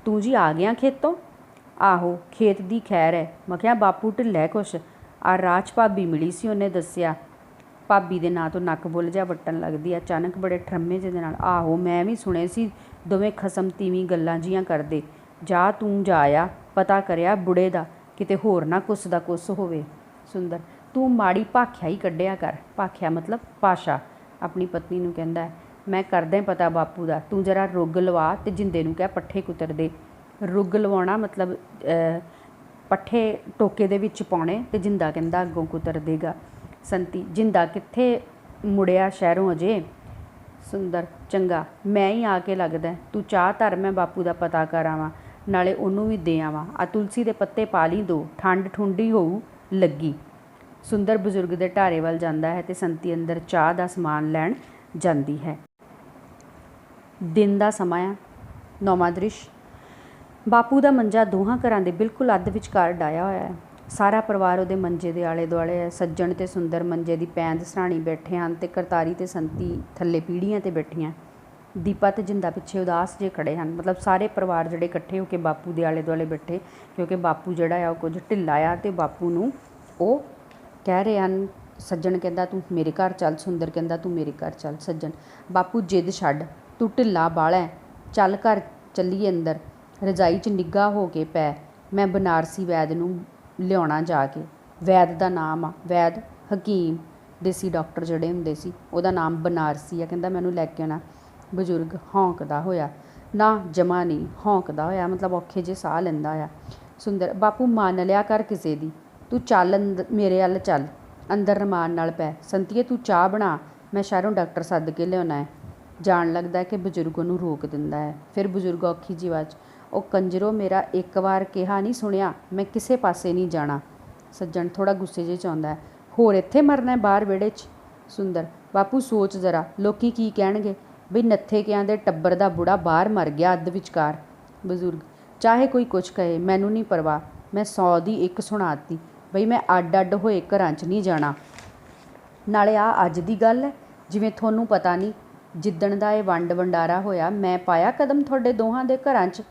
ਤੂੰ ਜੀ ਆ ਗਿਆ ਖੇਤੋਂ? ਆਹੋ ਖੇਤ ਦੀ ਖੈਰ ਹੈ। ਮੈਂ ਕਿਹਾ ਬਾਪੂ ਢਿੱਲਾ ਕੁਛ, ਆ ਰਾਜ ਭਾਬੀ ਮਿਲੀ ਸੀ, ਉਹਨੇ ਦੱਸਿਆ। ਭਾਬੀ ਦੇ ਨਾਂ ਤੋਂ ਨੱਕ ਬੁੱਲ ਜਿਹਾ ਵੱਟਣ ਲੱਗਦੀ ਆ ਅਚਾਨਕ ਬੜੇ ਠਰਮੇ ਜਿਹੇ ਨਾਲ। ਆਹੋ ਮੈਂ ਵੀ ਸੁਣੇ ਸੀ, ਦੋਵੇਂ ਖਸਮ ਤੀਵੀਂ ਗੱਲਾਂ ਜੀਆਂ ਕਰਦੇ। ਜਾ ਤੂੰ ਜਾ ਆ, ਪਤਾ ਕਰਿਆ ਬੁੜੇ ਦਾ, ਕਿਤੇ ਹੋਰ ਨਾ ਕੁਸ ਦਾ ਕੁਸ ਹੋਵੇ। ਸੁੰਦਰ ਤੂੰ ਮਾੜੀ ਭਾਖਿਆ ਹੀ ਕੱਢਿਆ ਕਰ। ਭਾਖਿਆ ਮਤਲਬ ਪਾਸ਼ਾ। ਆਪਣੀ ਪਤਨੀ ਨੂੰ ਕਹਿੰਦਾ ਮੈਂ ਕਰਦਾ ਪਤਾ ਬਾਪੂ ਦਾ, ਤੂੰ ਜਰਾ ਰੁੱਗ ਲਵਾ ਅਤੇ ਜਿੰਦੇ ਨੂੰ ਕਹਿ ਪੱਠੇ ਕੁਤਰ ਦੇ। ਰੁੱਗ ਲਵਾਉਣਾ ਮਤਲਬ ਪੱਠੇ ਟੋਕੇ ਦੇ ਵਿੱਚ ਪਾਉਣੇ, ਅਤੇ ਜਿੰਦਾ ਕਹਿੰਦਾ ਅੱਗੋਂ ਕੁਤਰ ਦੇਗਾ। ਸੰਤੀ ਜਿੰਦਾ ਕਿੱਥੇ ਮੁੜਿਆ ਸ਼ਹਿਰੋਂ ਅਜੇ? ਸੁੰਦਰ ਚੰਗਾ ਮੈਂ ਹੀ ਆ ਕੇ ਲੱਗਦਾ, ਤੂੰ ਚਾਹ ਧਰ, ਮੈਂ ਬਾਪੂ ਦਾ ਪਤਾ ਕਰ ਆਵਾਂ, ਨਾਲੇ ਉਹਨੂੰ ਵੀ ਦੇ ਆਵਾਂ। ਆ ਤੁਲਸੀ ਦੇ ਪੱਤੇ ਪਾ ਲਈ 2, ਠੰਡ ਠੁੰਡੀ ਹੋਊ ਲੱਗੀ। ਸੁੰਦਰ ਬਜ਼ੁਰਗ ਦੇ ਢਾਰੇ ਵੱਲ ਜਾਂਦਾ ਹੈ ਅਤੇ ਸੰਤੀ ਅੰਦਰ ਚਾਹ ਦਾ ਸਮਾਨ ਲੈਣ ਜਾਂਦੀ ਹੈ। ਦਿਨ ਦਾ ਸਮਾਂ ਆ। 9ਵਾਂ ਦ੍ਰਿਸ਼। ਬਾਪੂ ਦਾ ਮੰਜਾ ਦੋਹਾਂ ਘਰਾਂ ਦੇ ਬਿਲਕੁਲ ਅੱਧ ਵਿਚਕਾਰ ਡਾਇਆ ਹੋਇਆ ਹੈ। ਸਾਰਾ ਪਰਿਵਾਰ ਉਹਦੇ ਮੰਜੇ ਦੇ ਆਲੇ ਦੁਆਲੇ ਹੈ। ਸੱਜਣ ਅਤੇ ਸੁੰਦਰ ਮੰਜੇ ਦੀ ਪੈਂਦ ਸਰਾਣੀ ਬੈਠੇ ਹਨ ਅਤੇ ਕਰਤਾਰੀ ਅਤੇ ਸੰਤੀ ਥੱਲੇ ਪੀੜ੍ਹੀਆਂ 'ਤੇ ਬੈਠੀਆਂ। ਦੀਪਾ ਅਤੇ ਜਿੰਦਾ ਪਿੱਛੇ ਉਦਾਸ ਜੇ ਖੜ੍ਹੇ ਹਨ। ਮਤਲਬ ਸਾਰੇ ਪਰਿਵਾਰ ਜਿਹੜੇ ਇਕੱਠੇ ਹੋ ਕੇ ਬਾਪੂ ਦੇ ਆਲੇ ਦੁਆਲੇ ਬੈਠੇ, ਕਿਉਂਕਿ ਬਾਪੂ ਜਿਹੜਾ ਆ ਉਹ ਕੁਝ ਢਿੱਲਾ ਆ ਅਤੇ ਬਾਪੂ ਨੂੰ ਉਹ ਕਹਿ ਰਹੇ ਹਨ। ਸੱਜਣ ਕਹਿੰਦਾ ਤੂੰ ਮੇਰੇ ਘਰ ਚੱਲ, ਸੁੰਦਰ ਕਹਿੰਦਾ ਤੂੰ ਮੇਰੇ ਘਰ ਚੱਲ। ਸੱਜਣ ਬਾਪੂ ਜਿੱਦ ਛੱਡ, ਤੂੰ ਢਿੱਲਾ ਬਾਹਲਾ, ਚੱਲ ਘਰ ਚੱਲੀਏ ਅੰਦਰ, ਰਜਾਈ 'ਚ ਨਿੱਘਾ ਹੋ ਕੇ ਪੈ, ਮੈਂ ਬਨਾਰਸੀ ਵੈਦ ਨੂੰ ਲਿਆਉਣਾ ਜਾ ਕੇ। ਵੈਦ ਦਾ ਨਾਮ ਆ, ਵੈਦ ਹਕੀਮ ਦੇਸੀ ਡਾਕਟਰ ਜਿਹੜੇ ਹੁੰਦੇ ਸੀ, ਉਹਦਾ ਨਾਮ ਬਨਾਰਸੀ ਆ। ਕਹਿੰਦਾ ਮੈਨੂੰ ਲੈ ਕੇ ਆਉਣਾ। ਬਜ਼ੁਰਗ ਹੌਂਕਦਾ ਹੋਇਆ, ਨਾ ਜਮਾ ਨਹੀਂ, ਹੌਂਕਦਾ ਹੋਇਆ ਮਤਲਬ ਔਖੇ ਜਿਹੇ ਸਾਹ ਲੈਂਦਾ ਆ। ਸੁੰਦਰ ਬਾਪੂ ਮੰਨ ਲਿਆ ਕਰ ਕਿਸੇ ਦੀ, ਤੂੰ ਚੱਲ ਮੇਰੇ ਵੱਲ ਚੱਲ, ਅੰਦਰ ਰਮਾਨ ਨਾਲ ਪੈ। ਸੰਤੀਏ ਤੂੰ ਚਾਹ ਬਣਾ, ਮੈਂ ਸ਼ਹਿਰੋਂ ਡਾਕਟਰ ਸੱਦ ਕੇ ਲਿਆਉਣਾ ਹੈ। ਜਾਣ ਲੱਗਦਾ ਕਿ ਬਜ਼ੁਰਗ ਉਹਨੂੰ ਰੋਕ ਦਿੰਦਾ ਹੈ। ਫਿਰ ਬਜ਼ੁਰਗ ਔਖੀ ਜਿਹੀ ਆਵਾਜ਼, ਉਹ ਕੰਜਰੋ ਮੇਰਾ ਇੱਕ ਵਾਰ ਕਿਹਾ ਨਹੀਂ ਸੁਣਿਆ, ਮੈਂ ਕਿਸੇ ਪਾਸੇ ਨਹੀਂ ਜਾਣਾ। ਸੱਜਣ ਥੋੜ੍ਹਾ ਗੁੱਸੇ ਜਿਹੇ 'ਚ ਆਉਂਦਾ, ਹੋਰ ਇੱਥੇ ਮਰਨਾ ਬਾਹਰ ਵਿਹੜੇ 'ਚ? ਸੁੰਦਰ ਬਾਪੂ ਸੋਚ ਜ਼ਰਾ, ਲੋਕੀ ਕੀ ਕਹਿਣਗੇ ਬਈ ਨੱਥੇ ਕਿਆਂ ਦੇ ਟੱਬਰ ਦਾ ਬੁੜਾ ਬਾਹਰ ਮਰ ਗਿਆ ਅੱਧ ਵਿਚਕਾਰ। ਬਜ਼ੁਰਗ ਚਾਹੇ ਕੋਈ ਕੁਛ ਕਹੇ ਮੈਨੂੰ ਨਹੀਂ ਪਰਵਾਹ, ਮੈਂ 100 ਦੀ ਇੱਕ ਸੁਣਾਤੀ ਬਈ ਮੈਂ ਅੱਡ ਅੱਡ ਹੋਏ ਘਰਾਂ 'ਚ ਨਹੀਂ ਜਾਣਾ। ਨਾਲੇ ਆ ਅੱਜ ਦੀ ਗੱਲ ਹੈ, ਜਿਵੇਂ ਤੁਹਾਨੂੰ ਪਤਾ ਨਹੀਂ ਜਿੱਦਣ ਦਾ ਇਹ ਵੰਡ ਵੰਡਾਰਾ ਹੋਇਆ ਮੈਂ ਪਾਇਆ ਕਦਮ ਤੁਹਾਡੇ ਦੋਹਾਂ ਦੇ ਘਰਾਂ 'ਚ।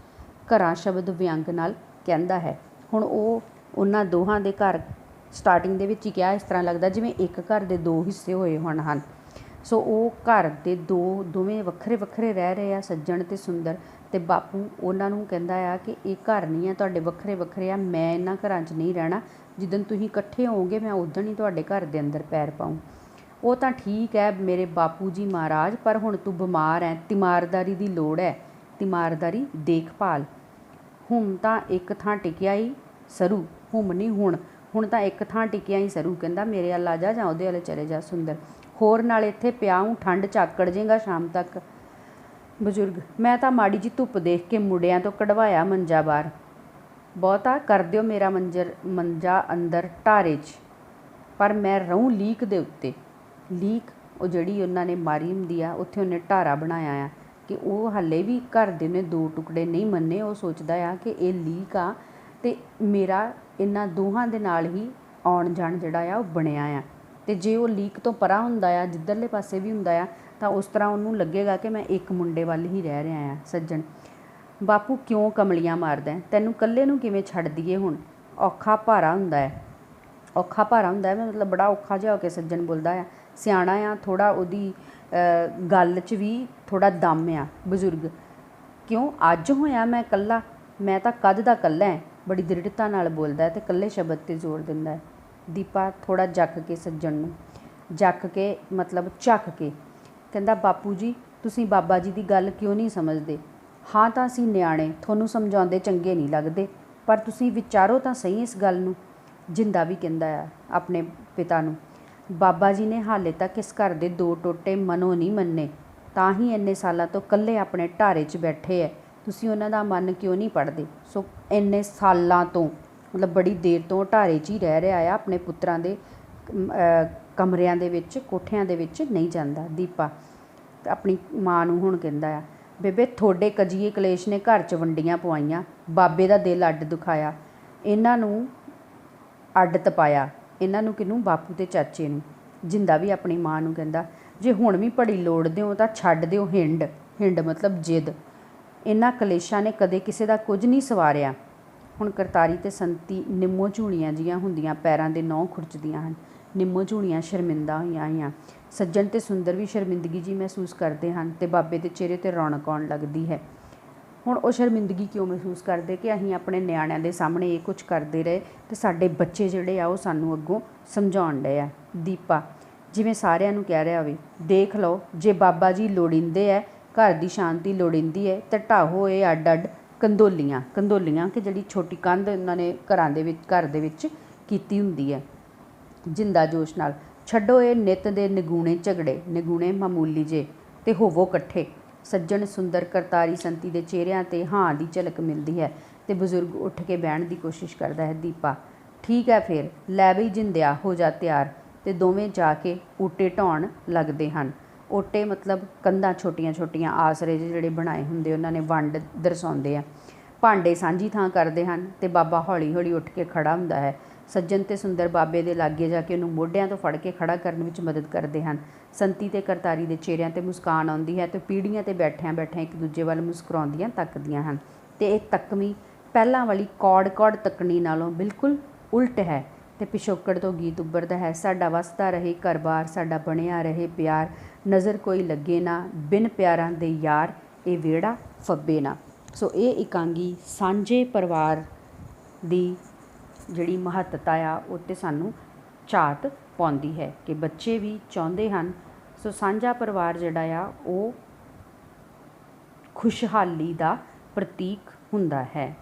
ਘਰਾਂ ਸ਼ਬਦ ਵਿਅੰਗ ਨਾਲ ਕਹਿੰਦਾ ਹੈ। ਹੁਣ ਉਹ ਉਹਨਾਂ ਦੋਹਾਂ ਦੇ ਘਰ ਸਟਾਰਟਿੰਗ ਦੇ ਵਿੱਚ ਹੀ ਕਿਹਾ, ਇਸ ਤਰ੍ਹਾਂ ਲੱਗਦਾ ਜਿਵੇਂ ਇੱਕ ਘਰ ਦੇ 2 ਹਿੱਸੇ ਹੋਏ ਹਨ। ਸੋ ਉਹ ਘਰ ਦੇ ਦੋਵੇਂ ਵੱਖਰੇ ਵੱਖਰੇ ਰਹਿ ਰਹੇ ਆ, ਸੱਜਣ ਅਤੇ ਸੁੰਦਰ। ਅਤੇ ਬਾਪੂ ਉਹਨਾਂ ਨੂੰ ਕਹਿੰਦਾ ਆ ਕਿ ਇਹ ਘਰ ਨਹੀਂ ਆ ਤੁਹਾਡੇ, ਵੱਖਰੇ ਵੱਖਰੇ ਆ, ਮੈਂ ਇਹਨਾਂ ਘਰਾਂ 'ਚ ਨਹੀਂ ਰਹਿਣਾ, ਜਿੱਦਣ ਤੁਸੀਂ ਇਕੱਠੇ ਹੋਵੋਗੇ ਮੈਂ ਉਦਣ ਹੀ ਤੁਹਾਡੇ ਘਰ ਦੇ ਅੰਦਰ ਪੈਰ ਪਾਊਂ। ਉਹ ਤਾਂ ਠੀਕ ਹੈ ਮੇਰੇ ਬਾਪੂ ਜੀ ਮਹਾਰਾਜ, ਪਰ ਹੁਣ ਤੂੰ ਬਿਮਾਰ ਹੈ, ਤਿਮਾਰਦਾਰੀ ਦੀ ਲੋੜ ਹੈ, ਤਿਮਾਰਦਾਰੀ ਦੇਖਭਾਲ। ਹੁਣ ਤਾਂ ਇੱਕ ਥਾਂ ਟਿਕਿਆ ਹੀ ਸਰੂ, ਹੁਣ ਨਹੀਂ ਹੁਣ ਤਾਂ ਇੱਕ ਥਾਂ ਟਿਕਿਆ ਹੀ ਸਰੂ। ਕਹਿੰਦਾ ਮੇਰੇ ਵੱਲ ਆ ਜਾ ਜਾਂ ਉਹਦੇ ਵੱਲ ਚਲੇ ਜਾ ਸੁੰਦਰ, ਹੋਰ ਨਾਲ ਇੱਥੇ ਪਿਆ ਹੂੰ, ਠੰਡ ਚਾਕੜ ਜਾਏਗਾ ਸ਼ਾਮ ਤੱਕ। ਬਜ਼ੁਰਗ, ਮੈਂ ਤਾਂ ਮਾੜੀ ਜੀ ਧੁੱਪ ਦੇਖ ਕੇ ਮੁੰਡਿਆਂ ਤੋਂ ਕਢਵਾਇਆ ਮੰਜਾ ਬਾਹਰ, ਬਹੁਤਾ ਕਰ ਦਿਓ ਮੇਰਾ ਮੰਜਾ ਅੰਦਰ ਢਾਰੇ 'ਚ, ਪਰ ਮੈਂ ਰਹੂੰ ਲੀਕ ਦੇ ਉੱਤੇ। ਲੀਕ ਉਹ ਜਿਹੜੀ ਉਹਨਾਂ ਨੇ ਮਾਰੀ ਹੁੰਦੀ ਆ, ਉੱਥੇ ਉਹਨੇ ਢਾਰਾ ਬਣਾਇਆ ਆ ਕਿ ਉਹ ਹਾਲੇ ਵੀ ਘਰ ਦੇ ਨੇ 2 ਟੁਕੜੇ ਨਹੀਂ ਮੰਨੇ। ਉਹ ਸੋਚਦਾ ਆ ਕਿ ਇਹ ਲੀਕ ਆ ਅਤੇ ਮੇਰਾ ਇਹਨਾਂ ਦੋਹਾਂ ਦੇ ਨਾਲ ਹੀ ਆਉਣ ਜਾਣ ਜਿਹੜਾ ਆ ਉਹ ਬਣਿਆ ਆ। ਅਤੇ ਜੇ ਉਹ ਲੀਕ ਤੋਂ ਪਰਾਂ ਹੁੰਦਾ ਆ, ਜਿੱਧਰਲੇ ਪਾਸੇ ਵੀ ਹੁੰਦਾ ਆ, ਤਾਂ ਉਸ ਤਰ੍ਹਾਂ ਉਹਨੂੰ ਲੱਗੇਗਾ ਕਿ ਮੈਂ ਇੱਕ ਮੁੰਡੇ ਵੱਲ ਹੀ ਰਹਿ ਰਿਹਾ ਆ। ਸੱਜਣ, ਬਾਪੂ ਕਿਉਂ ਕਮਲੀਆਂ ਮਾਰਦਾ, ਤੈਨੂੰ ਇਕੱਲੇ ਨੂੰ ਕਿਵੇਂ ਛੱਡ ਦਈਏ ਹੁਣ, ਔਖਾ ਭਾਰਾ ਹੁੰਦਾ ਹੈ। ਔਖਾ ਭਾਰਾ ਹੁੰਦਾ ਹੈ ਮਤਲਬ ਬੜਾ ਔਖਾ ਜਿਹਾ ਹੋ ਕੇ ਸੱਜਣ ਬੋਲਦਾ ਆ। ਸਿਆਣਾ ਆ ਥੋੜ੍ਹਾ, ਉਹਦੀ ਗੱਲ 'ਚ ਵੀ ਥੋੜ੍ਹਾ ਦਮ ਆ। ਬਜ਼ੁਰਗ, ਕਿਉਂ ਅੱਜ ਹੋਇਆ ਮੈਂ ਇਕੱਲਾ, ਮੈਂ ਤਾਂ ਕਦ ਦਾ ਇਕੱਲਾ ਹੈ, ਬੜੀ ਦ੍ਰਿੜਤਾ ਨਾਲ ਬੋਲਦਾ ਅਤੇ ਇਕੱਲੇ ਸ਼ਬਦ 'ਤੇ ਜ਼ੋਰ ਦਿੰਦਾ ਹੈ। ਦੀਪਾ ਥੋੜ੍ਹਾ ਜੱਕ ਕੇ ਸੱਜਣ ਨੂੰ, ਜੱਕ ਕੇ ਮਤਲਬ ਝੱਕ ਕੇ ਕਹਿੰਦਾ, ਬਾਪੂ ਜੀ ਤੁਸੀਂ ਬਾਬਾ ਜੀ ਦੀ ਗੱਲ ਕਿਉਂ ਨਹੀਂ ਸਮਝਦੇ? ਹਾਂ ਤਾਂ ਅਸੀਂ ਨਿਆਣੇ, ਤੁਹਾਨੂੰ ਸਮਝਾਉਂਦੇ ਚੰਗੇ ਨਹੀਂ ਲੱਗਦੇ, ਪਰ ਤੁਸੀਂ ਵਿਚਾਰੋ ਤਾਂ ਸਹੀ ਇਸ ਗੱਲ ਨੂੰ। ਜਿੰਦਾ ਵੀ ਕਹਿੰਦਾ ਆ ਆਪਣੇ ਪਿਤਾ ਨੂੰ, ਬਾਬਾ ਜੀ ਨੇ ਹਾਲੇ ਤੱਕ ਇਸ ਘਰ ਦੇ 2 ਟੋਟੇ ਮਨੋਂ ਨਹੀਂ ਮੰਨੇ, ਤਾਂ ਹੀ ਇੰਨੇ ਸਾਲਾਂ ਤੋਂ ਇਕੱਲੇ ਆਪਣੇ ਢਾਰੇ 'ਚ ਬੈਠੇ ਹੈ। ਤੁਸੀਂ ਉਹਨਾਂ ਦਾ ਮਨ ਕਿਉਂ ਨਹੀਂ ਪੜ੍ਹਦੇ? ਸੋ ਇੰਨੇ ਸਾਲਾਂ ਤੋਂ ਮਤਲਬ ਬੜੀ ਦੇਰ ਤੋਂ ਢਾਰੇ 'ਚ ਹੀ ਰਹਿ ਰਿਹਾ ਆ, ਆਪਣੇ ਪੁੱਤਰਾਂ ਦੇ ਕਮਰਿਆਂ ਦੇ ਵਿੱਚ, ਕੋਠਿਆਂ ਦੇ ਵਿੱਚ ਨਹੀਂ ਜਾਂਦਾ। ਦੀਪਾ ਆਪਣੀ ਮਾਂ ਨੂੰ ਹੁਣ ਕਹਿੰਦਾ ਆ, ਬੇਬੇ ਤੁਹਾਡੇ ਕਜੀਏ ਕਲੇਸ਼ ਨੇ ਘਰ 'ਚ ਵੰਡੀਆਂ ਪਵਾਈਆਂ, ਬਾਬੇ ਦਾ ਦਿਲ ਅੱਡ ਦੁਖਾਇਆ, ਇਹਨਾਂ ਨੂੰ ਅੱਡ ਤਪਾਇਆ। ਇਹਨਾਂ ਨੂੰ ਕਿਹਨੂੰ? ਬਾਪੂ ਤੇ ਚਾਚੇ ਨੂੰ। ਜਿੰਦਾ ਵੀ ਆਪਣੀ ਮਾਂ ਨੂੰ ਕਹਿੰਦਾ, ਜੇ ਹੁਣ ਵੀ ਬੜੀ ਲੋੜਦੇ ਹੋ ਤਾਂ ਛੱਡ ਦਿਓ ਹਿੰਡ, ਹਿੰਡ ਮਤਲਬ ਜਿੱਦ। ਇਹਨਾਂ ਕਲੇਸ਼ਾਂ ਨੇ ਕਦੇ ਕਿਸੇ ਦਾ ਕੁਝ ਨਹੀਂ ਸਵਾਰਿਆ। ਹੁਣ ਕਰਤਾਰੀ ਅਤੇ ਸੰਤੀ ਨਿੰਮੋ ਝੂਣੀਆਂ ਜੀਆਂ ਹੁੰਦੀਆਂ, ਪੈਰਾਂ ਦੇ ਨਹੁੰ ਖੁਰਚਦੀਆਂ ਹਨ। ਨਿੰਮੋ ਝੂਣੀਆਂ ਸ਼ਰਮਿੰਦਾ ਹੋਈਆਂ। ਸੱਜਣ ਅਤੇ ਸੁੰਦਰ ਵੀ ਸ਼ਰਮਿੰਦਗੀ ਜੀ ਮਹਿਸੂਸ ਕਰਦੇ ਹਨ ਅਤੇ ਬਾਬੇ ਦੇ ਚਿਹਰੇ 'ਤੇ ਰੌਣਕ ਆਉਣ ਲੱਗਦੀ ਹੈ। ਹੁਣ ਉਹ ਸ਼ਰਮਿੰਦਗੀ ਕਿਉਂ ਮਹਿਸੂਸ ਕਰਦੇ ਕਿ ਅਸੀਂ ਆਪਣੇ ਨਿਆਣਿਆਂ ਦੇ ਸਾਹਮਣੇ ਇਹ ਕੁਝ ਕਰਦੇ ਰਹੇ ਅਤੇ ਸਾਡੇ ਬੱਚੇ ਜਿਹੜੇ ਆ ਉਹ ਸਾਨੂੰ ਅੱਗੋਂ ਸਮਝਾਉਣ ਡਏ ਆ। ਦੀਪਾ ਜਿਵੇਂ ਸਾਰਿਆਂ ਨੂੰ ਕਹਿ ਰਿਹਾ ਹੋਵੇ, ਦੇਖ ਲਓ ਜੇ ਬਾਬਾ ਜੀ ਲੋੜੀਂਦੇ ਹੈ, ਘਰ ਦੀ ਸ਼ਾਂਤੀ ਲੋੜੀਂਦੀ ਹੈ, ਤਾਂ ਢਾਹੋ ਇਹ ਅੱਡ ਅੱਡ ਕੰਦੋਲੀਆਂ ਕਿ ਜਿਹੜੀ ਛੋਟੀ ਕੰਧ ਉਹਨਾਂ ਨੇ ਘਰ ਦੇ ਵਿੱਚ ਕੀਤੀ ਹੁੰਦੀ ਹੈ। ਜਿੰਦਾ ਜੋਸ਼ ਨਾਲ, ਛੱਡੋ ਇਹ ਨਿੱਤ ਦੇ ਨਿਗੂਣੇ ਝਗੜੇ, ਨਿਗੂਣੇ ਮਾਮੂਲੀ ਜੇ, ਅਤੇ ਹੋਵੋ ਇਕੱਠੇ। ਸੱਜਣ, ਸੁੰਦਰ, ਕਰਤਾਰੀ, ਸੰਤੀ ਦੇ ਚਿਹਰਿਆਂ 'ਤੇ ਹਾਂ ਦੀ ਝਲਕ ਮਿਲਦੀ ਹੈ ਅਤੇ ਬਜ਼ੁਰਗ ਉੱਠ ਕੇ ਬਹਿਣ ਦੀ ਕੋਸ਼ਿਸ਼ ਕਰਦਾ ਹੈ। ਦੀਪਾ, ਠੀਕ ਹੈ ਫਿਰ, ਲੈ ਬਈ ਜਿੰਦਿਆ ਹੋ ਜਾ ਤਿਆਰ, ਅਤੇ ਦੋਵੇਂ ਜਾ ਕੇ ਓਟੇ ਢਾਉਣ ਲੱਗਦੇ ਹਨ। ਓਟੇ ਮਤਲਬ ਕੰਧਾਂ ਛੋਟੀਆਂ ਛੋਟੀਆਂ ਆਸਰੇ ਜਿਹੜੇ ਬਣਾਏ ਹੁੰਦੇ, ਉਹਨਾਂ ਨੇ ਵੰਡ ਦਰਸਾਉਂਦੇ ਆ। ਭਾਂਡੇ ਸਾਂਝੀ ਥਾਂ ਕਰਦੇ ਹਨ ਅਤੇ ਬਾਬਾ ਹੌਲੀ ਹੌਲੀ ਉੱਠ ਕੇ ਖੜ੍ਹਾ ਹੁੰਦਾ ਹੈ। ਸੱਜਣ ਅਤੇ ਸੁੰਦਰ ਬਾਬੇ ਦੇ ਲਾਗੇ ਜਾ ਕੇ ਉਹਨੂੰ ਮੋਢਿਆਂ ਤੋਂ ਫੜ ਕੇ ਖੜ੍ਹਾ ਕਰਨ ਵਿੱਚ ਮਦਦ ਕਰਦੇ ਹਨ। ਸੰਤੀ ਅਤੇ ਕਰਤਾਰੀ ਦੇ ਚਿਹਰਿਆਂ 'ਤੇ ਮੁਸਕਾਨ ਆਉਂਦੀ ਹੈ ਅਤੇ ਪੀੜ੍ਹੀਆਂ 'ਤੇ ਬੈਠਿਆਂ ਇੱਕ ਦੂਜੇ ਵੱਲ ਮੁਸਕਰਾਉਂਦੀਆਂ ਤੱਕਦੀਆਂ ਹਨ। ਅਤੇ ਇਹ ਤੱਕਵੀਂ ਪਹਿਲਾਂ ਵਾਲੀ ਕੌੜ ਤੱਕਣੀ ਨਾਲੋਂ ਬਿਲਕੁਲ ਉਲਟ ਹੈ ਅਤੇ ਪਿਛੋਕੜ ਤੋਂ ਗੀਤ ਉੱਭਰਦਾ ਹੈ, ਸਾਡਾ ਵਸਦਾ ਰਹੇ ਘਰ-ਬਾਰ, ਸਾਡਾ ਬਣਿਆ ਰਹੇ ਪਿਆਰ, ਨਜ਼ਰ ਕੋਈ ਲੱਗੇ ਨਾ, ਬਿਨ ਪਿਆਰਾਂ ਦੇ ਯਾਰ, ਇਹ ਵਿਹੜਾ ਫੱਬੇ ਨਾ। ਸੋ ਇਹ ਇਕਾਂਗੀ ਸਾਂਝੇ ਪਰਿਵਾਰ ਦੀ ਜਿਹੜੀ ਮਹੱਤਤਾ ਆ ਉਹ 'ਤੇ ਸਾਨੂੰ ਝਾਤ ਪਾਉਂਦੀ ਹੈ ਕਿ ਬੱਚੇ ਵੀ ਚਾਹੁੰਦੇ ਹਨ। ਸੋ ਸਾਂਝਾ ਪਰਿਵਾਰ ਜਿਹੜਾ ਆ ਉਹ ਖੁਸ਼ਹਾਲੀ ਦਾ ਪ੍ਰਤੀਕ ਹੁੰਦਾ ਹੈ।